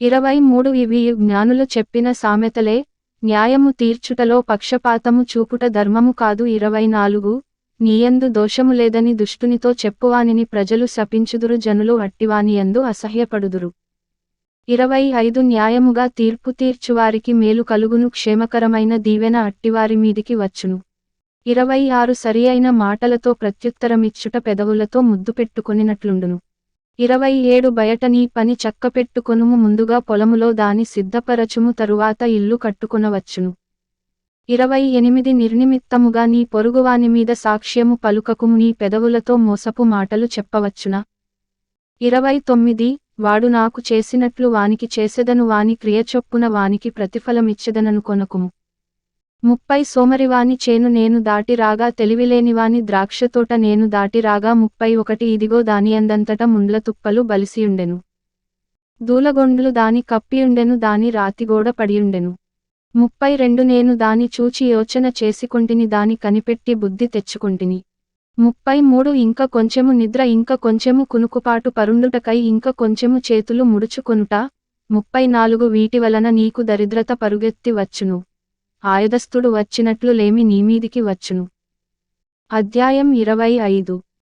23 ఇవి జ్ఞానులు చెప్పిన సామెతలే, న్యాయము తీర్చుటలో పక్షపాతము చూపుట ధర్మము కాదు. 24 నీయందు దోషము లేదని దుష్టునితో చెప్పువానిని ప్రజలు శపించుదురు, జనులు అట్టివానియందు అసహ్యపడుదురు. 25 న్యాయముగా తీర్పు తీర్చువారికి మేలు కలుగును, క్షేమకరమైన దీవెన అట్టివారి మీదికి వచ్చును. 26 సరియైన మాటలతో ప్రత్యుత్తరమిచ్చుట పెదవులతో ముద్దు పెట్టుకొనినట్లుండును. 27 బయట నీ పని చక్కపెట్టుకొనుము, ముందుగా పొలములో దాని సిద్ధపరచుము, తరువాత ఇల్లు కట్టుకొనవచ్చును. 28 నిర్నిమిత్తముగా నీ పొరుగువాని మీద సాక్ష్యము పలుకకుము, నీ పెదవులతో మోసపు మాటలు చెప్పవచ్చునా? 29 వాడు నాకు చేసినట్లు వానికి చేసెదను, వాని క్రియచొప్పున వానికి ప్రతిఫలమిచ్చెదననుకొనకుము. 30 సోమరివాని చేను నేను దాటి రాగా, తెలివిలేనివాని ద్రాక్షతోట నేను దాటి రాగా. 31 ఇదిగో దానియందంతట ముండ్ల తుప్పలు బలిసియుండెను, దూలగొండ్లు దాని కప్పియుండెను, దాని రాతిగోడ పడియుండెను. 32 నేను దాని చూచి యోచన చేసికొంటిని, దాని కనిపెట్టి బుద్ధి తెచ్చుకొంటిని. 33 ఇంక కొంచెము నిద్ర, ఇంక కొంచెము కునుకుపాటు పరుండుటకై, ఇంక కొంచెము చేతులు ముడుచుకొనుట. 34 వీటి వలన నీకు దరిద్రత పరుగెత్తి వచ్చును, ఆయుధస్థుడు వచ్చినట్లు లేమి నీమీదికి వచ్చును. అధ్యాయం 25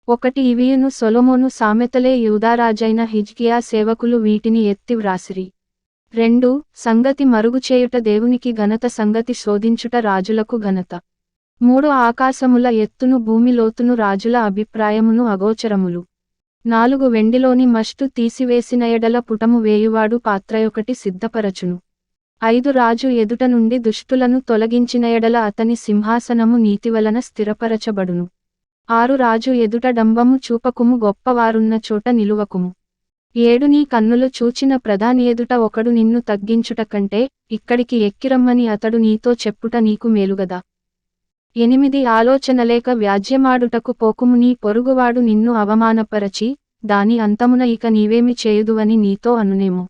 1 ఇవియును సొలొమోను సామెతలే, యూదారాజైన హిజ్కియా సేవకులు వీటిని ఎత్తి వ్రాసిరి. 2 సంగతి మరుగుచేయుట దేవునికి ఘనత, సంగతి శోధించుట రాజులకు ఘనత. 3 ఆకాశముల ఎత్తును భూమి లోతును రాజుల అభిప్రాయమును అగోచరములు. 4 వెండిలోని మస్టు తీసివేసిన ఎడల పుటము వేయువాడు పాత్రయొకటి సిద్ధపరచును. 5 రాజు ఎదుట నుండి దుష్టులను తొలగించిన ఎడల అతని సింహాసనము నీతివలన స్థిరపరచబడును. 6 రాజు ఎదుట డంబము చూపకుము, గొప్పవారున్న చోట నిలువకుము. 7 నీ కన్నులు చూచిన ప్రధాని ఎదుట ఒకడు నిన్ను తగ్గించుట కంటే, ఇక్కడికి ఎక్కిరమ్మని అతడు నీతో చెప్పుట నీకు మేలుగదా. 8 ఆలోచనలేక వ్యాజ్యమాడుటకు పోకుము, నీ పొరుగువాడు నిన్ను అవమానపరచి, దాని అంతమున ఇక నీవేమి చేయుదువని నీతో అనునేమో.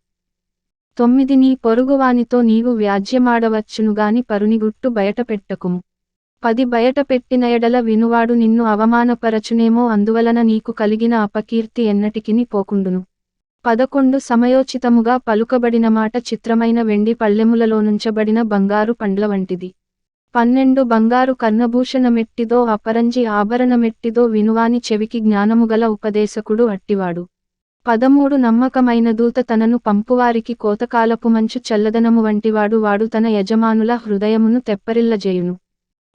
9 నీ పొరుగువానితో నీవు వ్యాజ్యమాడవచ్చునుగాని పరునిగుట్టు బయటపెట్టకుము. 10 బయటపెట్టిన ఎడల వినువాడు నిన్ను అవమానపరచునేమో, అందువలన నీకు కలిగిన అపకీర్తి ఎన్నటికిని పోకుండును. 11 సమయోచితముగా పలుకబడిన మాట చిత్రమైన వెండి పళ్ళెములలోనుంచబడిన బంగారు పండ్ల వంటిది. 12 బంగారు కర్ణభూషణమెట్టిదో, అపరంజి ఆభరణమెట్టిదో, వినువాని చెవికి జ్ఞానముగల ఉపదేశకుడు అట్టివాడు. 13 నమ్మకమైన దూత తనను పంపువారికి కోతకాలపు మంచు చల్లదనము వంటివాడు, వాడు తన యజమానుల హృదయమును తెప్పరిల్లజేయును.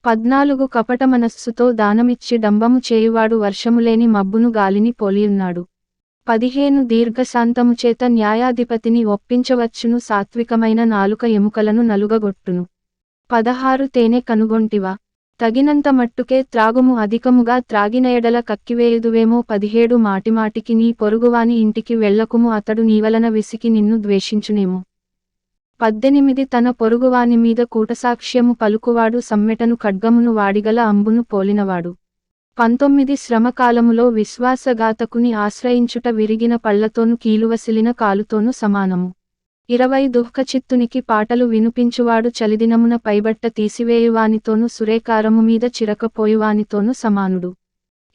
14 కపట మనస్సుతో దానమిచ్చి డంబము చేయువాడు వర్షములేని మబ్బును గాలిని పోలియున్నాడు. 15 దీర్ఘశాంతముచేత న్యాయాధిపతిని ఒప్పించవచ్చును, సాత్వికమైన నాలుక ఎముకలను నలుగగొట్టును. 16 తేనె కనుగొంటివా, తగినంత మట్టుకే త్రాగుము, అధికముగా త్రాగిన ఎడల కక్కివేయుదువేమో. 17 మాటిమాటికి నీ పొరుగువాని ఇంటికి వెళ్ళకుము, అతడు నీవలన విసికి నిన్ను ద్వేషించునేమో. 18 తన పొరుగువాని మీద కూటసాక్ష్యము పలుకువాడు సమ్మెటను ఖడ్గమును వాడిగల అంబును పోలినవాడు. 19 శ్రమకాలములో విశ్వాసఘాతకుని ఆశ్రయించుట విరిగిన పళ్లతోను కీలువసిలిన కాలుతోను సమానము. 20 దుఃఖచిత్తునికి పాటలు వినుపించువాడు చలిదినమున పైబట్ట తీసివేయువానితోను సురేకారము మీద చిరకపోయువానితోను సమానుడు.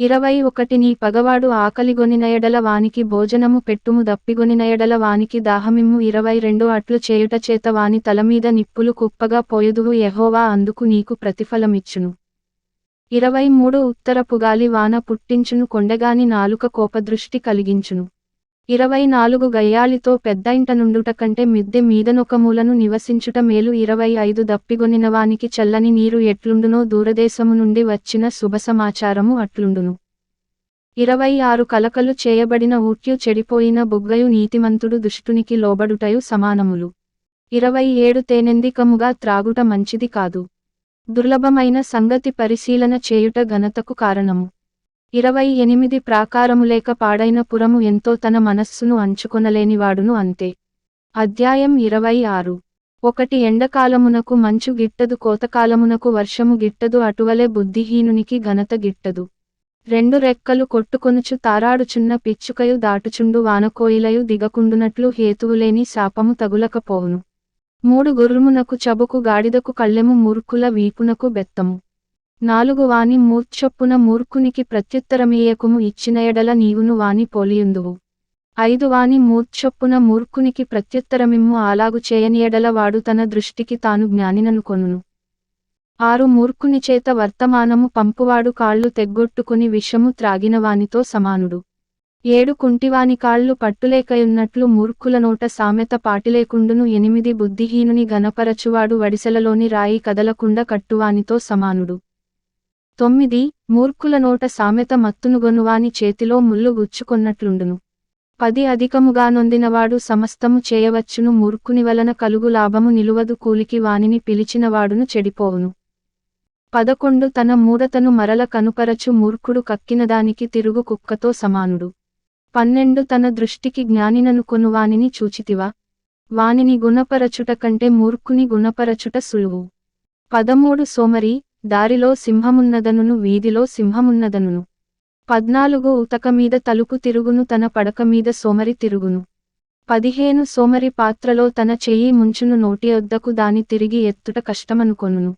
21 నీ పగవాడు ఆకలిగొనిన ఎడల వానికి భోజనము పెట్టుము, దప్పిగొనిన ఎడల వానికి దాహమిమ్ము. 22 అట్లు చేయుట చేత వాని తలమీద నిప్పులు కుప్పగా పోయుదువు, యెహోవా అందుకు నీకు ప్రతిఫలమిచ్చును. 23 ఉత్తరపుగాలి వాన పుట్టించును, కొండగాని నాలుక కోపదృష్టి కలిగించును. 24 గయ్యాళితో పెద్ద ఇంట నుండుట కంటే మిద్దె మీదనొక మూలను నివసించుట మేలు. 25 దప్పిగొనిన వానికి చల్లని నీరు ఎట్లుండునో, దూరదేశము నుండి వచ్చిన శుభసమాచారము అట్లుండును. 26 కలకలు చేయబడిన ఊట్యు చెడిపోయిన బుగ్గయు నీతిమంతుడు దుష్టునికి లోబడుటయు సమానములు. 27 తేనెందికముగా త్రాగుట మంచిది కాదు. దుర్లభమైన సంగతి పరిశీలన చేయుట ఘనతకు కారణము. 28 ప్రాకారములేక పాడైన పురము ఎంతో తన మనస్సును అంచుకొనలేనివాడును అంతే. అధ్యాయం 26. 1 ఎండకాలమునకు మంచు గిట్టదు, కోతకాలమునకు వర్షము గిట్టదు, అటువలే బుద్ధిహీనునికి ఘనత గిట్టదు. 2 రెక్కలు కొట్టుకొనుచు తారాడుచున్న పిచ్చుకయు దాటుచుండు వానకోయిలయు దిగకుండునట్లు హేతువులేని శాపము తగులకపోవును. 3 గుర్రమునకు చబుకు, గాడిదకు కళ్ళెము, మూర్ఖుల వీపునకు బెత్తము. 4 వాని మూర్ఛొప్పున మూర్ఖునికి ప్రత్యుత్తరమీయకుము, ఇచ్చిన ఎడల నీవును వాని పోలియుందువు. 5 వాని మూర్ఛొప్పున మూర్ఖునికి ప్రత్యుత్తరమిమ్ము, అలాగు చేయని ఎడల వాడు తన దృష్టికి తాను జ్ఞానిననుకొనును. 6 మూర్ఖుని చేత వర్తమానము పంపువాడు కాళ్ళు తెగ్గొట్టుకుని విషము త్రాగిన వానితో సమానుడు. 7 కుంటివాని కాళ్ళు పట్టులేకయున్నట్లు మూర్ఖుల నోట సామెత పాటిలేకుండును. 8 బుద్ధిహీనుని ఘనపరచువాడు వడిసెలలోని రాయి కదలకుండా కట్టువానితో సమానుడు. 9 మూర్ఖుల నోట సామెత మత్తునుగొనువాని చేతిలో ముల్లు గుచ్చుకొన్నట్లుండును. 10 అధికముగా నొందినవాడు సమస్తము చేయవచ్చును, మూర్ఖుని వలన కలుగు లాభము నిలువదు, కూలికి వానిని పిలిచినవాడును చెడిపోవును. 11 తన మూఢతను మరల కనుపరచు మూర్ఖుడు కక్కినదానికి తిరుగు కుక్కతో సమానుడు. 12 తన దృష్టికి జ్ఞానిననుకొను వానిని చూచితివా? వానిని గుణపరచుట కంటే మూర్ఖుని గుణపరచుట సులువు. 13 సోమరి, దారిలో సింహమున్నదనును, వీధిలో సింహమున్నదనును. 14 ఉతక మీద తలుపు తిరుగును, తన పడక మీద సోమరి తిరుగును. 15 సోమరి పాత్రలో తన చెయ్యి ముంచును, నోటి వద్దకు దాని తిరిగి ఎత్తుట కష్టమనుకొనును.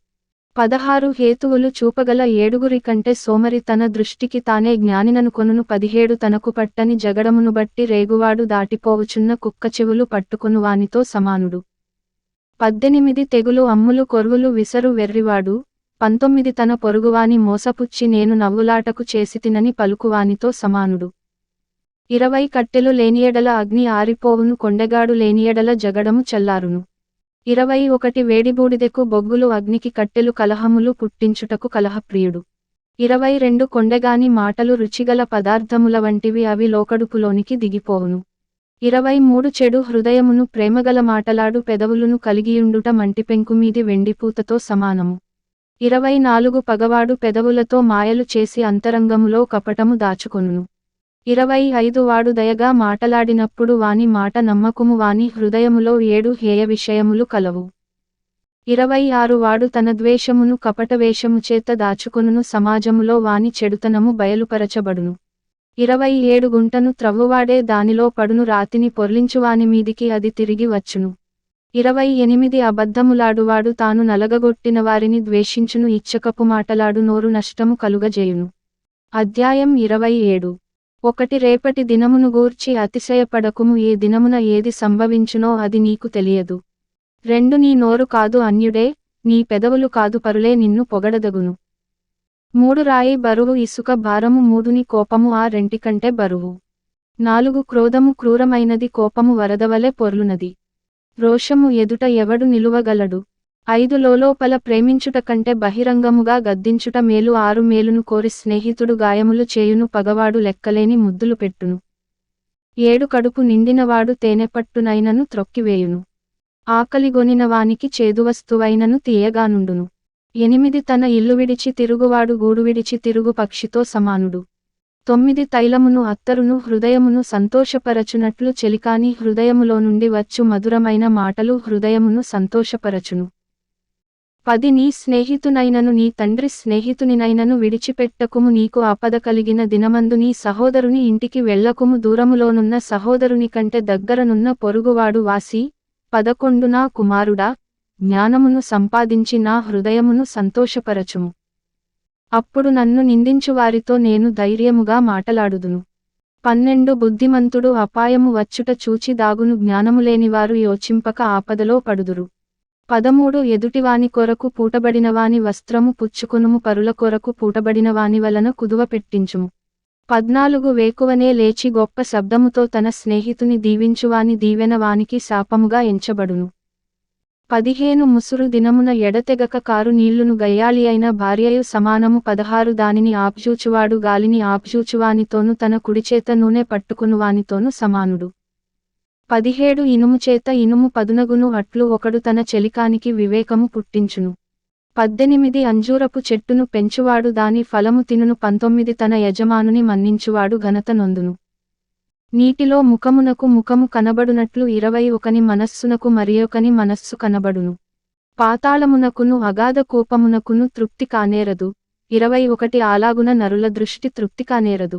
16 హేతువులు చూపగల 7 కంటే సోమరి తన దృష్టికి తానే జ్ఞానిననుకొనును. 17 తనకు పట్టని జగడమును బట్టి రేగువాడు దాటిపోవుచున్న కుక్క చెవులు పట్టుకొను వానితో సమానుడు. 18 తెగులు, అమ్ములు, కొర్వులు విసరు వెర్రివాడు. 19 తన పొరుగువాని మోసపుచ్చి నేను నవ్వులాటకు చేసితినని పలుకువానితో సమానుడు. 20 కట్టెలు లేనియెడల అగ్ని ఆరిపోవును, కొండెగాడు లేనియెడల జగడము చల్లారును. 21 వేడిబూడిదెకు బొగ్గులు, అగ్నికి కట్టెలు, కలహములు పుట్టించుటకు కలహప్రియుడు. 22 కొండెగాని మాటలు రుచిగల పదార్థముల వంటివి, అవి లోకడుపులోనికి దిగిపోవును. 23 చెడు హృదయమును, ప్రేమగల మాటలాడు పెదవులును కలిగియుండుట మంటిపెంకుమీది వెండిపూతతో సమానము. 24 పగవాడు పెదవులతో మాయలు చేసి అంతరంగములో కపటము దాచుకొనును. 25 వాడు దయగా మాటలాడినప్పుడు వాని మాట నమ్మకుము, వాని హృదయములో 7 హేయ విషయములు కలవు. 26 వాడు తన ద్వేషమును కపటవేషము చేత దాచుకొనును, సమాజములో వాని చెడుతనము బయలుపరచబడును. 27 గుంటను త్రవ్వువాడే దానిలో పడును, రాతిని పొర్లించువాని మీదికి అది తిరిగి వచ్చును. 28 అబద్ధములాడువాడు తాను నలగగొట్టిన వారిని ద్వేషించును, ఇచ్చకపు మాటలాడు నోరు నష్టము కలుగజేయును. అధ్యాయం 27. 1 రేపటి దినమును గూర్చి అతిశయపడకుము, ఏ దినమున ఏది సంభవించునో అది నీకు తెలియదు. 2 నీ నోరు కాదు అన్యుడే, నీ పెదవులు కాదు పరులే నిన్ను పొగడదగును. 3 రాయి బరువు, ఇసుక భారము, 3 నీ కోపము ఆ రెంటికంటే బరువు. 4 క్రోధము క్రూరమైనది, కోపము వరదవలె పొర్లునది. రోషము ఎదుట ఎవడు నిలువగలడు? 5 లోలోపల ప్రేమించుట కంటే బహిరంగముగా గద్దించుట మేలు. 6 మేలును కోరి స్నేహితుడు గాయములు చేయును, పగవాడు లెక్కలేని ముద్దులు పెట్టును. 7 కడుపు నిండినవాడు తేనెపట్టునైనను త్రొక్కివేయును, ఆకలిగొనిన వానికి చేదువస్తువైనను తీయగానుండును. 8 తన ఇల్లు విడిచి తిరుగువాడు గూడు విడిచి తిరుగు పక్షితో సమానుడు. 9 తైలమును, అత్తరును హృదయమును సంతోషపరచునట్లు చెలికాని హృదయములో నుండి వచ్చు మధురమైన మాటలు హృదయమును సంతోషపరచును. 10 నీ స్నేహితునైనను నీ తండ్రి స్నేహితునినైనను విడిచిపెట్టకుము, నీకు ఆపద కలిగిన దినమందు నీ సహోదరుని ఇంటికి వెళ్ళకుము, దూరములోనున్న సహోదరుని కంటే దగ్గరనున్న పొరుగువాడు వాసి. 11 నా కుమారుడా, జ్ఞానమును సంపాదించి నా హృదయమును సంతోషపరచుము. అప్పుడు నన్ను నిందించువారితో నేను ధైర్యముగా మాటలాడుదును. 12 బుద్ధిమంతుడు అపాయము వచ్చుట చూచి దాగును, జ్ఞానములేనివారు యోచింపక ఆపదలో పడుదురు. 13 ఎదుటివాని కొరకు పూటబడినవాని వస్త్రము పుచ్చుకొనుము, పరుల కొరకు పూటబడినవాని వలన కుదువ పెట్టించుము. 14 వేకువనే లేచి గొప్ప శబ్దముతో తన స్నేహితుని దీవించువాని దీవెన వానికి శాపముగా ఎంచబడును. 15 ముసురు దినమున ఎడతెగక కారు నీళ్లును గయ్యాళి అయిన భార్యయు సమానము. 16 దానిని ఆపుజూచువాడు గాలిని ఆపుజూచువానితోను తన కుడిచేత నూనె పట్టుకునువానితోను సమానుడు. 17 ఇనుము చేత ఇనుము పదునగును అట్లు ఒకడు తన చెలికానికి వివేకము పుట్టించును. 18 అంజూరపు చెట్టును పెంచువాడు దాని ఫలము తినును. 19 తన యజమానుని మన్నించువాడు ఘనత నొందును. నీటిలో ముఖమునకు ముఖము కనబడునట్లు 21 మనస్సునకు మరియొకని మనస్సు కనబడును. పాతాళమునకును అగాధ కూపమునకును తృప్తి కానేరదు. 21 అలాగున నరుల దృష్టి తృప్తి కానేరదు.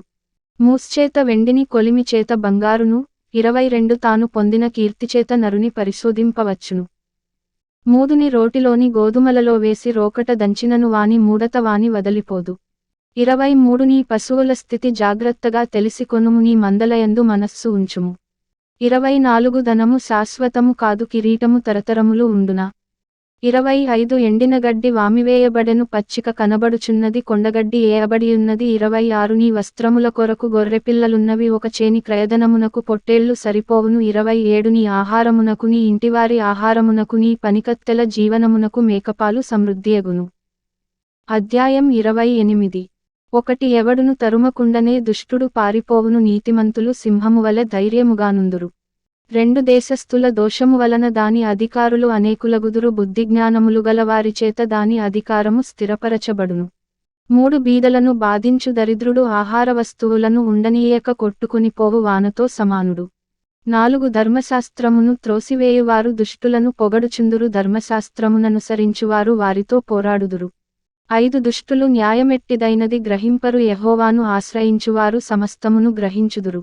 మూస్చేత వెండిని కొలిమి చేత బంగారును. 22 తాను పొందిన కీర్తిచేత నరుని పరిశోధింపవచ్చును. మూదుని రోటిలోని గోధుమలలో వేసి రోకట దంచినను వాని మూడత వాని వదలిపోదు. 23 నీ పశువుల స్థితి జాగ్రత్తగా తెలిసికొనుము, నీ మందలయందు మనస్సు ఉంచుము. 24 ధనము శాశ్వతము కాదు, కిరీటము తరతరములు ఉండునా. 25 ఎండిన గడ్డి వామివేయబడెను, పచ్చిక కనబడుచున్నది, కొండగడ్డి ఏయబడియున్నది. 26 నీ వస్త్రముల కొరకు గొర్రెపిల్లలున్నవి, ఒక చేని క్రయధనమునకు పొట్టేళ్లు సరిపోవును. 27 నీ ఆహారమునకు నీ ఇంటివారి ఆహారమునకు నీ పనికత్తెల జీవనమునకు మేకపాలు సమృద్ధియగును. అధ్యాయం 28. 1 ఎవడును తరుమకుండనే దుష్టుడు పారిపోవును, నీతిమంతులు సింహము వలె ధైర్యముగానుందురు. 2 దేశస్థుల దోషము వలన దాని అధికారులు అనేకులగుదురు, బుద్ధిజ్ఞానములు గల వారిచేత దాని అధికారము స్థిరపరచబడును. 3 బీదలను బాధించు దరిద్రుడు ఆహార వస్తువులను ఉండనీయక కొట్టుకునిపోవు వానతో సమానుడు. 4 ధర్మశాస్త్రమును త్రోసివేయువారు దుష్టులను పొగడుచుందురు, ధర్మశాస్త్రముననుసరించువారు వారితో పోరాడుదురు. 5 దుష్టులు న్యాయమెట్టిదైనది గ్రహింపరు, యెహోవాను ఆశ్రయించువారు సమస్తమును గ్రహించుదురు.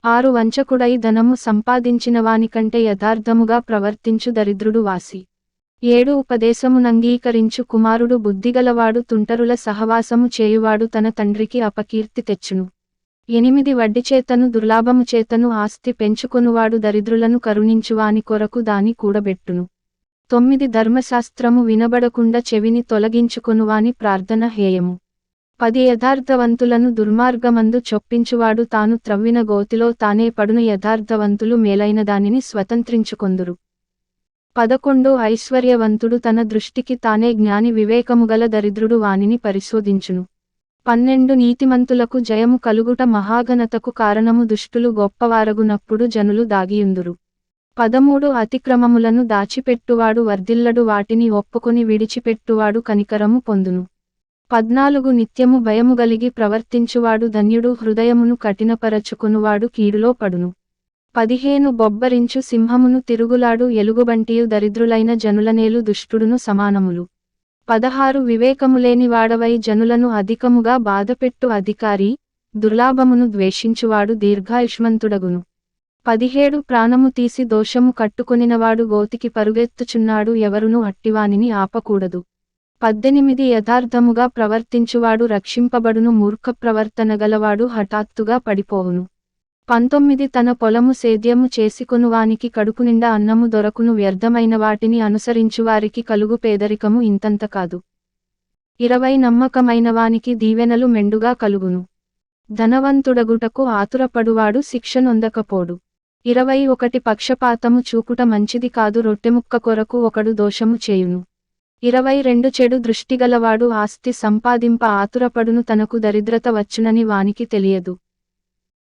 6 వంచకుడై ధనము సంపాదించిన వానికంటే యథార్థముగా ప్రవర్తించు దరిద్రుడు వాసి. 7 ఉపదేశమునంగీకరించు కుమారుడు బుద్ధిగలవాడు, తుంటరుల సహవాసము చేయువాడు తన తండ్రికి అపకీర్తి తెచ్చును. 8 వడ్డిచేతను దుర్లాభముచేతను ఆస్తి పెంచుకొనువాడు దరిద్రులను కరుణించువాని కొరకు దాని కూడబెట్టును. 9 ధర్మశాస్త్రము వినబడకుండా చెవిని తొలగించుకొనువాని ప్రార్థన హేయము. 10 యథార్థవంతులను దుర్మార్గమందు చొప్పించువాడు తాను త్రవ్విన గోతిలో తానే పడును, యథార్థవంతులు మేలైన దానిని స్వతంత్రించుకొందురు. 11 ఐశ్వర్యవంతుడు తన దృష్టికి తానే జ్ఞాని, వివేకముగల దరిద్రుడు వానిని పరిశోధించును. 12 నీతిమంతులకు జయము కలుగుట మహాఘనతకు కారణము, దుష్టులు గొప్పవారగునప్పుడు జనులు దాగియుందురు. 13 అతిక్రమములను దాచిపెట్టువాడు వర్ధిల్లడు, వాటిని ఒప్పుకొని విడిచిపెట్టువాడు కనికరము పొందును. 14 నిత్యము భయము గలిగి ప్రవర్తించువాడు ధన్యుడు, హృదయమును కఠినపరచుకొనువాడు కీడులో పడును. 15 బొబ్బరించు సింహమును తిరుగులాడు ఎలుగుబంటియు దరిద్రులైన జనులనేలు దుష్టుడును సమానములు. 16 వివేకములేని వాడవై జనులను అధికముగా బాధపెట్టు అధికారి, దుర్లాభమును ద్వేషించువాడు దీర్ఘాయుష్మంతుడగును. 17 ప్రాణము తీసి దోషము కట్టుకొనినవాడు గోతికి పరుగెత్తుచున్నాడు, ఎవరును అట్టివానిని ఆపకూడదు. 18 యథార్థముగా ప్రవర్తించువాడు రక్షింపబడును, మూర్ఖ ప్రవర్తన గలవాడు హఠాత్తుగా పడిపోవును. 19 తన పొలము సేద్యము చేసుకొనువానికి కడుపునిండా అన్నము దొరకును, వ్యర్థమైన వాటిని అనుసరించువారికి కలుగు పేదరికము ఇంతంత కాదు. 20 నమ్మకమైన వానికి దీవెనలు మెండుగా కలుగును. ధనవంతుడగుటకు ఆతురపడువాడు శిక్ష నొందకపోడు. 21 పక్షపాతము చూపుట మంచిది కాదు, రొట్టెముక్క కొరకు ఒకడు దోషము చేయును. 22 చెడు దృష్టిగలవాడు ఆస్తి సంపాదింప ఆతురపడును, తనకు దరిద్రత వచ్చునని వానికి తెలియదు.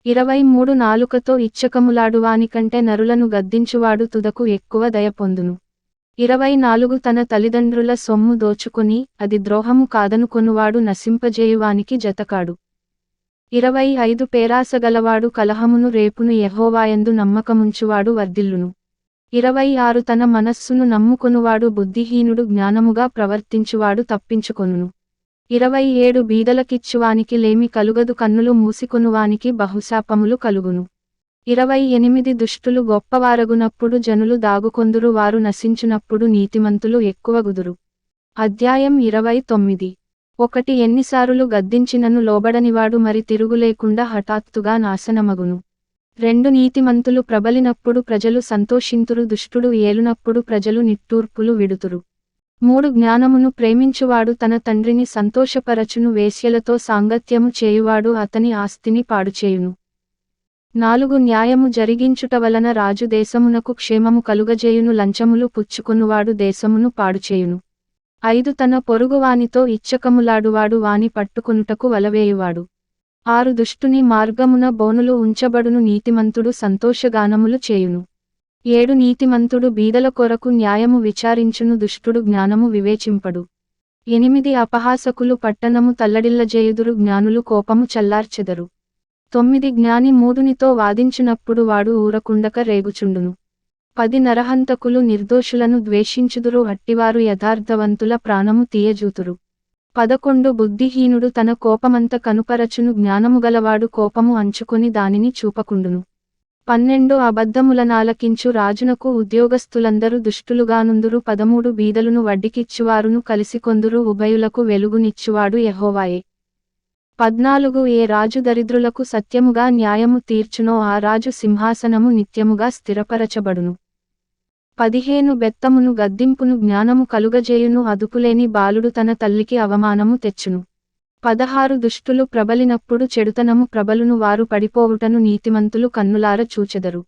23 నాలుకతో ఇచ్చకములాడువానికంటే నరులను గద్దించువాడు తుదకు ఎక్కువ దయ పొందును. 24 తన తల్లిదండ్రుల సొమ్ము దోచుకొని అది ద్రోహము కాదనుకొనువాడు నశింపజేయువానికి జతకాడు. 25 పేరాసగలవాడు కలహమును రేపును, యెహోవాయందు నమ్మకముంచువాడు వర్ధిల్లును. 26 తన మనస్సును నమ్ముకొనువాడు బుద్ధిహీనుడు, జ్ఞానముగా ప్రవర్తించువాడు తప్పించుకొనును. 27 బీదలకిచ్చువానికి లేమి కలుగదు, కన్నులు మూసికొనువానికి బహుశాపములు కలుగును. 28 దుష్టులు గొప్పవారగునప్పుడు జనులు దాగుకొందురు, వారు నశించునప్పుడు నీతిమంతులు ఎక్కువగుదురు. అధ్యాయం 29. 1 ఎన్నిసారులు గద్దించినను లోబడనివాడు మరి తిరుగులేకుండా హఠాత్తుగా నాశనమగును. 2 నీతిమంతులు ప్రబలినప్పుడు ప్రజలు సంతోషింతురు, దుష్టుడు ఏలునప్పుడు ప్రజలు నిట్టూర్పులు విడుతురు. 3 జ్ఞానమును ప్రేమించువాడు తన తండ్రిని సంతోషపరచును, వేశ్యలతో సాంగత్యము చేయువాడు అతని ఆస్తిని పాడుచేయును. 4 న్యాయము జరిగించుట వలన రాజు దేశమునకు క్షేమము కలుగజేయును. లంచములు పుచ్చుకొనువాడు దేశమును పాడుచేయును. 5 తన పొరుగువానితో ఇచ్చకములాడువాడు వాని పట్టుకొనుటకు వలవేయువాడు. 6 దుష్టుని మార్గమున బోనులు ఉంచబడును. నీతిమంతుడు సంతోషగానములు చేయును. 7 నీతిమంతుడు బీదల కొరకు న్యాయము విచారించును. దుష్టుడు జ్ఞానము వివేచింపడు. 8 అపహాసకులు పట్టణము తల్లడిల్లజేయుదురు. జ్ఞానులు కోపము చల్లార్చెదరు. 9 జ్ఞాని మూఢునితో వాదించునప్పుడు వాడు ఊరకుండక రేగుచుండును. 10 నరహంతకులు నిర్దోషులను ద్వేషించుదురు. అట్టివారు యథార్థవంతుల ప్రాణము తీయజూతురు. 11 బుద్ధిహీనుడు తన కోపమంత కనుపరచును. జ్ఞానముగలవాడు కోపము అంచుకొని దానిని చూపకుండును. 12 అబద్ధములనాలకించు రాజునకు ఉద్యోగస్తులందరూ దుష్టులుగానుందురు. 13 బీదలును వడ్డికిచ్చువారును కలిసికొందురు. ఉభయులకు వెలుగునిచ్చువాడు యెహోవాయే. 14 ఏ రాజు దరిద్రులకు సత్యముగా న్యాయము తీర్చునో ఆ రాజు సింహాసనము నిత్యముగా స్థిరపరచబడును. 15 బెత్తమును గద్దింపును జ్ఞానము కలుగజేయును. అదుపులేని బాలుడు తన తల్లికి అవమానము తెచ్చును. 16 దుష్టులు ప్రబలినప్పుడు చెడుతనము ప్రబలును. వారు పడిపోవుటను నీతిమంతులు కన్నులార చూచెదరు.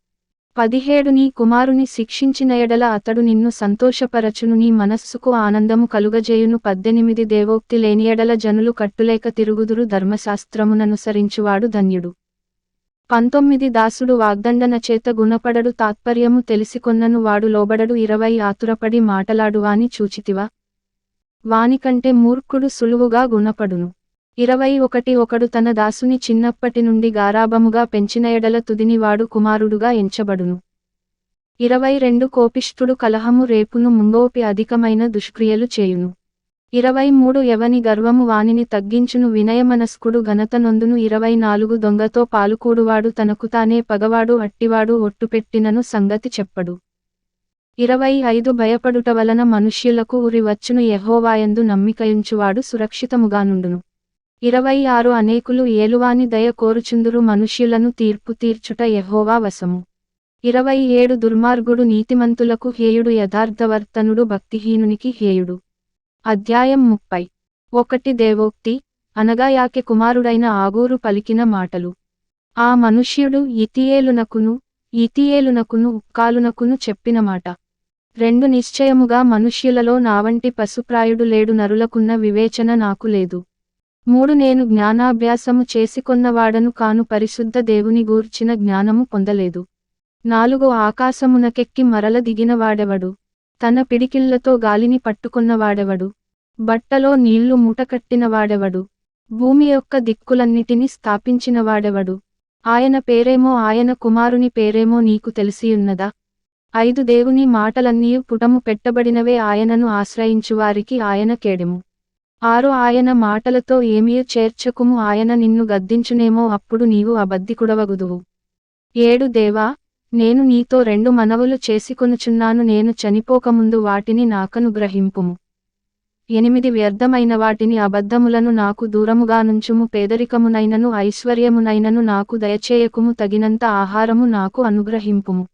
17 నీ కుమారుని శిక్షించిన ఎడల అతడు నిన్ను సంతోషపరచును. నీ మనస్సుకు ఆనందము కలుగజేయును. 18 దేవోక్తి లేని ఎడల జనులు కట్టులేక తిరుగుదురు. ధర్మశాస్త్రముననుసరించువాడు ధన్యుడు. 19 దాసుడు వాగ్దండన చేత గుణపడడు. తాత్పర్యము తెలిసికొన్నను వాడు లోబడడు. 20 ఆతురపడి మాటలాడువాని చూచితివా? వానికంటే మూర్ఖుడు సులువుగా గుణపడును. 21 ఒకడు తన దాసుని చిన్నప్పటి నుండి గారాబముగా పెంచిన ఎడల తుదిని వాడు కుమారుడుగా ఎంచబడును. 22 కోపిష్ఠుడు కలహము రేపును. ముంగోపి అధికమైన దుష్క్రియలు చేయును. 23 ఎవని గర్వము వానిని తగ్గించును. వినయమనస్కుడు ఘనత నొందును. 24 దొంగతో పాలుకూడువాడు తనకు తానే పగవాడు. అట్టివాడు ఒట్టుపెట్టినను సంగతి చెప్పడు. 25 భయపడుట వలన మనుష్యులకు ఉరి వచ్చును. యెహోవాయందు నమ్మికయుంచువాడు సురక్షితముగానుండును. 26 అనేకులు ఏలువాని దయ కోరుచుందురు. మనుష్యులను తీర్పు తీర్చుట యెహోవా వశము. 27 దుర్మార్గుడు నీతిమంతులకు హేయుడు. యథార్థవర్తనుడు భక్తిహీనునికి హేయుడు. అధ్యాయం 30. 1 దేవోక్తి అనగా యాకె కుమారుడైన ఆగూరు పలికిన మాటలు. ఆ మనుష్యుడు ఇతియేలునకును ఉక్కాలునకును చెప్పిన మాట. 2 నిశ్చయముగా మనుష్యులలో నావంటి పశుప్రాయుడు లేడు. నరులకున్న వివేచన నాకు లేదు. 3 నేను జ్ఞానాభ్యాసము చేసికొన్నవాడను కాను. పరిశుద్ధ దేవుని గూర్చిన జ్ఞానము పొందలేదు. 4 ఆకాశమునకెక్కి మరల దిగిన వాడెవడు? తన పిడికిళ్లతో గాలిని పట్టుకొన్నవాడెవడు? బట్టలో నీళ్లు మూటకట్టిన వాడెవడు? భూమి యొక్క దిక్కులన్నిటిని స్థాపించినవాడెవడు? ఆయన పేరేమో ఆయన కుమారుని పేరేమో నీకు తెలిసియున్నదా? 5 దేవుని మాటలన్నీయు పుటము పెట్టబడినవే. ఆయనను ఆశ్రయించువారికి ఆయన కేడెము. 6 ఆయన మాటలతో ఏమీయు చేర్చకుము. ఆయన నిన్ను గద్దించునేమో అప్పుడు నీవు అబద్ధికుడవగుదువు. 7 దేవా నేను నీతో 2 మనవులు చేసికొనుచున్నాను. నేను చనిపోకముందు వాటిని నాకనుగ్రహింపుము. 8 వ్యర్థమైన వాటిని అబద్ధములను నాకు దూరముగానుంచుము. పేదరికమునైనను ఐశ్వర్యమునైనను నాకు దయచేయకుము. తగినంత ఆహారము నాకు అనుగ్రహింపుము.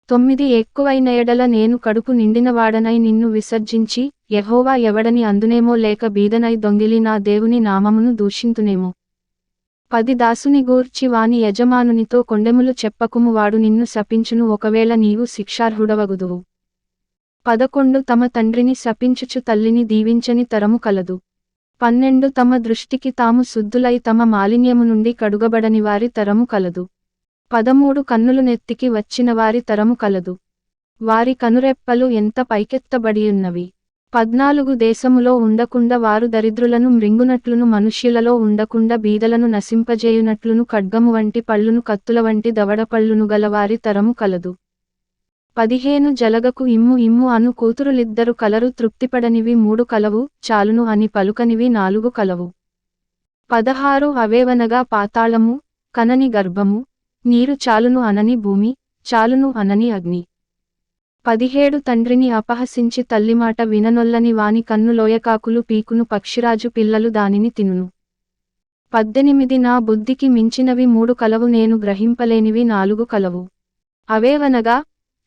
9 ఎక్కువైన ఎడల నేను కడుపు నిండినవాడనై నిన్ను విసర్జించి యెహోవా ఎవడని అందునేమో లేక బీదనై దొంగిలి నా దేవుని నామమును దూషింతునేమో. 10 దాసుని గూర్చి వాని యజమానునితో కొండెములు చెప్పకుము. వాడు నిన్ను శపించును. ఒకవేళ నీవు శిక్షార్హుడవగుదువు. 11 తమ తండ్రిని శపించుచు తల్లిని దీవించని తరము కలదు. 12 తమ దృష్టికి తాము శుద్ధులై తమ మాలిన్యము నుండి కడుగబడని వారి తరము కలదు. 13 కన్నులు నెత్తికి వచ్చిన వారి తరము కలదు. వారి కనురెప్పలు ఎంత పైకెత్తబడియున్నవి. 14 దేశములో ఉండకుండా వారు దరిద్రులను మృంగునట్లును మనుష్యులలో ఉండకుండా బీదలను నశింపజేయునట్లును ఖడ్గము వంటి పళ్ళును కత్తుల వంటి దవడపళ్ళును గలవారి తరము కలదు. 15 జలగకు ఇమ్ము ఇమ్ము అను కూతురులిద్దరు కలరు. తృప్తిపడనివి 3 కలవు. చాలును అని పలుకనివి 4 కలవు. 16 అవేవనగా పాతాళము, కనని గర్భము, నీరు చాలును అనని భూమి, చాలును అనని అగ్ని. 17 తండ్రిని అపహసించి తల్లిమాట విననొల్లని వాని కన్ను లోయకాకులు పీకును. పక్షిరాజు పిల్లలు దానిని తినును. 18 నా బుద్ధికి మించినవి 3 కలవు. నేను గ్రహింపలేనివి 4 కలవు. అవేవనగా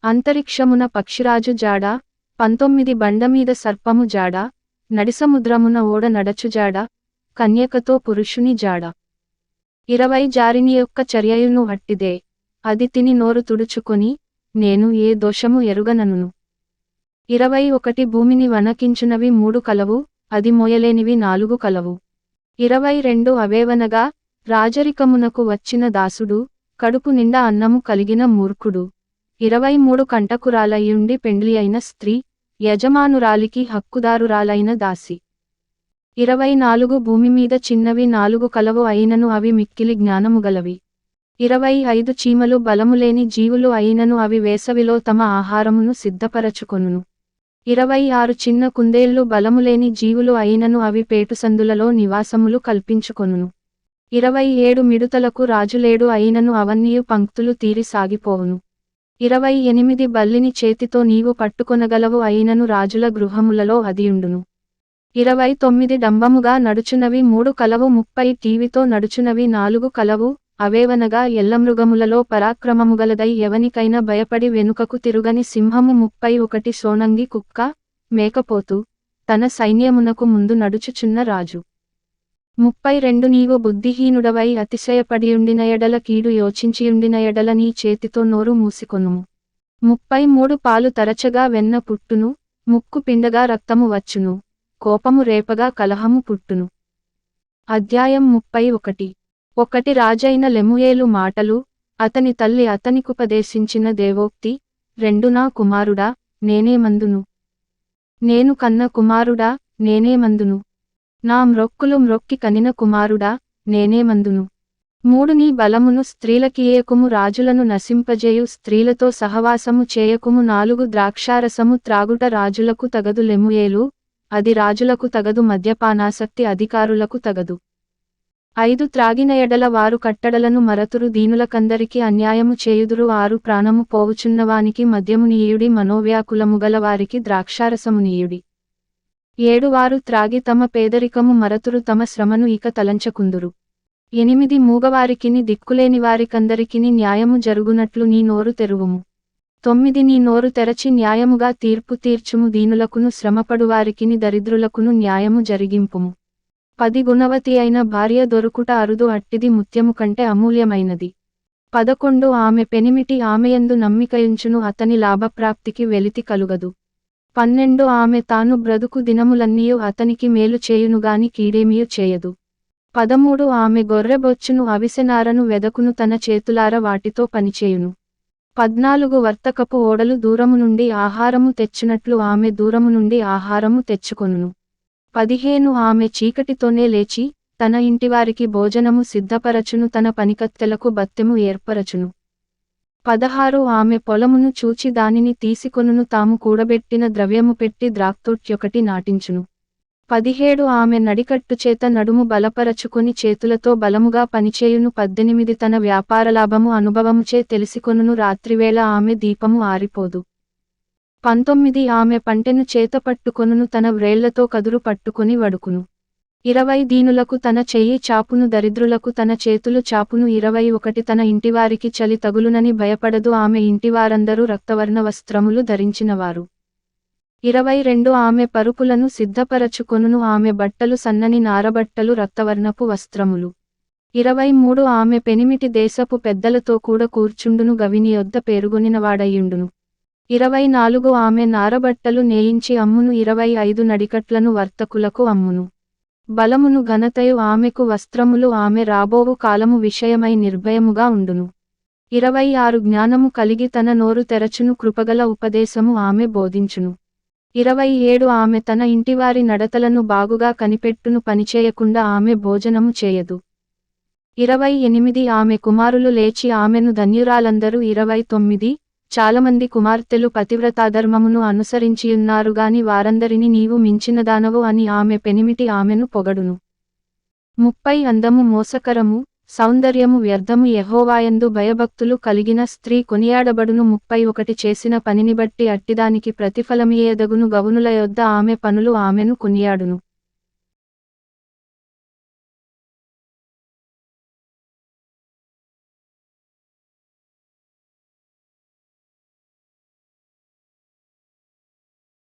అంతరిక్షమున పక్షిరాజు జాడ, 19 బండమీద సర్పము జాడ, నడిసముద్రమున ఓడ నడచు జాడ, కన్యకతో పురుషుని జాడ. 20 జారిని యొక్క చర్యయును అట్టిదే, అది తిని నోరు తుడుచుకొని, నేను ఏ దోషము ఎరుగననును. 21 భూమిని వణకించునవి 3 కలవు, అది మోయలేనివి 4 కలవు. 22 అవేవనగా, రాజరికమునకు వచ్చిన దాసుడు, కడుపు నిండా అన్నము కలిగిన మూర్ఖుడు. 23 కంటకురాలయుండి పెండ్లి అయిన స్త్రీ, యజమానురాలికి హక్కుదారురాలైన దాసి. 24 భూమిమీద చిన్నవి 4 కలవు అయినను అవి మిక్కిలి జ్ఞానముగలవి. 25 చీమలు బలములేని జీవులు అయినను అవి వేసవిలో తమ ఆహారమును సిద్ధపరచుకొనును. 26 చిన్న కుందేళ్లు బలములేని జీవులు అయినను అవి పేటుసందులలో నివాసములు కల్పించుకొనును. 27 మిడుతలకు రాజులేడు అయినను అవన్నీయు పంక్తులు తీరి సాగిపోవును. 28 బల్లిని చేతితో నీవు పట్టుకొనగలవు అయినను రాజుల గృహములలో అదియుండును. 29 డంబముగా నడుచునవి 3 కలవు. 30 టీవితో నడుచునవి 4 కలవు, అవేవనగా ఎల్లమృగములలో పరాక్రమముగలదై ఎవనికైనా భయపడి వెనుకకు తిరుగని సింహము. 31 సోనంగి కుక్క, మేకపోతు, తన సైన్యమునకు ముందు నడుచుచున్న రాజు. 32 నీవు బుద్ధిహీనుడవై అతిశయపడియుండిన ఎడల కీడు యోచించియుండిన ఎడల నీ చేతితో నోరు మూసికొనుము. 33 పాలు తరచగా వెన్న పుట్టును, ముక్కు పిండగా రక్తము వచ్చును, కోపము రేపగా కలహము పుట్టును. అధ్యాయం 31. 1 రాజైన లెముయేలు మాటలు, అతని తల్లి అతనికుపదేశించిన దేవోక్తి. 2 నా కుమారుడా, నేనేమందును? నేను కన్న కుమారుడా, నేనేమందును? నా మ్రొక్కులు మ్రొక్కి కనిన కుమారుడా, నేనేమందును? 3 నీ బలమును స్త్రీలకియ్యకుము, రాజులను నశింపజేయు స్త్రీలతో సహవాసము చేయకుము. 4 ద్రాక్షారసము త్రాగుట రాజులకు తగదు లెముయేలు, అది రాజులకు తగదు, మద్యపానాసక్తి అధికారులకు తగదు. 5 త్రాగిన ఎడల వారు కట్టడలను మరతురు, దీనులకందరికి అన్యాయము చేయుదురు. 6 ప్రాణము పోవుచున్నవానికి మద్యమునీయుడి, మనోవ్యాకులముగల వారికి ద్రాక్షారసమునీయుడి. 7 వారు త్రాగి తమ పేదరికము మరతురు, తమ శ్రమను ఇక తలంచకుందురు. 8 మూగవారికిని దిక్కులేని వారికందరికిని న్యాయము జరుగునట్లు నీ నోరు తెరువుము. 9 నీ నోరు తెరచి న్యాయముగా తీర్పు తీర్చుము, దీనులకును శ్రమపడువారికిని దరిద్రులకును న్యాయము జరిగింపుము. 10 గుణవతి అయిన భార్య దొరుకుట అరుదు, అట్టిది ముత్యము కంటే అమూల్యమైనది. 11 ఆమె పెనిమిటి ఆమెయందు నమ్మికయుంచును, అతని లాభప్రాప్తికి వెలితి కలుగదు. 12 ఆమె తాను బ్రతుకు దినములన్నీయు అతనికి మేలు చేయునుగాని కీడేమియు చేయదు. 13 ఆమె గొర్రెబొచ్చును, అవిసెనారను వెదకును, తన చేతులార వాటితో పనిచేయును. 14 వర్తకపు ఓడలు దూరము నుండి ఆహారము తెచ్చునట్లు ఆమె దూరము నుండి ఆహారము తెచ్చుకొనును. 15 ఆమె చీకటితోనే లేచి, తన ఇంటివారికి భోజనము సిద్ధపరచును, తన పనికత్తెలకు బత్తెము ఏర్పరచును. 16 ఆమె పొలమును చూచి దానిని తీసుకొనును, తాము కూడబెట్టిన ద్రవ్యము పెట్టి ద్రాక్షతొట్యొకటి నాటించును. 17 ఆమె నడికట్టుచేత నడుము బలపరచుకొని చేతులతో బలముగా పనిచేయును. 18 తన వ్యాపారలాభము అనుభవముచే తెలిసికొనును, రాత్రివేళ ఆమె దీపము ఆరిపోదు. 19 ఆమె పంటెను చేతపట్టుకొనును, తన వ్రేళ్లతో కదురు పట్టుకొని వడుకును. 20 దీనులకు తన చెయ్యి చాపును, దరిద్రులకు తన చేతులు చాపును. 21 తన ఇంటివారికి చలి తగులునని భయపడదు, ఆమె ఇంటివారందరూ రక్తవర్ణ వస్త్రములు ధరించినవారు. 22 ఆమె పరుపులను సిద్ధపరచుకొనును, ఆమె బట్టలు సన్నని నారబట్టలు, రక్తవర్ణపు వస్త్రములు. 23 ఆమె పెనిమిటి దేశపు పెద్దలతో కూడా కూర్చుండును, గవిని యొద్ద పేరుగొనినవాడయుండును. 24 ఆమె నారబట్టలు నేయించి అమ్మును. 25 నడికట్లను వర్తకులకు అమ్మును. బలమును ఘనతయు ఆమెకు వస్త్రములు, ఆమె రాబోవు కాలము విషయమై నిర్భయముగా ఉండును. 26 జ్ఞానము కలిగి తన నోరు తెరచును, కృపగల ఉపదేశము ఆమె బోధించును. 27 ఆమె తన ఇంటివారి నడతలను బాగుగా కనిపెట్టును, పనిచేయకుండా ఆమె భోజనము చేయదు. 28 ఆమె కుమారులు లేచి ఆమెను ధన్యురాలందరూ. 29 చాలామంది కుమార్తెలు పతివ్రతాధర్మమును అనుసరించియున్నారు గాని వారందరిని నీవు మించినదానవు అని ఆమె పెనిమిటి ఆమెను పొగడును. 30 అందము మోసకరము, సౌందర్యము వ్యర్థము, యెహోవాయందు భయభక్తులు కలిగిన స్త్రీ కొనియాడబడును. 31 చేసిన పనిని బట్టి అట్టిదానికి ప్రతిఫలమియ్యదగును, గవునుల యొద్ద ఆమె పనులు ఆమెను కొనియాడును.